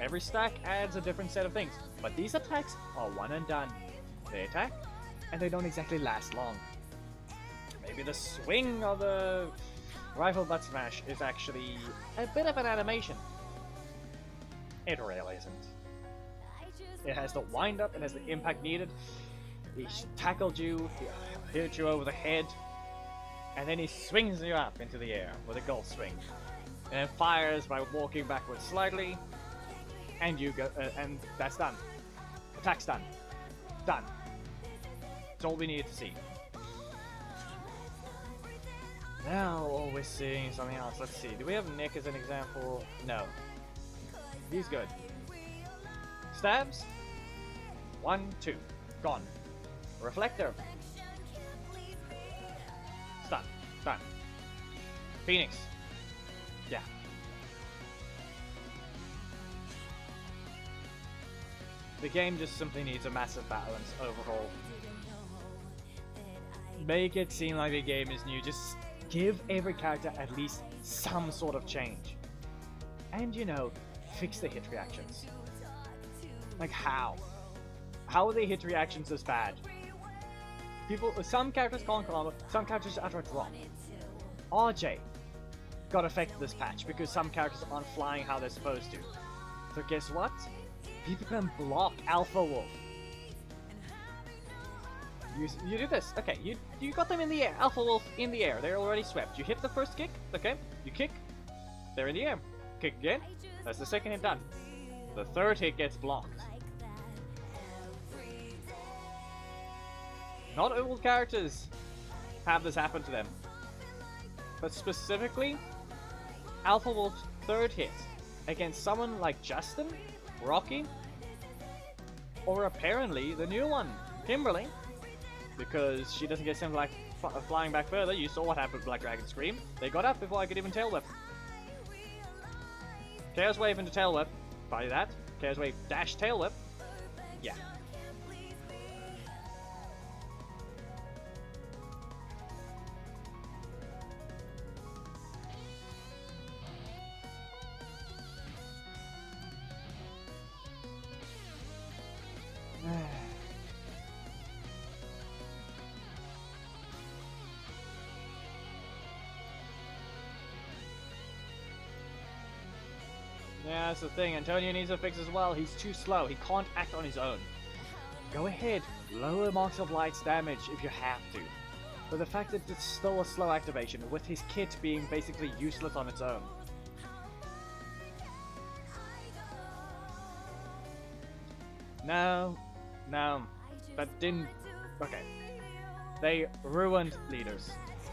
Every stack adds a different set of things, but these attacks are one and done. They attack, and they don't exactly last long. Maybe the swing of the rifle butt smash is actually a bit of an animation. It really isn't. It has the wind up, it has the impact needed. He tackled you, he hit you over the head, and then he swings you up into the air with a golf swing. And then fires by walking backwards slightly. And you go, and that's done. Attack's done. Done. That's all we needed to see. Now we're seeing something else. Let's see. Do we have Nick as an example? No. He's good. Stabs. 1, 2. Gone. Reflector. Stun. Stun. Phoenix. Yeah. The game just simply needs a massive balance overhaul. Make it seem like the game is new. Just give every character at least some sort of change. And you know, fix the hit reactions. Like how? How are the hit reactions this bad? Some characters can't combo, some characters are outright wrong. RJ got affected this patch because some characters aren't flying how they're supposed to. So guess what? People can block Alpha Wolf. You do this. Okay, you got them in the air. Alpha Wolf in the air. They're already swept. You hit the first kick. Okay, you kick. They're in the air. Kick again. That's the second hit done. The third hit gets blocked. Not all characters have this happen to them. But specifically, Alpha Wolf's third hit against someone like Justin, Rocky, or apparently the new one, Kimberly, because she doesn't get sent like flying back further. You saw what happened with Black Dragon Scream. They got up before I could even tail whip. Chaos Wave into tail whip. By that, Chaos Wave dash tail whip. Yeah. Yeah, that's the thing. Antonio needs a fix as well. He's too slow. He can't act on his own. Go ahead, lower Marks of Light's damage if you have to. But the fact that it's still a slow activation, with his kit being basically useless on its own. No, that didn't... Okay. They ruined leaders.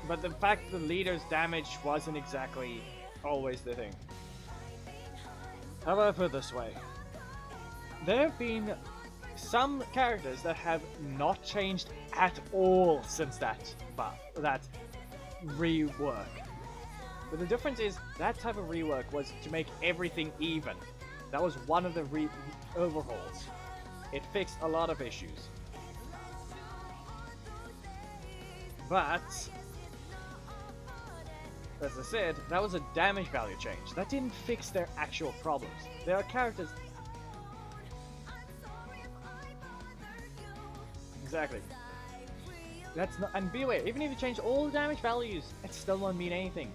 But the fact the leader's damage wasn't exactly always the thing. How about I put it this way? There have been some characters that have not changed at all since that rework. But the difference is, that type of rework was to make everything even. That was one of the overhauls. It fixed a lot of issues. But, as I said, that was a damage value change. That didn't fix their actual problems. There are characters... Exactly. That's not... And be aware, even if you change all the damage values, it still won't mean anything.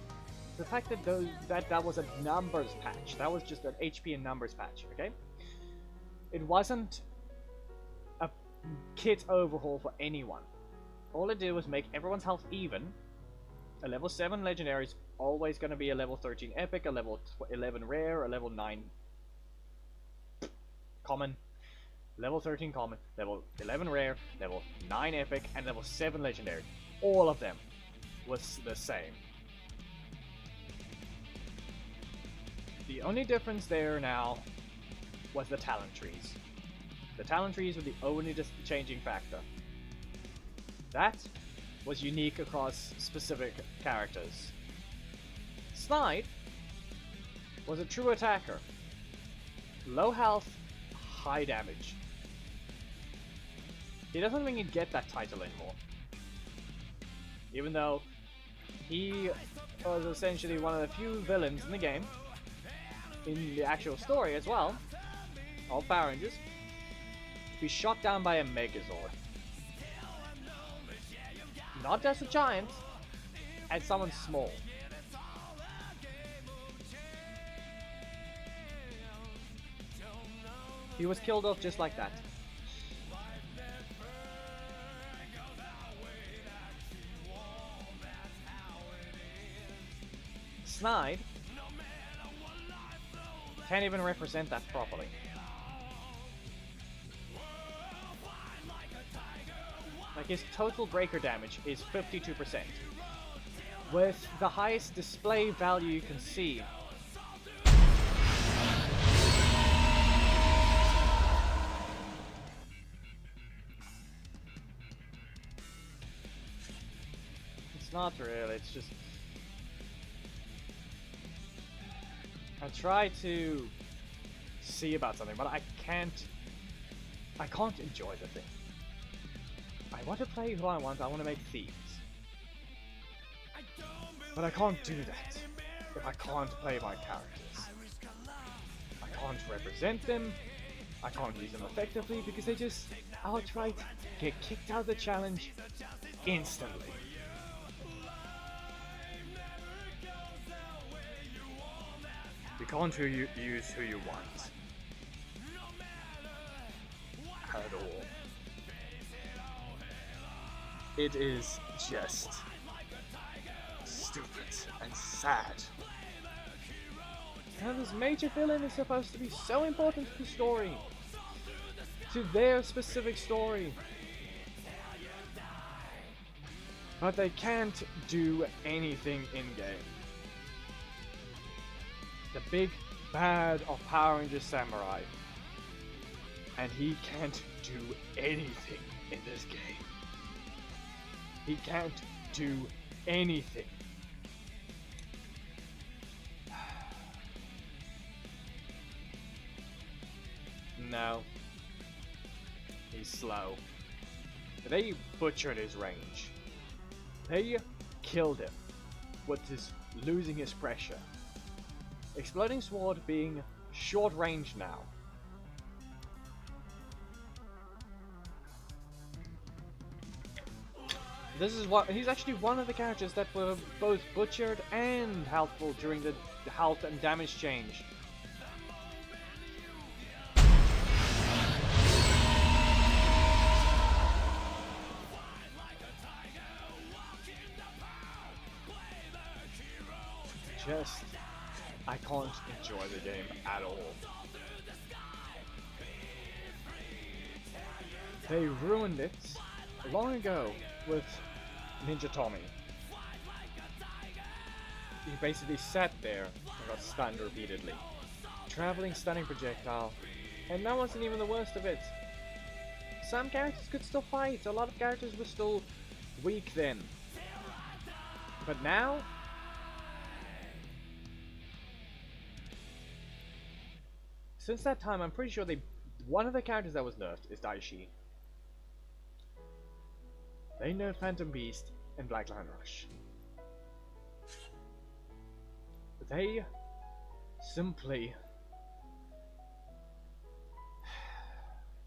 the fact that that was a numbers patch, that was just an HP and numbers patch, okay? It wasn't a kit overhaul for anyone. All it did was make everyone's health even. A level 7 legendary is always going to be a level 13 epic, a level 11 rare, a level 9 common, level 13 common, level 11 rare, level 9 epic, and level 7 legendary. All of them was the same. The only difference there now was the talent trees. The talent trees were the only changing factor. That was unique across specific characters. Snide was a true attacker. Low health, high damage. He doesn't really get that title anymore. Even though he was essentially one of the few villains in the game, in the actual story as well, of Power Rangers, to be shot down by a Megazord. Not as a giant, as someone small. He was killed off just like that. Snide can't even represent that properly. Like, his total breaker damage is 52%, with the highest display value you can see. It's not really, it's just... I try to see about something, but I can't enjoy the thing. I want to play who I want to make thieves. But I can't do that if I can't play my characters. I can't represent them, I can't use them effectively because they just outright get kicked out of the challenge instantly. You can't use who you want. At all. It is just stupid and sad. Now this major villain is supposed to be so important to the story. To their specific story. But they can't do anything in-game. The big bad of Power Rangers Samurai. And he can't do anything in this game. He can't do anything. No. He's slow. They butchered his range. They killed him with his losing his pressure. Exploding Sword being short range now. This is what he's actually one of the characters that were both butchered and helpful during the health and damage change. Just, I can't enjoy the game at all. They ruined it long ago with Ninja Tommy. He basically sat there and got stunned repeatedly. Traveling stunning projectile, and that wasn't even the worst of it. Some characters could still fight, a lot of characters were still weak then. But now, since that time, I'm pretty sure one of the characters that was nerfed is Daishi. They nerfed Phantom Beast and Black Lion Rush. They simply...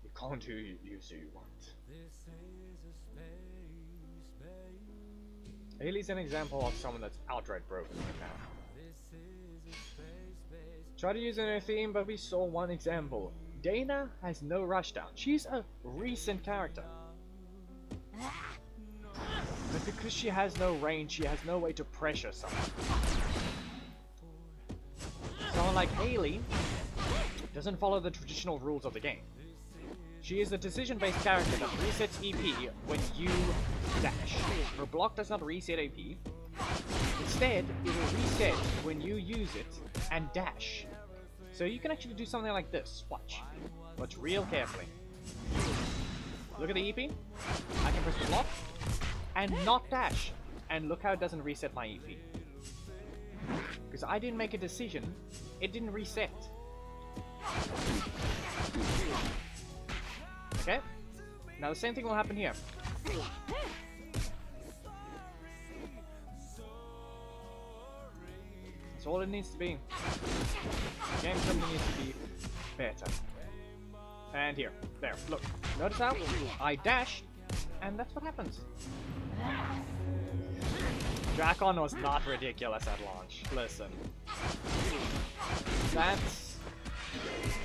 You can't use who you want. Haley's an example of someone that's outright broken right now. Try to use a theme, but we saw one example. Dana has no rushdown. She's a recent character. But because she has no range, she has no way to pressure someone. Someone like Haley doesn't follow the traditional rules of the game. She is a decision-based character that resets EP when you dash. Her block does not reset AP. Instead, it will reset when you use it and dash. So you can actually do something like this. Watch. Watch real carefully. Look at the EP. I can press the block and not dash. And look how it doesn't reset my EP. Because I didn't make a decision, it didn't reset. Okay? Now the same thing will happen here. That's all it needs to be. The game simply needs to be better. And here. There. Look. Notice how I dash, and that's what happens. Drakon was not ridiculous at launch. Listen. That's...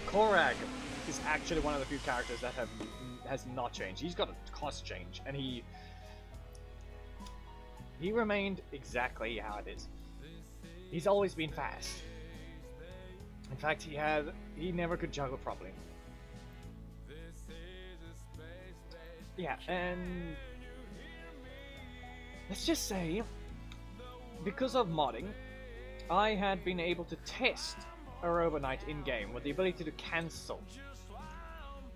Korag is actually one of the few characters that has not changed. He's got a cost change, and he remained exactly how it is. He's always been fast. In fact, he never could juggle properly. Yeah, and let's just say, because of modding, I had been able to test a Robo Knight in-game with the ability to cancel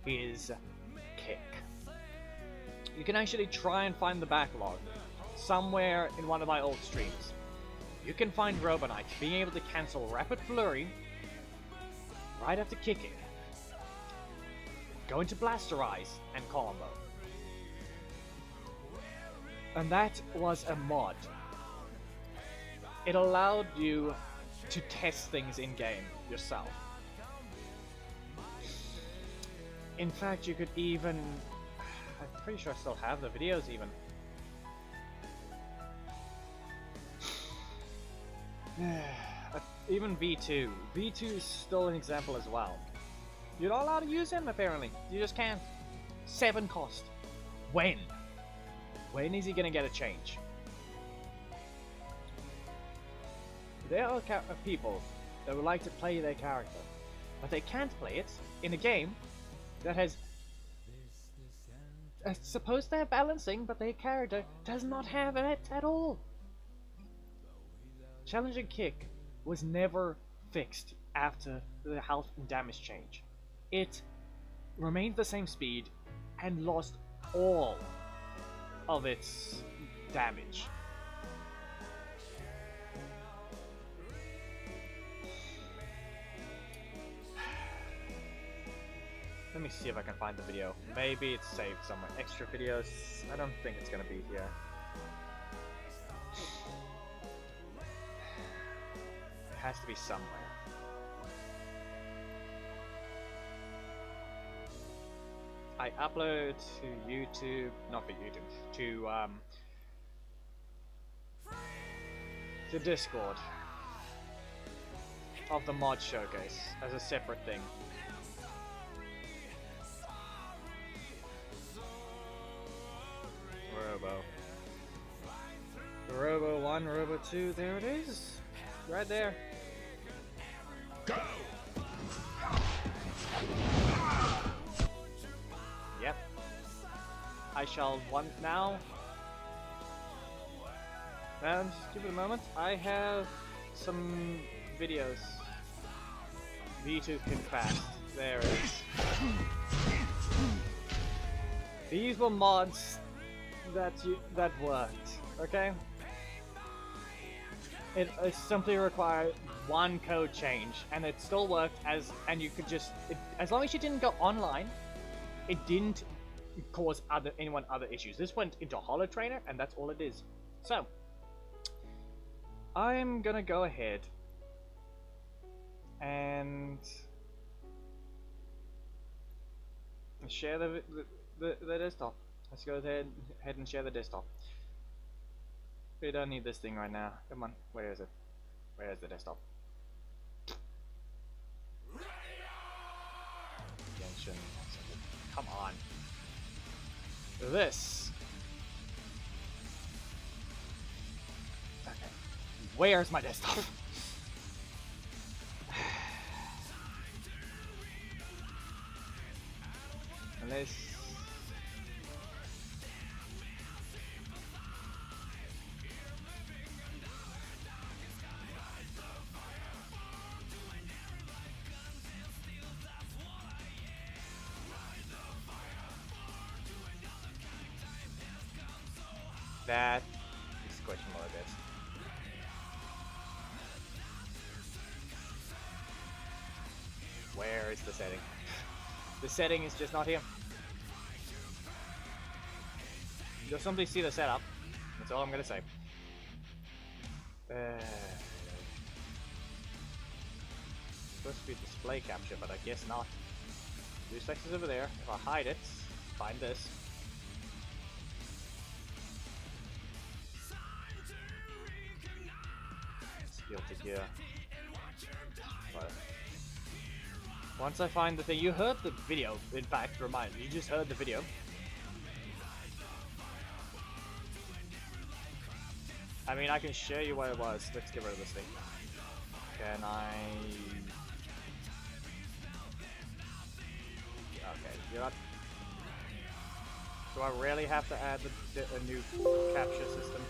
his kick. You can actually try and find the backlog somewhere in one of my old streams. You can find Robo Knight being able to cancel Rapid Flurry right after kicking, go into Blasterize, and combo. And that was a mod. It allowed you to test things in-game yourself. In fact, you could even... I'm pretty sure I still have the videos even. Even V2. V2 is still an example as well. You're not allowed to use him, apparently. You just can't. 7 cost. When? When is he gonna get a change? There are people that would like to play their character, but they can't play it in a game that has supposed to have balancing, but their character does not have it at all. Challenging kick was never fixed after the health and damage change. It remained the same speed and lost all of its damage. Let me see if I can find the video. Maybe it's saved somewhere. Extra videos. I don't think it's gonna be here. It has to be somewhere. I upload to YouTube, not for YouTube, to Discord of the mod showcase as a separate thing. Robo 1, Robo 2, there it is. Right there. Go! Yep. I shall want now. And just give it a moment. I have some videos. V2 can fast. There it is. These were mods that worked. Okay? It simply required one code change, and it still worked and you could just, as long as you didn't go online, it didn't cause anyone other issues. This went into Holo Trainer, and that's all it is. So, I'm gonna go ahead and share the desktop. Let's go ahead and share the desktop. We don't need this thing right now. Come on, where is it? Where is the desktop? Genshin. Come on. This. Okay. Where's my desktop? Unless. That is question more, I guess. Where is the setting? The setting is just not here. You'll simply see the setup. That's all I'm gonna say. Supposed to be display capture, but I guess not. Blue text is over there. If I hide it, find this. Skill to gear. But once I find the thing, you heard the video. In fact, remind me, you just heard the video. I mean, I can show you what it was. Let's get rid of this thing. Can I? Okay, you're not. Do I really have to add a new capture system?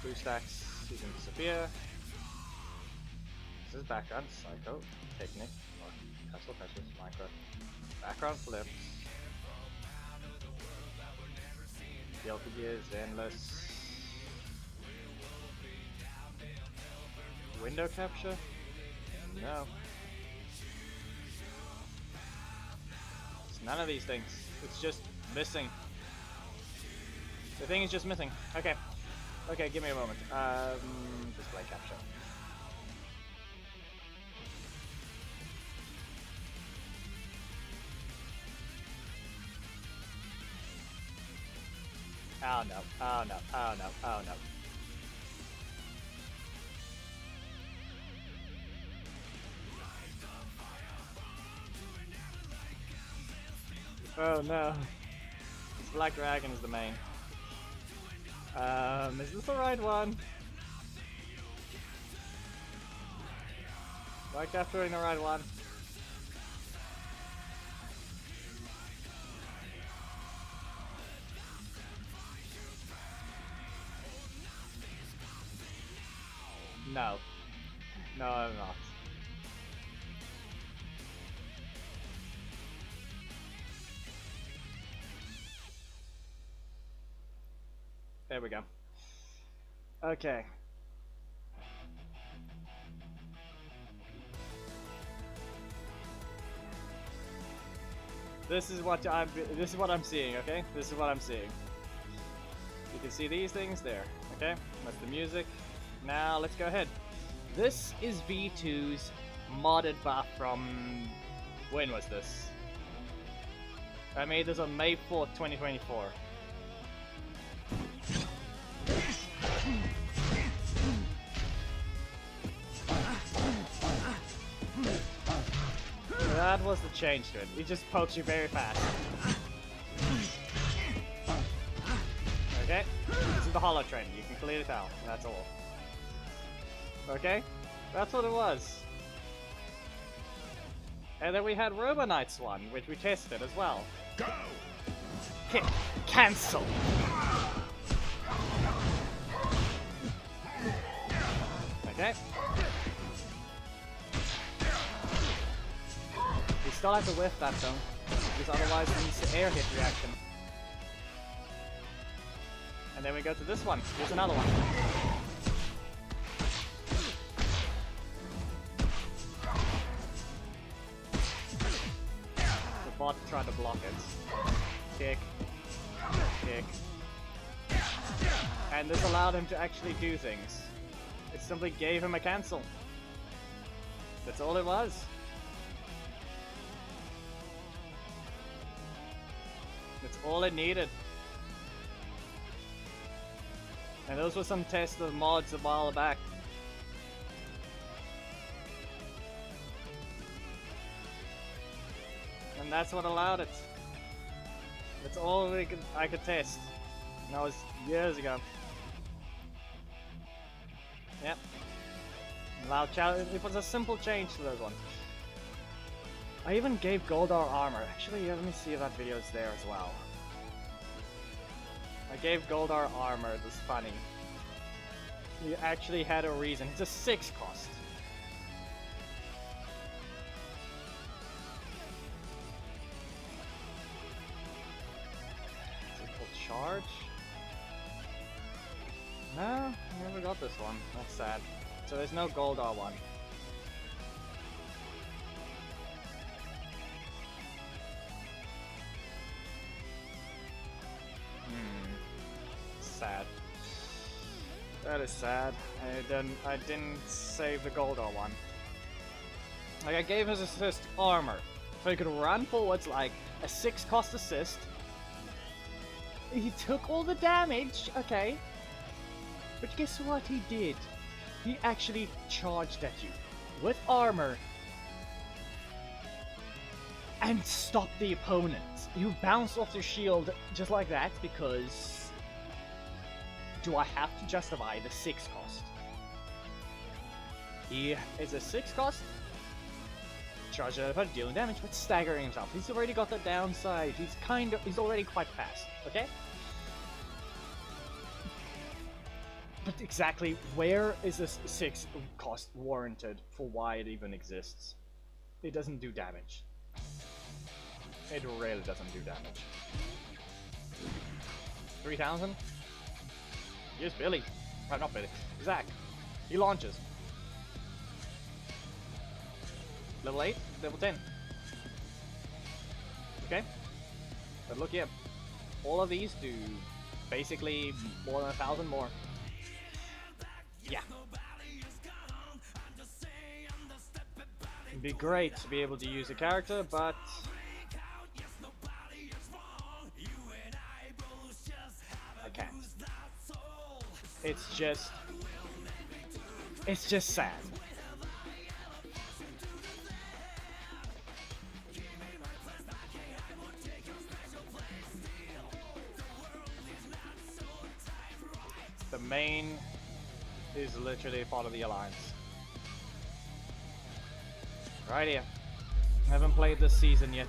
Blue stacks, you can disappear. This is background, psycho, technique, castle pressures, micro. Background flips. Delta gears, endless. Window capture? No. It's none of these things. It's just missing. The thing is just missing. Okay. Okay, give me a moment. Display capture. Oh no, oh no, oh no, oh no. Oh no. This Black Dragon is the main. Is this the right one? Am I capturing the right one? No. No, I'm not. There we go. Okay. This is what I'm seeing, okay? This is what I'm seeing. You can see these things there, okay? That's the music. Now let's go ahead. This is V2's modded buff from... when was this? I made this on May 4th, 2024. That was the change to it. He just pokes you very fast. Okay? This is the hollow train. You can clearly tell. That's all. Okay? That's what it was. And then we had Robo Knight's one, which we tested as well. Go! Hit. Cancel! Okay. We still have to whiff that though, because otherwise we need the air hit reaction. And then we go to this one. Here's another one. The bot tried to block it. Kick. Kick. And this allowed him to actually do things. It simply gave him a cancel. That's all it was. That's all it needed. And those were some tests of mods a while back. And that's what allowed it. That's all I could test. And that was years ago. Yep. It was a simple change to those ones. I even gave Goldar armor. Actually, let me see if that video is there as well. I gave Goldar armor. It was funny. He actually had a reason. It's a 6 cost. Simple charge? No, I never got this one. That's sad. So there's no Goldar one. Sad. That is sad. I didn't save the Goldar one. Like, I gave his assist armor, so he could run forwards like a 6 cost assist. He took all the damage, okay. But guess what he did? He actually charged at you with armor and stopped the opponent. You bounced off your shield just like that because... Do I have to justify the 6 cost? He is a 6 cost. Charge at dealing damage, but staggering himself. He's already got the downside. He's already quite fast, okay? But exactly where is this 6 cost warranted for why it even exists? It doesn't do damage. It really doesn't do damage. 3,000? Here's Billy. Oh, not Billy. Zach. He launches. Level 8, level 10. Okay. But look here. All of these do basically more than 1,000 more. Yeah. It'd be great to be able to use a character, but I can't. It's just sad. The main is literally part of the alliance. Right here. Haven't played this season yet.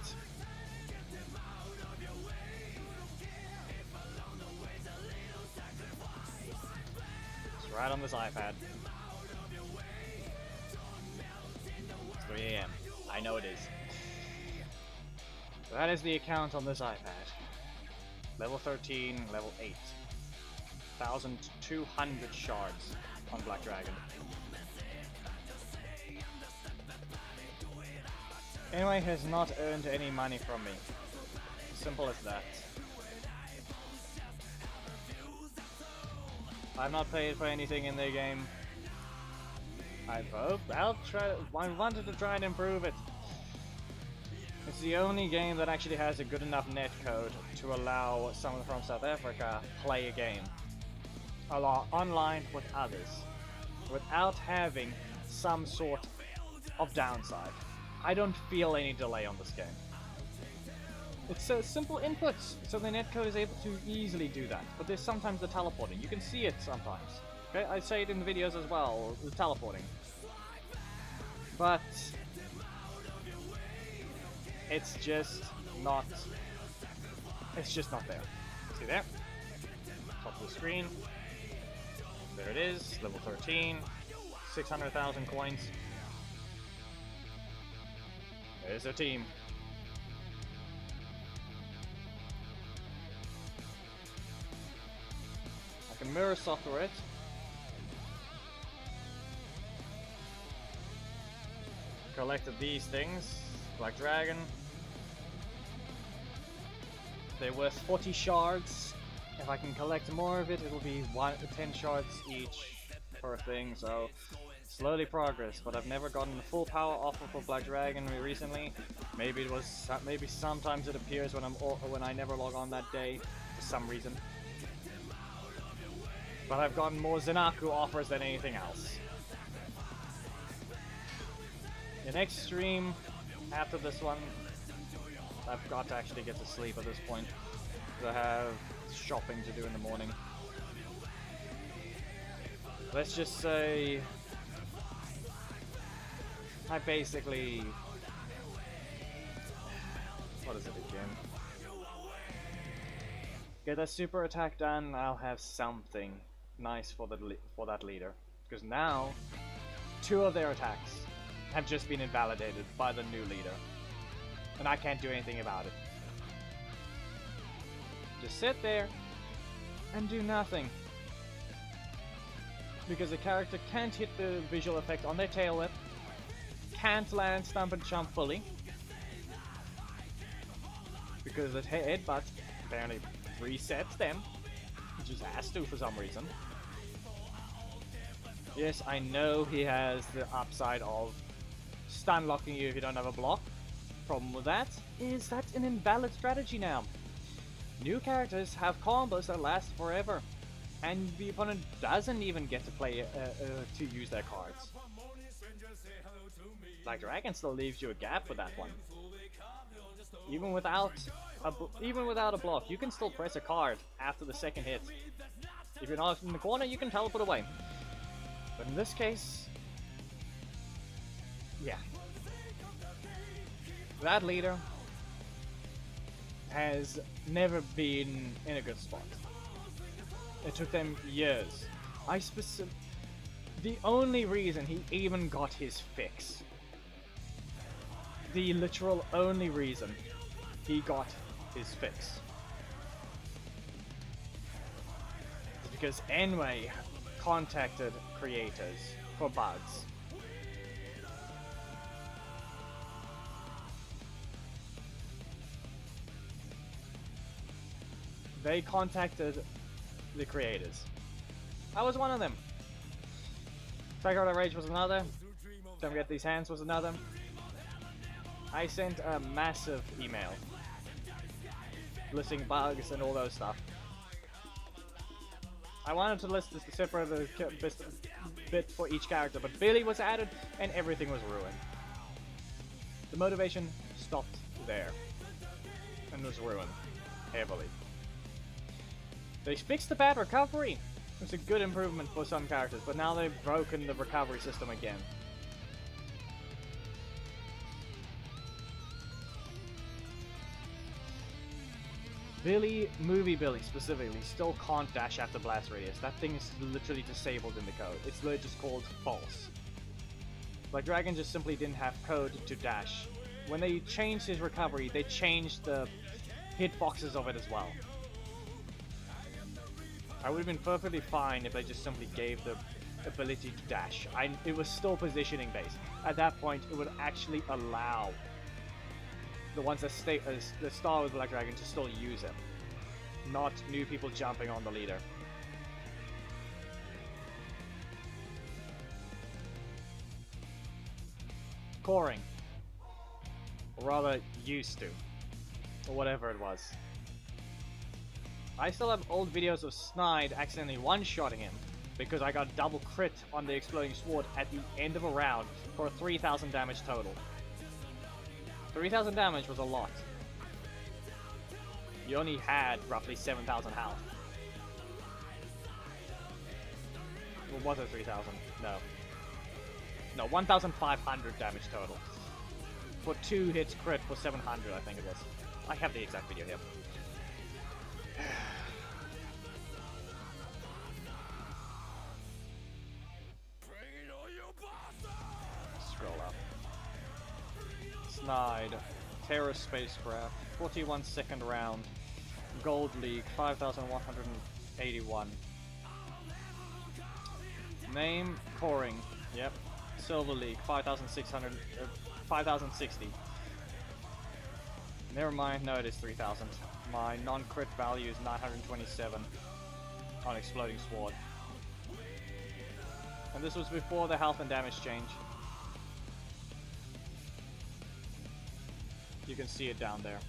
It's right on this iPad. It's 3 AM. I know it is. So that is the account on this iPad. Level 13, level 8. 1,200 shards on Black Dragon. Anyway, has not earned any money from me. Simple as that. I've not paid for anything in the game. I wanted to try and improve it. It's the only game that actually has a good enough netcode to allow someone from South Africa play a game online with others without having some sort of downside. I don't feel any delay on this game. It's simple inputs, so the netcode is able to easily do that. But there's sometimes the teleporting. You can see it sometimes. Okay, I say it in the videos as well, the teleporting. But it's just not there. See there? Top of the screen. There it is, level 13, 600,000 coins. There's a team. I can mirror software it. Collected these things, Black Dragon. They're worth 40 shards. If I can collect more of it, it'll be 10 shards each per thing, so slowly progress, but I've never gotten the full power offer for Black Dragon recently. Maybe sometimes it appears when I never log on that day for some reason. But I've gotten more Zenaku offers than anything else. The next stream after this one, I've got to actually get to sleep at this point, because I have shopping to do in the morning. Let's just say I basically, what is it again? Get a super attack done, I'll have something nice for that leader, because now 2 of their attacks have just been invalidated by the new leader, and I can't do anything about it. Just sit there and do nothing, because the character can't hit the visual effect on their tail whip, can't land stump and jump fully, because the headbutt apparently resets them. It just has to for some reason. Yes, I know he has the upside of stun locking you if you don't have a block. Problem with that is that's an invalid strategy now. New characters have combos that last forever, and the opponent doesn't even get to play to use their cards. Black Dragon still leaves you a gap with that one. Even without a block, you can still press a card after the second hit. If you're not in the corner, you can teleport away. But in this case, yeah. That leader has never been in a good spot. It took them years. The only reason he even got his fix, the literal only reason he got his fix, is because Enway contacted creators for bugs. They contacted the creators. I was one of them. Trigger the Rage was another. Don't Get These Hands was another. I sent a massive email listing bugs and all those stuff. I wanted to list a separate bit for each character, but Billy was added and everything was ruined. The motivation stopped there and was ruined heavily. They fixed the bad recovery. It's a good improvement for some characters, but now they've broken the recovery system again. Movie Billy specifically, still can't dash after blast radius. That thing is literally disabled in the code. It's literally just called false. Black Dragon just simply didn't have code to dash. When they changed his recovery, they changed the hitboxes of it as well. I would have been perfectly fine if they just simply gave the ability to dash. It was still positioning based. At that point, it would actually allow the ones that start with Black Dragon to still use him, not new people jumping on the leader. Coring, or rather used to, or whatever it was. I still have old videos of Snide accidentally one-shotting him because I got double crit on the exploding sword at the end of a round for 3,000 damage total. 3,000 damage was a lot. You only had roughly 7,000 health. Or was it 3,000? No. No, 1,500 damage total. For 2 hits crit for 700, I think it was. I have the exact video here. Scroll up. Snide, Terror Spacecraft, 41 second round, Gold League, 5,181. Name, Coring, yep. Silver League, 5,060. Never mind, no it is 3,000. My non-crit value is 927 on Exploding Sword. And this was before the health and damage change. You can see it down there.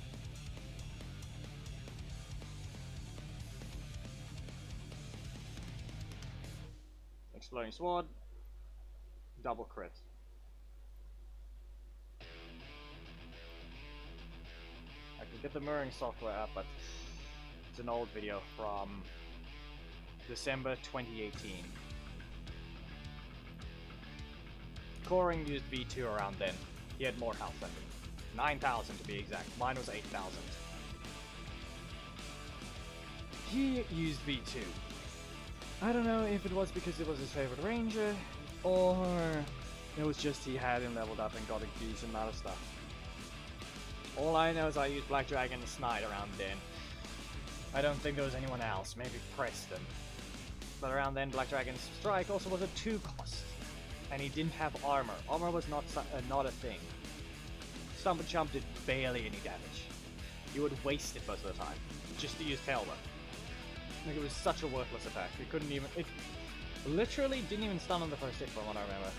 Exploding sword. Double crit. I can get the mirroring software up, but it's an old video from December 2018. Coring used V2 around then. He had more health than me. 9,000 to be exact. Mine was 8,000. He used V2. I don't know if it was because it was his favorite ranger, or it was just he had him leveled up and got a decent amount of stuff. All I know is I used Black Dragon and Snide around then. I don't think there was anyone else, maybe Preston. But around then, Black Dragon's Strike also was a 2 cost. And he didn't have armor. Armor was not a thing. Stump and Chump did barely any damage. You would waste it most of the time, just to use Tailwind. Like, it was such a worthless attack. You couldn't even... It literally didn't even stun on the first hit from what I remember.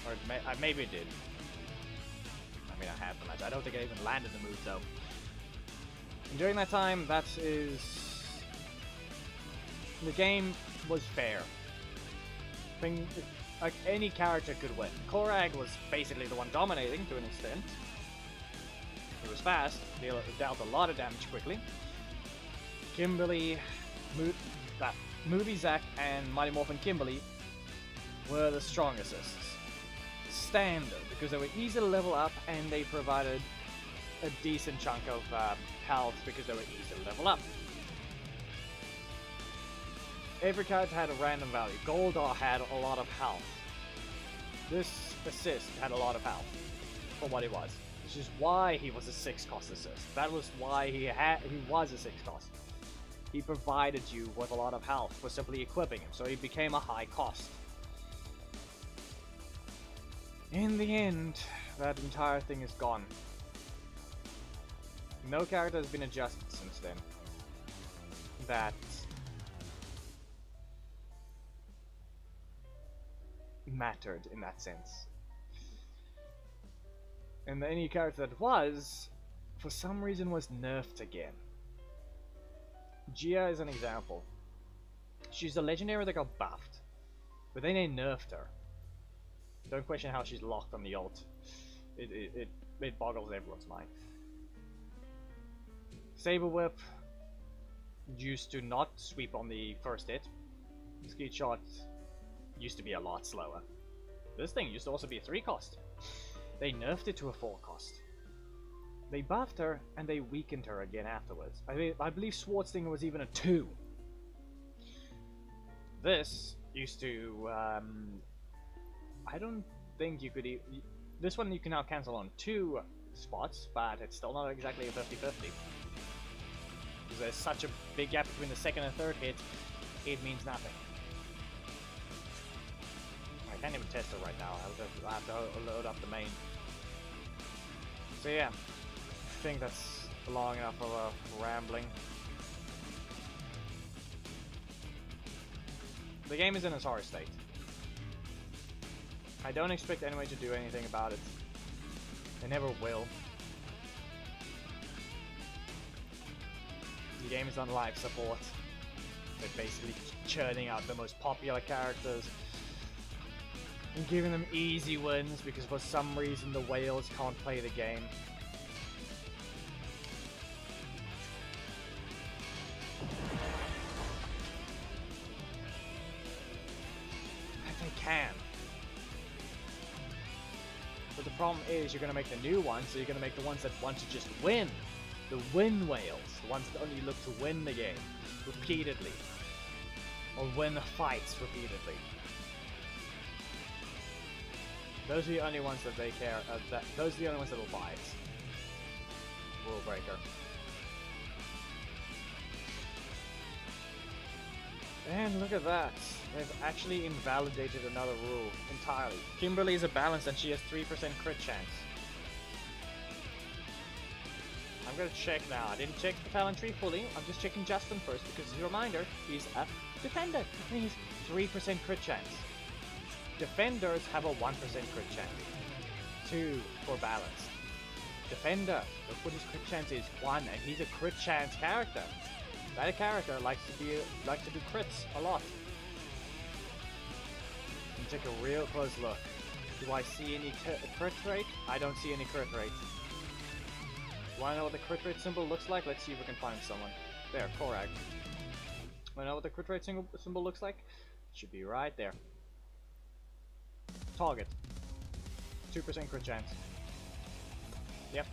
Or maybe it did. I mean, I had the match. I don't think I even landed the move, though. And during that time, that is... The game was fair. Like, any character could win. Korag was basically the one dominating, to an extent. He was fast, dealt a lot of damage quickly. Kimberly, Movie Zack, and Mighty Morphin Kimberly were the strong assists. Standard, because they were easy to level up, and they provided a decent chunk of health because they were easy to level up. Every character had a random value. Goldar had a lot of health. This assist had a lot of health for what he was, which is why he was a 6-cost assist. That was why he was a 6-cost. He provided you with a lot of health for simply equipping him, so he became a high cost. In the end, that entire thing is gone. No character has been adjusted since then. That mattered in that sense. And any character that was, for some reason, was nerfed again. Gia is an example. She's a legendary that got buffed, but then they nerfed her. Don't question how she's locked on the ult. It boggles everyone's mind. Saber Whip used to not sweep on the first hit. Skeet Shot used to be a lot slower. This thing used to also be a 3-cost. They nerfed it to a 4-cost. They buffed her and they weakened her again afterwards. I believe Swartstinger was even a 2. This used to... I don't think you could... This one you can now cancel on 2 spots, but it's still not exactly a 50-50. Because there's such a big gap between the second and third hit, it means nothing. I can't even test it right now. I'll have to load up the main. So yeah, I think that's long enough of a rambling. The game is in a sorry state. I don't expect anyone to do anything about it. They never will. The game is on life support. They're basically churning out the most popular characters and giving them easy wins because for some reason the whales can't play the game. They can. But the problem is you're going to make the new ones, so you're going to make the ones that want to just win. The win whales. The ones that only look to win the game repeatedly. Or win the fights repeatedly. Those are the only ones that they care. Those are the only ones that will buy it. Rule breaker. And look at that. They've actually invalidated another rule entirely. Kimberly is a balance and she has 3% crit chance. I'm gonna check now. I didn't check the talent tree fully. I'm just checking Justin first because as a reminder, he's a defender. He's 3% crit chance. Defenders have a 1% crit chance. 2 for balance. Defender, look what his crit chance is, 1, and he's a crit chance character. That character likes to do crits a lot. Take a real close look. Do I see any crit rate? I don't see any crit rate. Wanna know what the crit rate symbol looks like? Let's see if we can find someone. There, Korag. Wanna know what the crit rate symbol looks like? It should be right there. Target. 2% crit chance. Yep.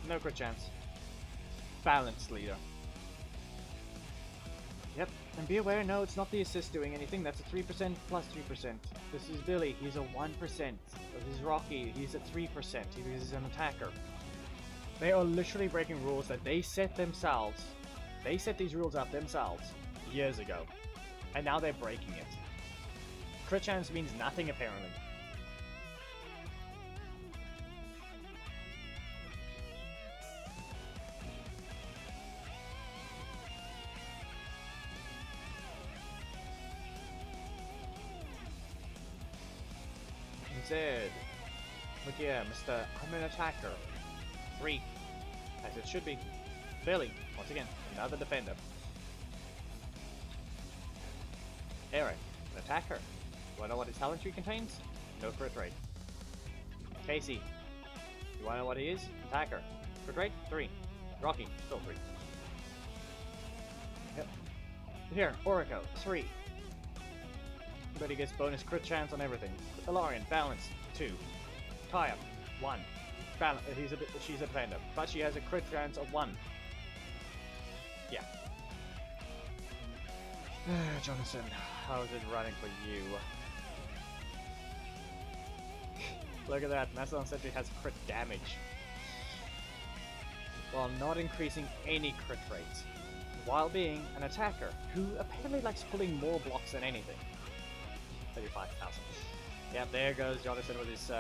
No crit chance. Balanced leader. Yep, and be aware, no, it's not the assist doing anything, that's a 3% plus 3%. This is Billy, he's a 1%. This is Rocky, he's at 3%, he's an attacker. They are literally breaking rules that they set themselves. They set these rules up themselves years ago. And now they're breaking it. Crit chance means nothing apparently. Instead, look here, Mr. I'm an attacker. 3. As it should be. Billy, once again, another defender. Eric, an attacker. You wanna know what his talent tree contains? No crit rate. Casey, you wanna know what he is? Attacker. Crit rate? 3. Rocky, still 3. Yep. Here, Orico, 3. But he gets bonus crit chance on everything. Ilarion, balance, 2. Kaya, 1. She's a defender, but she has a crit chance of 1. Yeah. Jonathan, how's it running for you? Look at that, Macedon Sentry has crit damage. While not increasing any crit rates. While being an attacker, who apparently likes pulling more blocks than anything. 35,000. Yep, there goes Jonathan with his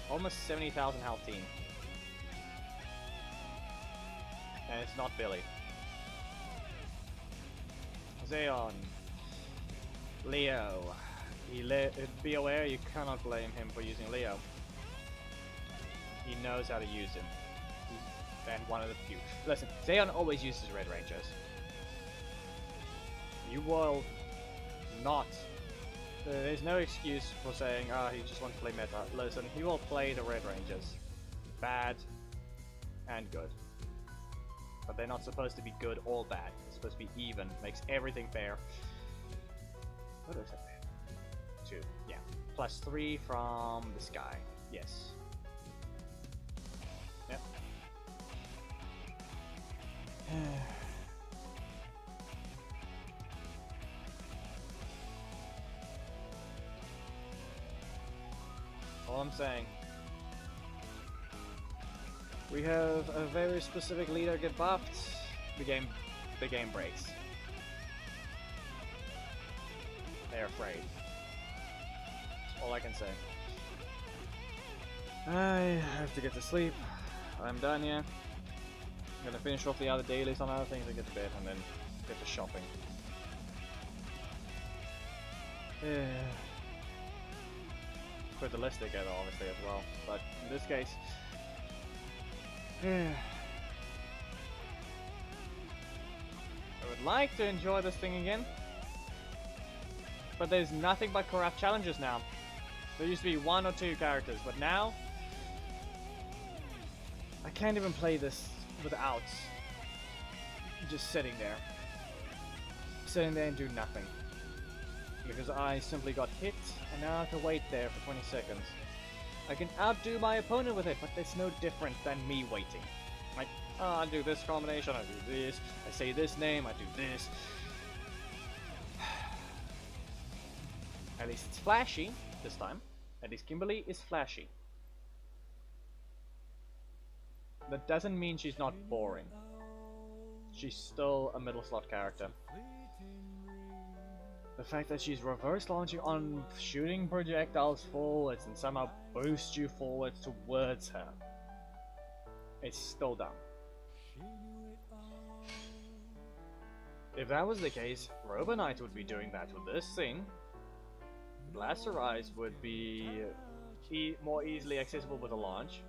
almost 70,000 health team. And it's not Billy. Zeon. Leo. Be aware, you cannot blame him for using Leo. He knows how to use him. And one of the few. Listen, Zeon always uses Red Rangers. You will not. There's no excuse for saying, he just wants to play meta. Listen, he will play the Red Rangers. Bad and good. But they're not supposed to be good or bad. It's supposed to be even. Makes everything fair. What is it? 2. Yeah. Plus 3 from the sky. Yes. Yep. All I'm saying, we have a very specific leader get buffed, the game breaks. They're afraid. That's all I can say. I have to get to sleep. I'm done here. I'm gonna finish off the other dailies on other things and get to bed, and then get to shopping. Yeah. Put the list together obviously as well, but in this case, I would like to enjoy this thing again, but there's nothing but corrupt challenges now. There used to be 1 or 2 characters, but now I can't even play this without just sitting there and do nothing. Because I simply got hit, and now I have to wait there for 20 seconds. I can outdo my opponent with it, but it's no different than me waiting. Like, I do this combination, I do this, I say this name, I do this. At least it's flashy this time. At least Kimberly is flashy. That doesn't mean she's not boring. She's still a middle slot character. The fact that she's reverse launching on shooting projectiles forwards and somehow boosts you forwards towards her. It's still dumb. If that was the case, Robonite would be doing that with this thing. Blasterise would be more easily accessible with a launch.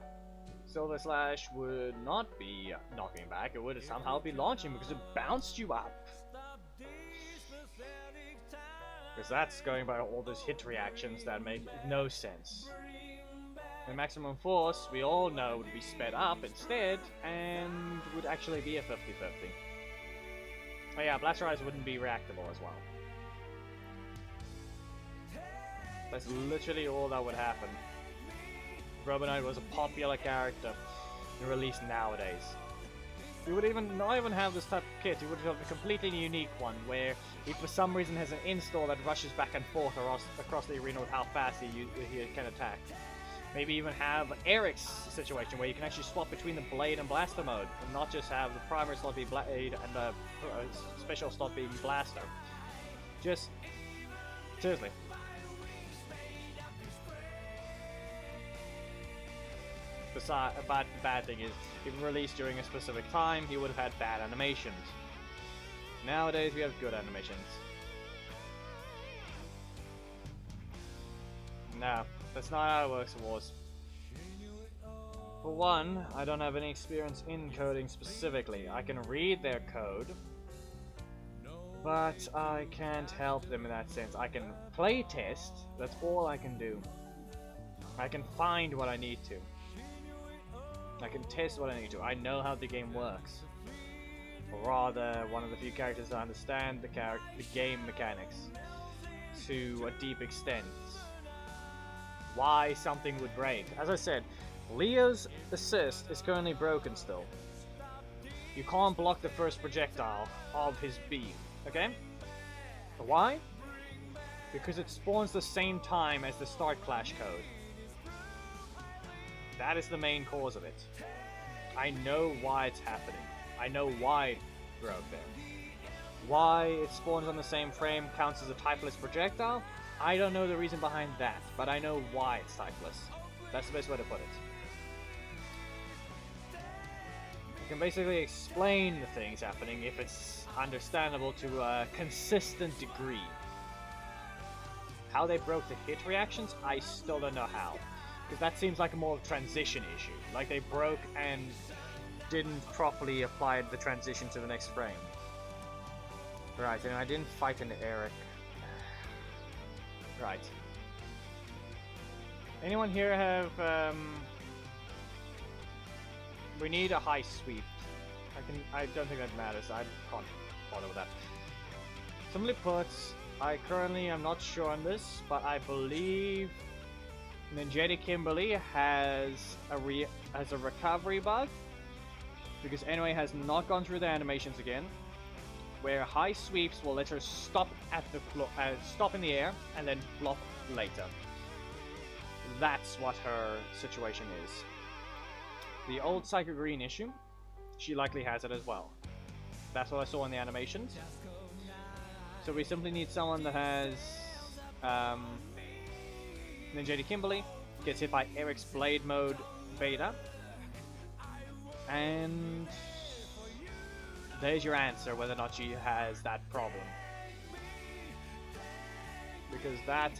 Silver Slash would not be knocking back, it would somehow be launching because it bounced you up. Because that's going by all those hit reactions that make no sense. The maximum force, we all know, would be sped up instead, and would actually be a 50-50. Oh yeah, Blaster Eyes wouldn't be reactable as well. That's literally all that would happen. Robinite was a popular character and released nowadays. You would not even have this type of kit, you would have a completely unique one where he for some reason has an install that rushes back and forth across the arena with how fast he can attack. Maybe even have Eric's situation where you can actually swap between the Blade and Blaster mode and not just have the primary slot be Blade and the special slot being Blaster. Just, seriously. Besides, the bad thing is, if released during a specific time, he would have had bad animations. Nowadays, we have good animations. No, that's not how it works, Wars. For one, I don't have any experience in coding specifically. I can read their code, but I can't help them in that sense. I can playtest, that's all I can do. I can find what I need to. I can test what I need to. I know how the game works. Or rather, one of the few characters that understand the game mechanics to a deep extent. Why something would break. As I said, Leo's assist is currently broken still. You can't block the first projectile of his beam, okay? Why? Because it spawns the same time as the start clash code. That is the main cause of it. I know why it's happening. I know why it broke there. Why it spawns on the same frame counts as a typeless projectile? I don't know the reason behind that, but I know why it's typeless. That's the best way to put it. I can basically explain the things happening if it's understandable to a consistent degree. How they broke the hit reactions, I still don't know how. Because that seems like a more transition issue. Like they broke and didn't properly apply the transition to the next frame. Right, and I didn't fight an Eric. Right. Anyone here have, we need a high sweep. I don't think that matters. I can't bother with that. Simply put, I currently am not sure on this, but I believe Ninjetti Kimberly has a recovery bug, because anyway has not gone through the animations again, where high sweeps will let her stop at the stop in the air and then flop later. That's what her situation is. The old Psycho Green issue, she likely has it as well. That's what I saw in the animations. So we simply need someone that has Ninjetti Kimberly, gets hit by Eric's Blade Mode Beta, and there's your answer whether or not she has that problem. Because that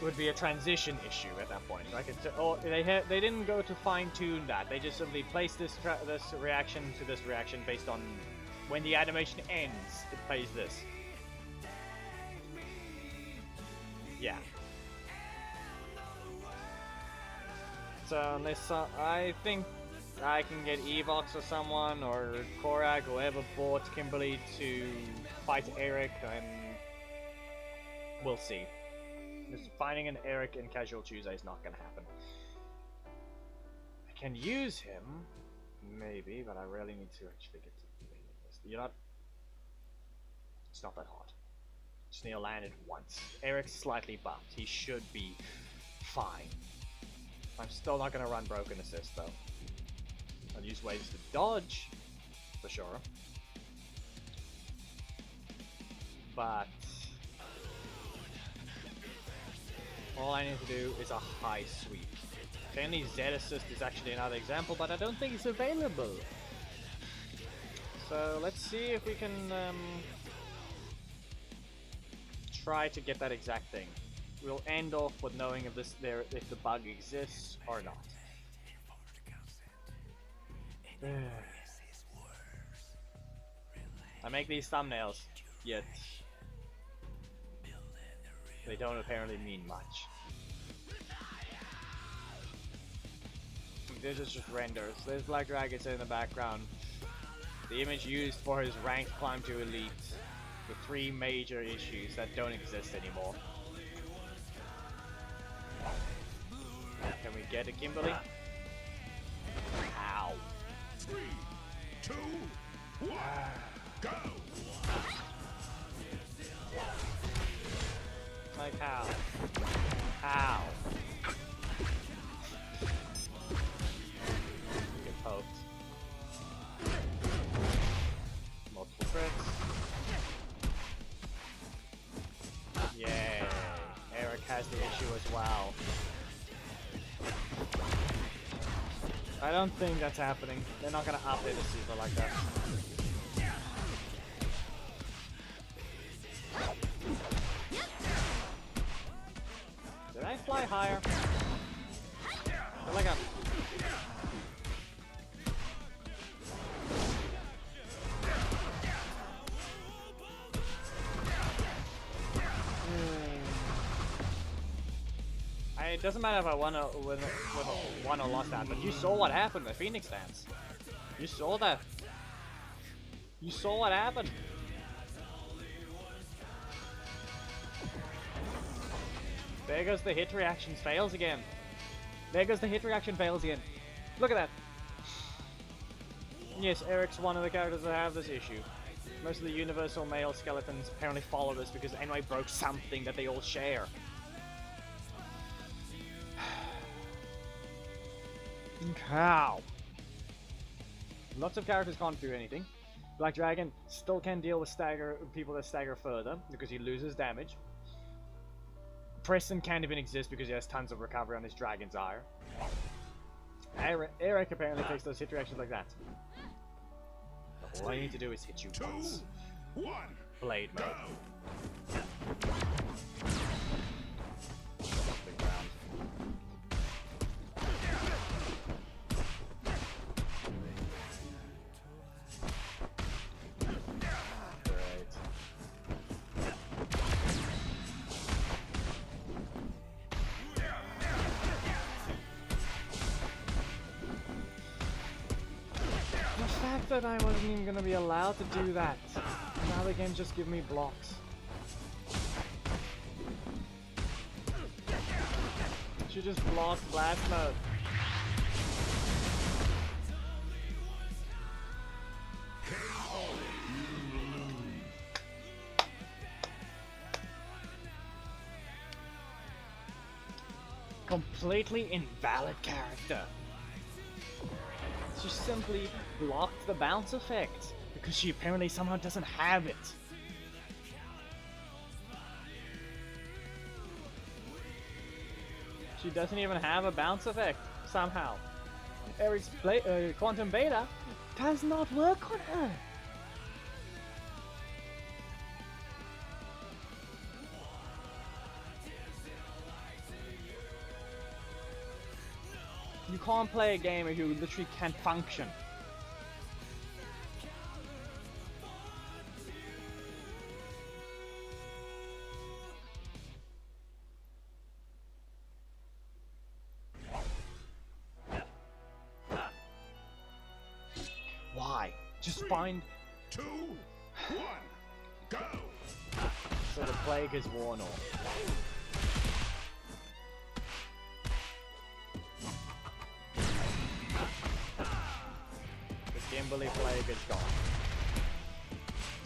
would be a transition issue at that point. Like they didn't go to fine-tune that. They just simply placed this reaction to this reaction based on when the animation ends, it plays this. Yeah. So unless I think I can get Evox or someone or Korak, whoever bought Kimberly to fight Eric, and we'll see. Just finding an Eric in Casual Tuesday is not going to happen. I can use him, maybe, but I really need to actually get to this. You know what? It's not that hard. Just need to land it once. Eric's slightly buffed. He should be fine. I'm still not going to run Broken Assist though. I'll use ways to dodge, for sure. But all I need to do is a high sweep. Apparently Z Assist is actually another example, but I don't think it's available. So let's see if we can try to get that exact thing. We'll end off with knowing if if the bug exists or not. I make these thumbnails, yet they don't apparently mean much. This is just renders. There's Black Dragons in the background. The image used for his ranked climb to elite. The 3 major issues that don't exist anymore. Can we get a Kimberly? Ow. 3, 2, 1, go! Like how? How? Get poked. Multiple crits. Yay. Eric has the issue as well. I don't think that's happening. They're not gonna update a super like that. Did I fly higher? I feel like I'm... It doesn't matter if I won or lost that, but you saw what happened with Phoenix Dance. You saw that. You saw what happened. There goes the hit reaction fails again. There goes the hit reaction fails again. Look at that. Yes, Eric's one of the characters that have this issue. Most of the universal male skeletons apparently follow this because anyway broke something that they all share. How? Lots of characters can't do anything. Black Dragon still can deal with people that stagger further because he loses damage. Preston can't even exist because he has tons of recovery on his Dragon's Ire. Eric apparently takes those hit reactions like that. All I need to do is hit you once. 2, 1, Blade mode. go! Big round. That I wasn't even gonna be allowed to do that. Now they can just give me blocks. She just blocked blast mode. Completely invalid character. She simply blocked the bounce effect because she apparently somehow doesn't have it. She doesn't even have a bounce effect somehow. Eric's quantum beta does not work on her. You can't play a game if you literally can't function. Why? Just find... 2, 1, go! So the plague is worn off. Kimberly plague is gone.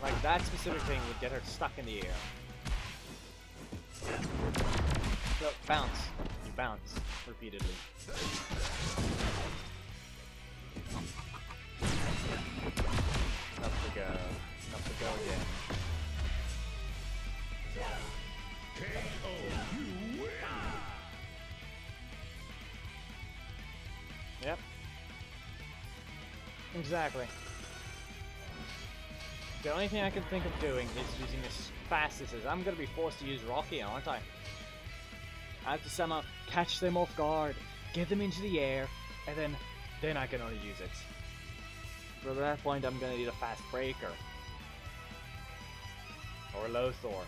Like that specific thing would get her stuck in the air. So bounce. You bounce repeatedly. Up to go. Up to go again. KO, you win! Yep. Exactly. The only thing I can think of doing is using as fast as is. I'm gonna be forced to use Rocky, aren't I? I have to somehow catch them off guard, get them into the air, and then I can only use it. But at that point I'm gonna need a fast breaker. Or Lothor.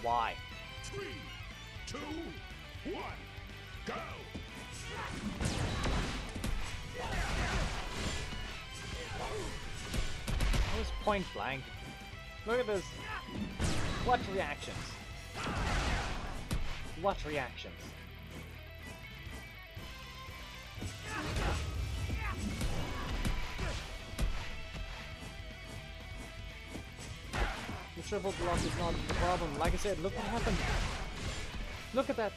Why? 3, 2, 1, go! That was point blank. Look at this. What reactions? What reactions? The triple block is not the problem. Like I said, look what happened. Look at that.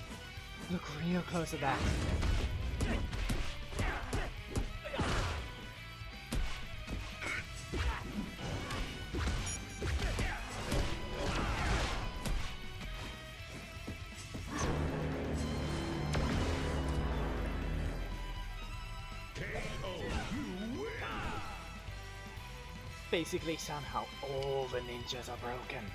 Look real close at that. Basically, somehow all the ninjas are broken.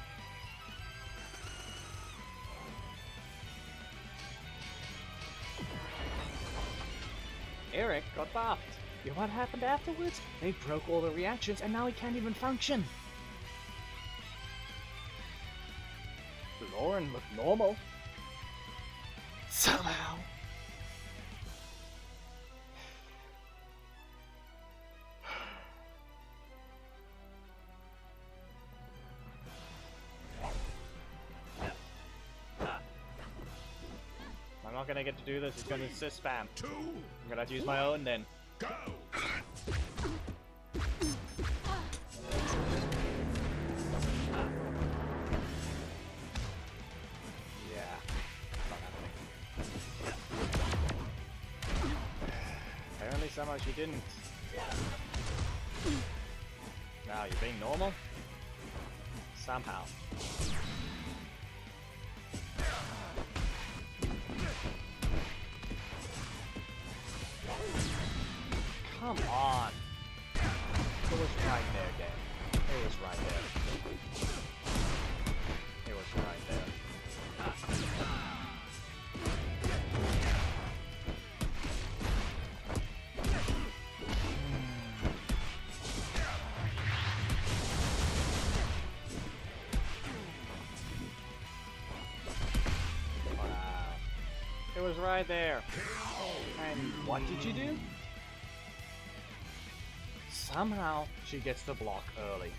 Eric got buffed. You know what happened afterwards? They broke all the reactions and now he can't even function. Lauren looked normal. Somehow. I'm not gonna get to do this, he's gonna assist spam. I'm gonna have to use my own then. Go! Yeah. Not happening. Apparently somehow she didn't. Now you're being normal? Somehow. Come on! It was right there, game. It was right there. It was right there. Wow. It was right there. And what did you do? Somehow, she gets the block early.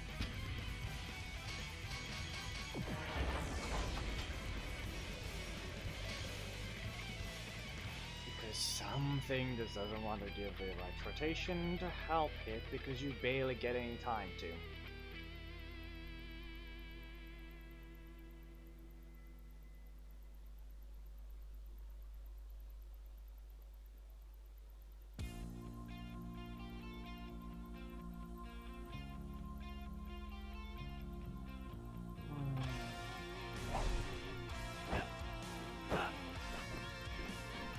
Because something just doesn't want to give the right rotation to help it because you barely get any time to.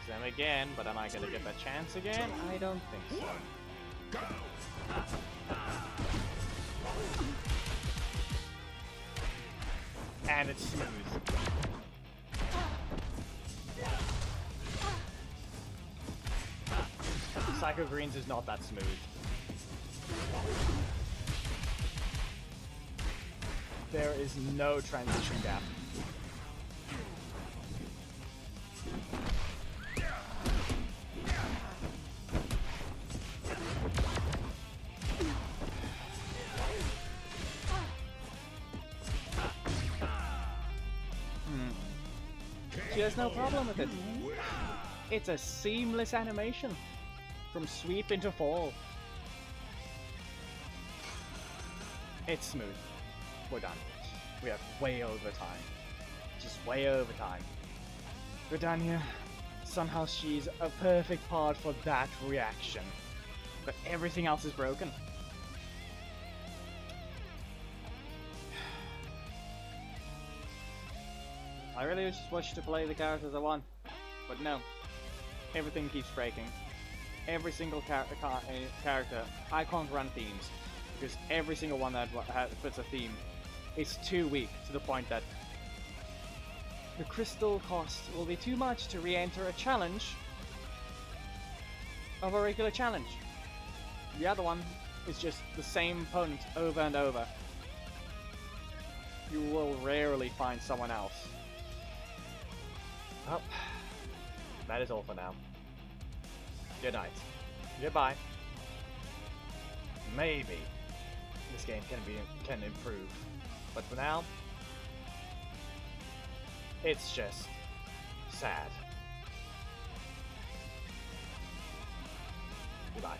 Them again, but am I gonna get that chance again? I don't think so. And it's smooth. Psycho Greens is not that smooth. There is no transition gap. She has no problem with it. It's a seamless animation. From sweep into fall. It's smooth. We're done. We have way over time. Just way over time. We're done here. Somehow she's a perfect part for that reaction. But everything else is broken. I really just wish to play the characters I want, but no. Everything keeps breaking. Every single character, I can't run themes, because every single one that puts a theme is too weak to the point that the crystal cost will be too much to re-enter a challenge of a regular challenge. The other one is just the same opponent over and over. You will rarely find someone else. Well, that is all for now. Good night. Goodbye. Maybe this game can improve, but for now, it's just sad. Goodbye.